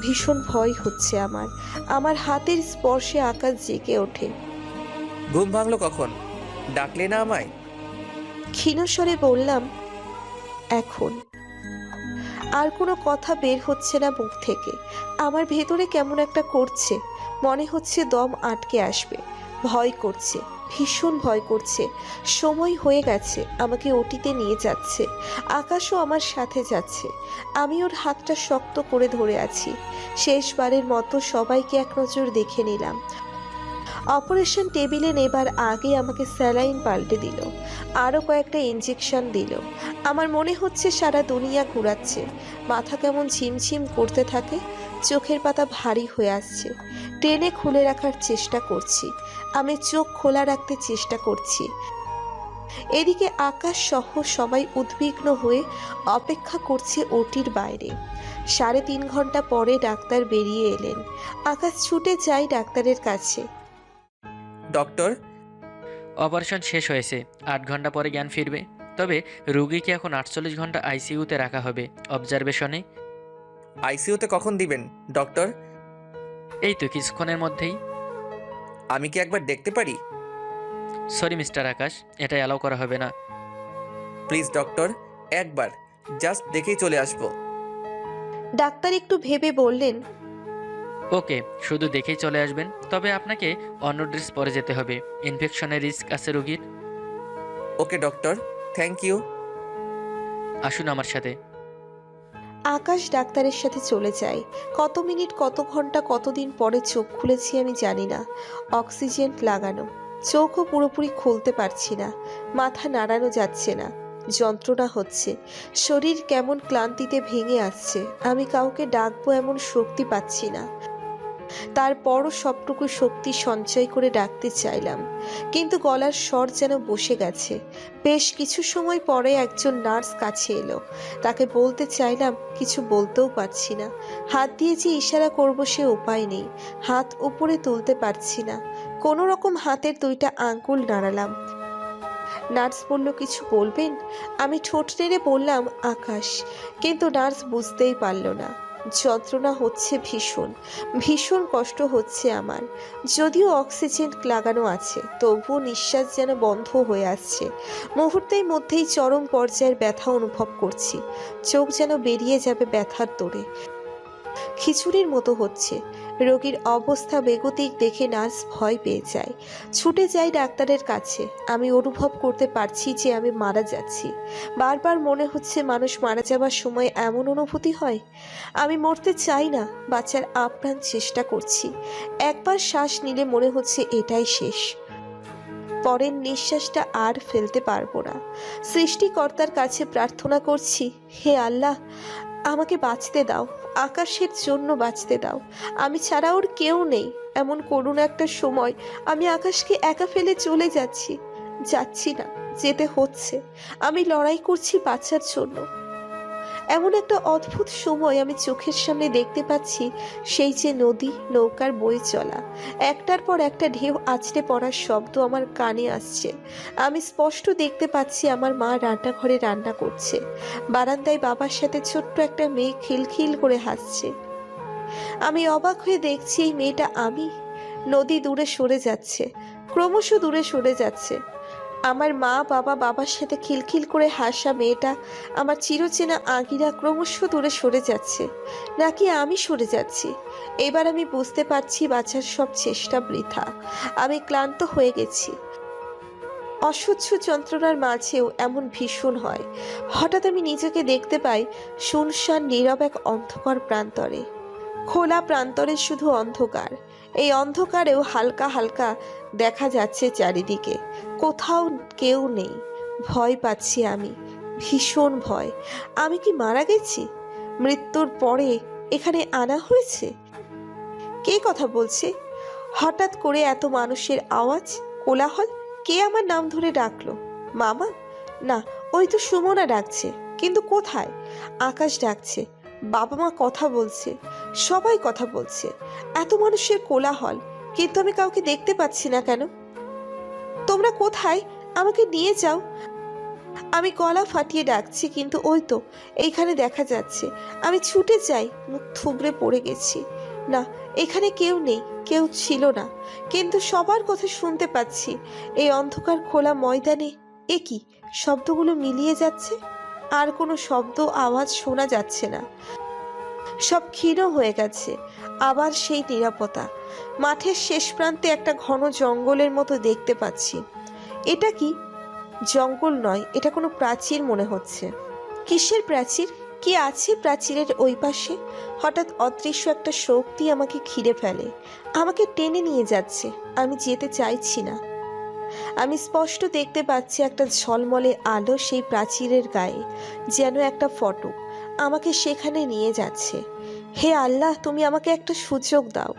ভীষণ ভয় হচ্ছে আমার। আমার হাতের স্পর্শে আকাশ জেগে ওঠে। ঘুম ভাঙলো কখন? ডাকলে না আমায়? ক্ষীণস্বরে বললাম, এখন। আর কোনো কথা বের হচ্ছে না মুখ থেকে। আমার ভেতরে কেমন একটা করছে, মনে হচ্ছে দম আটকে আসবে। ভয় করছে, ভীষণ ভয় করছে। সময় হয়ে গেছে, আমাকে ওটিতে নিয়ে যাচ্ছে। আকাশও আমার সাথে যাচ্ছে। আমি ওর হাতটা শক্ত করে ধরে আছি। শেষবারের মতো সবাইকে এক নজর দেখে নিলাম। অপারেশন টেবিলে নেবার আগে আমাকে স্যালাইন পাল্টে দিল, আরও কয়েকটা ইঞ্জেকশন দিল। আমার মনে হচ্ছে সারা দুনিয়া ঘুরাচ্ছে। মাথা কেমন ঝিমঝিম করতে থাকে, চোখের পাতা ভারী হয়ে আসছে। টেনে খুলে রাখার চেষ্টা করছি, আমি চোখ খোলা রাখতে চেষ্টা করছি। এদিকে আকাশ সহ সবাই উদ্বিগ্ন হয়ে অপেক্ষা করছে ওটির বাইরে। 3.5 ঘন্টা পরে ডাক্তার বেরিয়ে এলেন। আকাশ ছুটে যায় ডাক্তারের কাছে। ডক্টর, অপারেশন শেষ হয়েছে, 8 ঘন্টা পরে জ্ঞান ফিরবে। তবে রুগীকে এখন 48 ঘন্টা আইসিইউতে রাখা হবে, অবজারভেশনে। আইসিইউতে কখন দিবেন ডক্টর? এই তো কিছুক্ষণের মধ্যেই। আমি কি একবার দেখতে পারি? সরি মিস্টার আকাশ, এটা অ্যালাউ করা হবে না। প্লিজ ডক্টর, একবার জাস্ট দেখেই চলে আসবো। ডাক্তার একটু ভেবে বললেন, ওকে, শুধু দেখেই চলে আসবেন। তবে আপনাকে অন্য ড্রেস পরে যেতে হবে, ইনফেকশনের রিস্ক আছে রোগীর। ওকে ডক্টর, থ্যাংক ইউ। আসুন আমার সাথে। আকাশ ডাক্তারের সাথে চলে যায়। কত মিনিট, কত ঘন্টা, কতদিন পরে চোখ খুলেছি আমি জানি না। অক্সিজেন লাগানো, চোখও পুরোপুরি খুলতে পারছি না। মাথা নাড়ানো যাচ্ছে না, যন্ত্রণা হচ্ছে। শরীর কেমন ক্লান্তিতে ভেঙে আসছে। আমি কাউকে ডাকবো এমন শক্তি পাচ্ছি না। তারপরও সবটুকু শক্তি সঞ্চয় করে ডাকতে চাইলাম, কিন্তু গলার স্বর যেন বসে গেছে। বেশ কিছু সময় পরে একজন নার্স কাছে এলো। তাকে বলতে চাইলাম, কিছু বলতেও পারছি না। হাত দিয়ে যে ইশারা করব সে উপায় নেই। হাত উপরে তুলতে পারছি না। কোনো রকম হাতের 2টা আঙ্গুল নাড়ালাম। নার্স বলল, কিছু বলবেন? আমি ঠোঁট নেড়ে বললাম, আকাশ। কিন্তু নার্স বুঝতেই পারল না। যন্ত্রণা হচ্ছে ভীষণ, ভীষণ কষ্ট হচ্ছে আমার। যদিও অক্সিজেন লাগানো আছে, তবুও নিঃশ্বাস যেন বন্ধ হয়ে আসছে। মুহূর্তের মধ্যেই চরম পর্যায়ের ব্যথা অনুভব করছি। চোখ যেন বেরিয়ে যাবে ব্যথার তোড়ে। খিচুড়ির মতো হচ্ছে। রোগীর অবস্থা বেগতিক দেখে নার্স ভয় পেয়ে যায়। ছুটে যাই ডাক্তারের কাছে। আমি অনুভব করতে পারছি যে আমি মারা যাচ্ছি। বারবার মনে হচ্ছে মানুষ মারা যাবার সময় এমন অনুভূতি হয়। আমি মরতে চাই না, বাঁচার আপ্রাণ চেষ্টা করছি। একবার শ্বাস নিলে মনে হচ্ছে এটাই শেষ, পরের নিঃশ্বাসটা আর ফেলতে পারবো না। সৃষ্টিকর্তার কাছে প্রার্থনা করছি, হে আল্লাহ, আমাকে বাঁচতে দাও, আকাশের জন্য বাঁচতে দাও। আমি ছাড়া ওর কেউ নেই। এমন করুণ একটা সময় আমি আকাশকে একা ফেলে চলে যাচ্ছি না, যেতে হচ্ছে। আমি লড়াই করছি বাঁচার জন্য। এমন একটা অদ্ভুত সময় আমি চোখের সামনে দেখতে পাচ্ছি সেই যে নদী, নৌকার বয়ে চলা, একটার পর একটা ঢেউ আছড়ে পড়ার শব্দ আমার কানে আসছে। আমি স্পষ্ট দেখতে পাচ্ছি আমার মা রান্নাঘরে রান্না করছে, বারান্দায় বাবার সাথে ছোট্ট একটা মেয়ে খিলখিল করে হাসছে। আমি অবাক হয়ে দেখছি এই মেয়েটা আমি। নদী দূরে সরে যাচ্ছে, ক্রমশ দূরে সরে যাচ্ছে। আমার মা বাবার সাথে খিলখিল করে হাসা মেয়েটা, আমার চিরচেনা আগিরা ক্রমশ দূরে সরে যাচ্ছে, নাকি আমি সরে যাচ্ছি? এবার আমি বুঝতে পারছি বাঁচার সব চেষ্টা বৃথা। আমি ক্লান্ত হয়ে গেছি। অসহ্য যন্ত্রণার মাঝেও এমন ভীষণ হয়। হঠাৎ আমি নিজেকে দেখতে পাই শুনশান নীরব এক অন্ধকার প্রান্তরে। খোলা প্রান্তরে শুধু অন্ধকার। এই অন্ধকারেও হালকা হালকা দেখা যাচ্ছে চারিদিকে, কোথাও কেউ নেই। ভয় পাচ্ছি আমি, ভীষণ ভয়। আমি কি মারা গেছি? মৃত্যুর পরে এখানে আনা হয়েছে? কে কথা বলছে? হঠাৎ করে এত মানুষের আওয়াজ, কোলাহল। কে আমার নাম ধরে ডাকলো? মামা? না, ওই তো সুমনা ডাকছে। কিন্তু কোথায়? আকাশ ডাকছে, বাবা মা কথা বলছে, সবাই কথা বলছে। এত মানুষের কোলাহল, কিন্তু আমি কাউকে দেখতে পাচ্ছি না কেন? তোমরা কোথায়? আমাকে নিয়ে যাও। আমি গলা ফাটিয়ে ডাকছি, কিন্তু ওই তো এইখানে দেখা যাচ্ছে। আমি ছুটে যাই, মুখ থুবড়ে পড়ে গেছি। না, এখানে কেউ নেই, কেউ ছিল না, কিন্তু সবার কথা শুনতে পাচ্ছি এই অন্ধকার খোলা ময়দানে। এ কি, শব্দগুলো মিলিয়ে যাচ্ছে, আর কোনো শব্দ আওয়াজ শোনা যাচ্ছে না। সব ক্ষীণ হয়ে গেছে। আবার সেই নিরাপত্তা। মাঠের শেষ প্রান্তে একটা ঘন জঙ্গলের মতো দেখতে পাচ্ছি। এটা কি? জঙ্গল নয়, এটা কোনো প্রাচীর মনে হচ্ছে। কিসের প্রাচীর? কি আছে প্রাচীরের ওই পাশে? হঠাৎ অদৃশ্য একটা শক্তি আমাকে ঘিরে ফেলে, আমাকে টেনে নিয়ে যাচ্ছে। আমি যেতে চাইছি না। আমি স্পষ্ট দেখতে পাচ্ছি একটা ঝলমলে আলো সেই প্রাচীরের গায়ে, যেন একটা ফটক আমাকে সেখানে নিয়ে যাচ্ছে। হে আল্লাহ, তুমি আমাকে একটা সুযোগ দাও,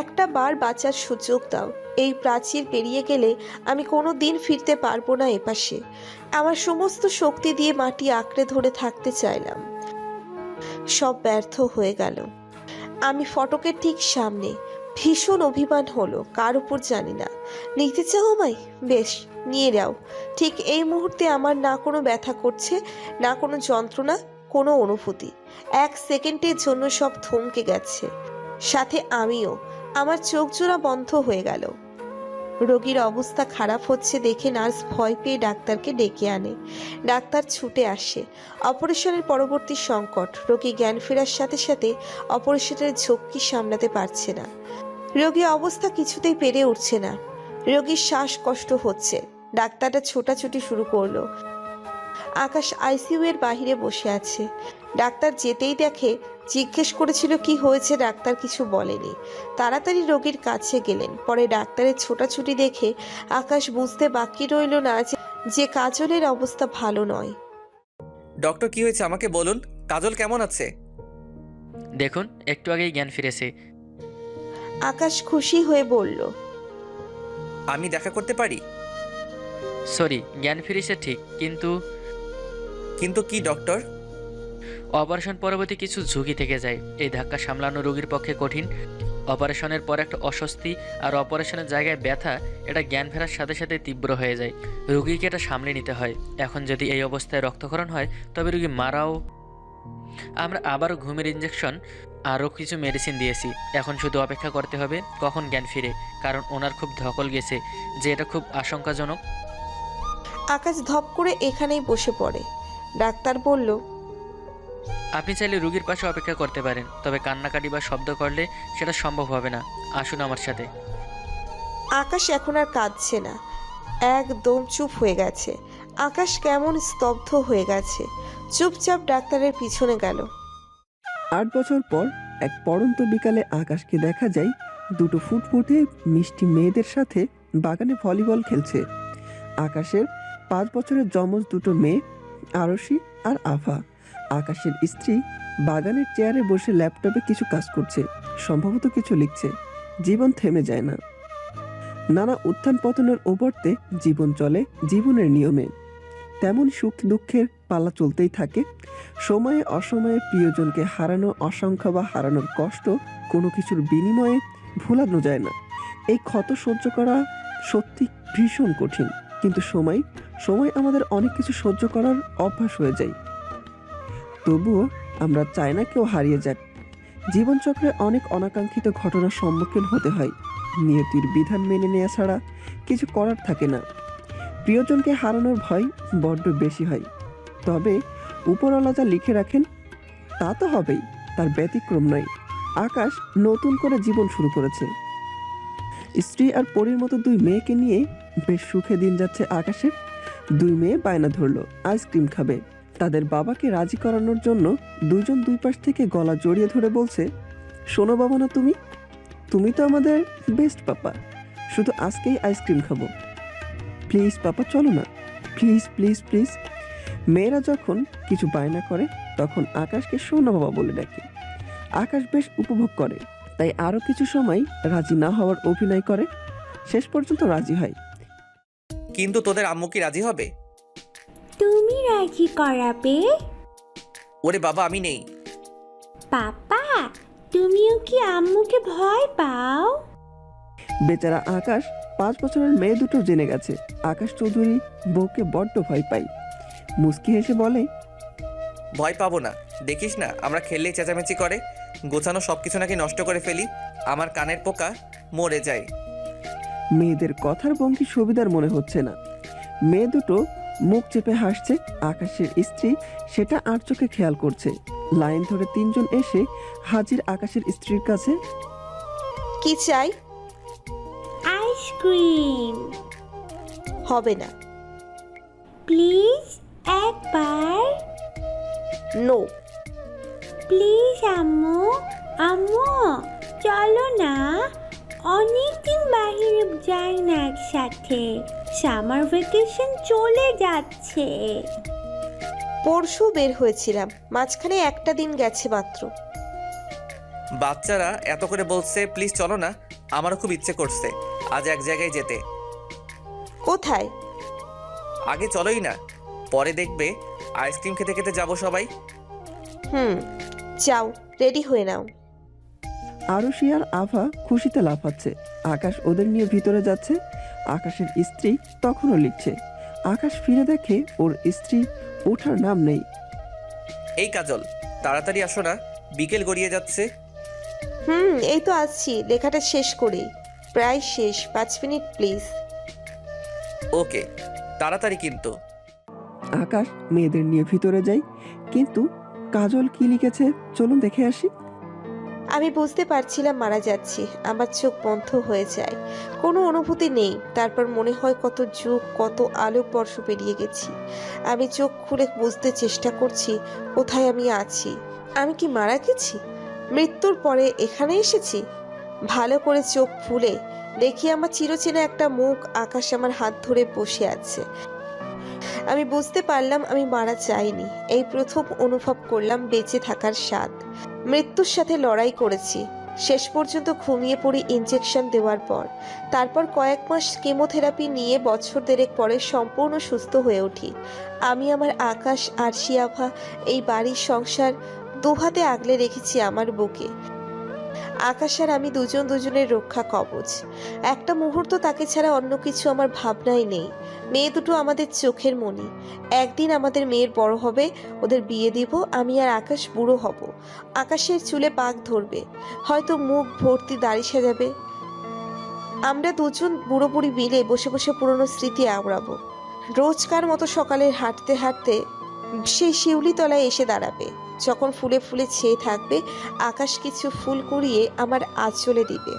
একটা বার বাঁচার সুযোগ দাও। এই প্রাচীর পেরিয়ে গেলে আমি কোনো দিন ফিরতে পারবো না এপাশে। আমার সমস্ত শক্তি দিয়ে মাটি আঁকড়ে ধরে থাকতে চাইলাম, সব ব্যর্থ হয়ে গেল। আমি ফটকের ঠিক সামনে। ভীষণ অভিমান হলো, কার উপর জানি না। নিতে চাও আমায়? বেশ, নিয়ে যাও। ঠিক এই মুহূর্তে আমার না কোনো ব্যথা করছে, না কোনো যন্ত্রণা, কোনো অনুভূতি। এক সেকেন্ডের জন্য সব থমকে গেছে, সাথে আমিও। আমার চোখ জোড়া বন্ধ হয়ে গেল। রোগীর অবস্থা খারাপ হচ্ছে দেখে নার্স ভয় পেয়ে ডাক্তারকে ডেকে আনে। ডাক্তার ছুটে আসে। অপারেশনের পরবর্তী সংকট। রোগী জ্ঞান ফেরার সাথে সাথে অপারেশনের ঝক্কি সামলাতে পারছে না। রোগীর অবস্থা কিছুতেই পেরে উঠছে না। রোগীর শ্বাসকষ্ট হচ্ছে। ডাক্তারটা ছোটাছুটি শুরু করলো। আকাশ আইসিইউ এর বাহিরে বসে আছে। ডাক্তার যেতেই দেখে জিজ্ঞেস করেছিল কি হয়েছে, ডাক্তার কিছু বলেনি। তাড়াতাড়ি রোগীর কাছে গেলেন। পরে ডাক্তারের ছোটাছুটি দেখে আকাশ বুঝতে বাকি রইল না যে কাজলের অবস্থা ভালো নয়। ডক্টর, কি হয়েছে আমাকে বলুন। কাজল কেমন আছে? দেখুন, একটু আগেই জ্ঞান ফিরেছে। আকাশ খুশি হয়ে বলল, আমি দেখা করতে পারি? সরি, জ্ঞান ফিরেছে ঠিক, কিন্তু কিন্তু কি ডক্টর? অপারেশন পরবর্তী কিছু ঝুঁকি থেকে যায়। এই ধাক্কা সামলানো রোগীর পক্ষে কঠিন। অপারেশনের পর একটা অস্বস্তি আর অপারেশনের জায়গায় ব্যথা, এটা জ্ঞান ফেরার সাথে সাথে তীব্র হয়ে যায়। রোগীকে এটা সামলে নিতে হয়। এখন যদি এই অবস্থায় রক্তক্ষরণ হয় তবে রোগী মারাও। আমরা আবারও ঘুমের ইঞ্জেকশন আরও কিছু মেডিসিন দিয়েছি। এখন শুধু অপেক্ষা করতে হবে কখন জ্ঞান ফিরে, কারণ ওনার খুব ধকল গেছে, যে এটা খুব আশঙ্কাজনক। আকাশ ধপ করে এখানেই বসে পড়ে। ডাক্তার বলল, আপনি চাইলে রোগীর পাশে অপেক্ষা করতে পারেন, তবে কান্নাকাটি বা শব্দ করলে সেটা সম্ভব হবে না। আসুন আমার সাথে। আকাশ এখন আর কাঁদছে না, একদম চুপ হয়ে গেছে। আকাশ কেমন স্তব্ধ হয়ে গেছে, চুপচাপ ডাক্তারের পিছনে গেল। 8 বছর পর এক পড়ন্ত বিকালে আকাশকে দেখা যায় দুটো ফুটফুটে মিষ্টি মেয়েদের সাথে বাগানে ভলিবল খেলছে। আকাশের 5 বছরের যমজ দুটো মেয়ে, আরশি আর আফা। আকাশের স্ত্রী বাগানের চেয়ারে বসে ল্যাপটপে কিছু কাজ করছে, সম্ভবত কিছু লিখছে। জীবন থেমে যায় না। নানা উত্থান পতনের ওপরতে জীবন চলে জীবনের নিয়মে। তেমন সুখ দুঃখের পালা চলতেই থাকে। সময়ে অসময়ে প্রিয়জনকে হারানো অসংখ্য বা হারানোর কষ্ট কোনো কিছুর বিনিময়ে ভোলানো যায় না। এই ক্ষত সহ্য করা সত্যি ভীষণ কঠিন, কিন্তু সময় আমাদের অনেক কিছু সহ্য করার অভ্যাস হয়ে যায়। তবুও আমরা চাই না কেউ হারিয়ে যাক। জীবনচক্রে অনেক অনাকাঙ্ক্ষিত ঘটনার সম্মুখীন হতে হয়। নিয়তির বিধান মেনে নেওয়া ছাড়া কিছু করার থাকে না। প্রিয়জনকে হারানোর ভয় বড্ড বেশি হয়, তবে উপরওয়ালা যা লিখে রাখেন তা তো হবেই, তার ব্যতিক্রম নয়। আকাশ নতুন করে জীবন শুরু করেছে। স্ত্রী আর পরীর মতো দুই মেয়েকে নিয়ে বেশ সুখে দিন যাচ্ছে আকাশের। দুই মেয়ে বায়না ধরলো আইসক্রিম খাবে। তাদের বাবাকে রাজি করানোর জন্য দুইজন দুই পাশ থেকে গলা জড়িয়ে ধরে বলছে, শোনো বাবা না, তুমি তো আমাদের বেস্ট পাপা, শুধু আজকেই আইসক্রিম খাবো। প্লিজ পাপা চলো না, প্লিজ প্লিজ প্লিজ। মেয়েরা যখন কিছু বায়না করে তখন আকাশকে সোনা বাবা বলে ডাকে। আকাশ বেশ উপভোগ করে, তাই আরও কিছু সময় রাজি না হওয়ার অভিনয় করে। শেষ পর্যন্ত রাজি হয়। কিন্তু তোদের আম্মু কি রাজি হবে? তুমি রাজি করাবে? ওরে বাবা, আমি নেই। পাপা, তুমিও কি আম্মুকে ভয় পাও? বেচারা আকাশ 5 বছরের মেয়ে দুটো জেনে গেছে আকাশ চৌধুরী বউকে বড্ড ভয় পাই। মুস্কি হেসে বলে, ভয় পাবো না, দেখিস না আমরা খেললেই চেঁচামেচি করে, গোছানো সব কিছু নাকি নষ্ট করে ফেলি, আমার কানের পোকা মরে যায়। মেয়েদের কথার ভঙ্গি সুবিধার মনে হচ্ছে না। মেয়ে দুটো মুখ চেপে হাসছে। আকাশের স্ত্রী সেটা আর চোখে খেয়াল করছে। লাইন ধরে 3 জন এসে হাজির আকাশের স্ত্রীর কাছে। কি চাই? আইসক্রিম। হবে না। প্লিজ একবার। নো। প্লিজ আম্মু, আম্মু চলো না, অনেকদিন বাইরে যাই না একসাথে, সামার ভ্যাকেশন চলে যাচ্ছে। পরশু বের হয়েছিলাম, মাঝখানে একটা দিন গেছে মাত্র। বাচ্চারা এত করে বলছে প্লিজ চলো না, আমারও খুব ইচ্ছে করছে আজ এক জায়গায় যেতে। কোথায়? আগে চলোই না, পরে দেখবে আইসক্রিম খেতে খেতে যাবো সবাই। যাও, রেডি হয়ে নাও। আরুষি আর আভা খুশিতে লাফাচ্ছে। আকাশ ওদের নিয়ে ভিতরে যাচ্ছে। আকাশের স্ত্রী তখনও লিখছে। আকাশ ফিরে দেখে ওর স্ত্রী ওঠার নাম নেই। এই কাজল, তাড়াতাড়ি আসো না, বিকেল গড়িয়ে যাচ্ছে। এই তো আসছি, লেখাটা শেষ করি, প্রায় শেষ, 5 মিনিট প্লিজ। ওকে, তাড়াতাড়ি কিন্তু। আকাশ মেয়েদের নিয়ে ভিতরে যায়, কিন্তু কাজল কি লিখেছে চলুন দেখে আসি। আমি বুঝতে পারছিলাম মারা যাচ্ছি, আমার চোখ বন্ধ হয়ে যায়, কোনো অনুভূতি নেই। তারপর মনে হয় কত যুগ, কত আলোক বর্ষ পেরিয়ে গেছি। আমি চোখ খুলে বুঝতে চেষ্টা করছি কোথায় আমি আছি। আমি কি মারা গেছি? মৃত্যুর পরে এখানে এসেছি? ভালো করে চোখ খুলে দেখি আমার চিরচেনা একটা মুখ। আকাশ আমার হাত ধরে বসে আছে। আমি বুঝতে পারলাম আমি মারা যাইনি। এই প্রথম অনুভব করলাম বেঁচে থাকার স্বাদ। মৃত্যুর সাথে লড়াই করেছি, শেষ পর্যন্ত ঘুমিয়ে পড়ি ইনজেকশন দেওয়ার পর। তারপর কয়েক মাস কেমোথেরাপি নিয়ে বছর দেড়েক পরে সম্পূর্ণ সুস্থ হয়ে উঠি। আমি আমার আকাশ আর শিয়াভা, এই বাড়ির সংসার দুহাতে আগলে রেখেছি আমার বুকে। আকাশ আর আমি দুজন দুজনের রক্ষা কবচ। একটা মুহূর্ত তাকে ছাড়া অন্য কিছু আমার ভাবনাই নেই। মেয়ে দুটো আমাদের চোখের মণি। একদিন আমাদের মেয়ের বড় হবে, ওদের বিয়ে দিব, আমি আর আকাশ বুড়ো হব। আকাশের চুলে পাক ধরবে, হয়তো মুখ ভর্তি দাড়ি সাজাবে। আমরা দুজন বুড়ো বুড়ি মিলে বসে বসে পুরনো স্মৃতি আওড়াবো। রোজকার মতো সকালে হাঁটতে হাঁটতে সেই শিউলি তলায় এসে দাঁড়াবে। যখন ফুলে ফুলে ছেয়ে থাকবে, আকাশ কিছু ফুল কুড়িয়ে আমার আঁচলে দিবে।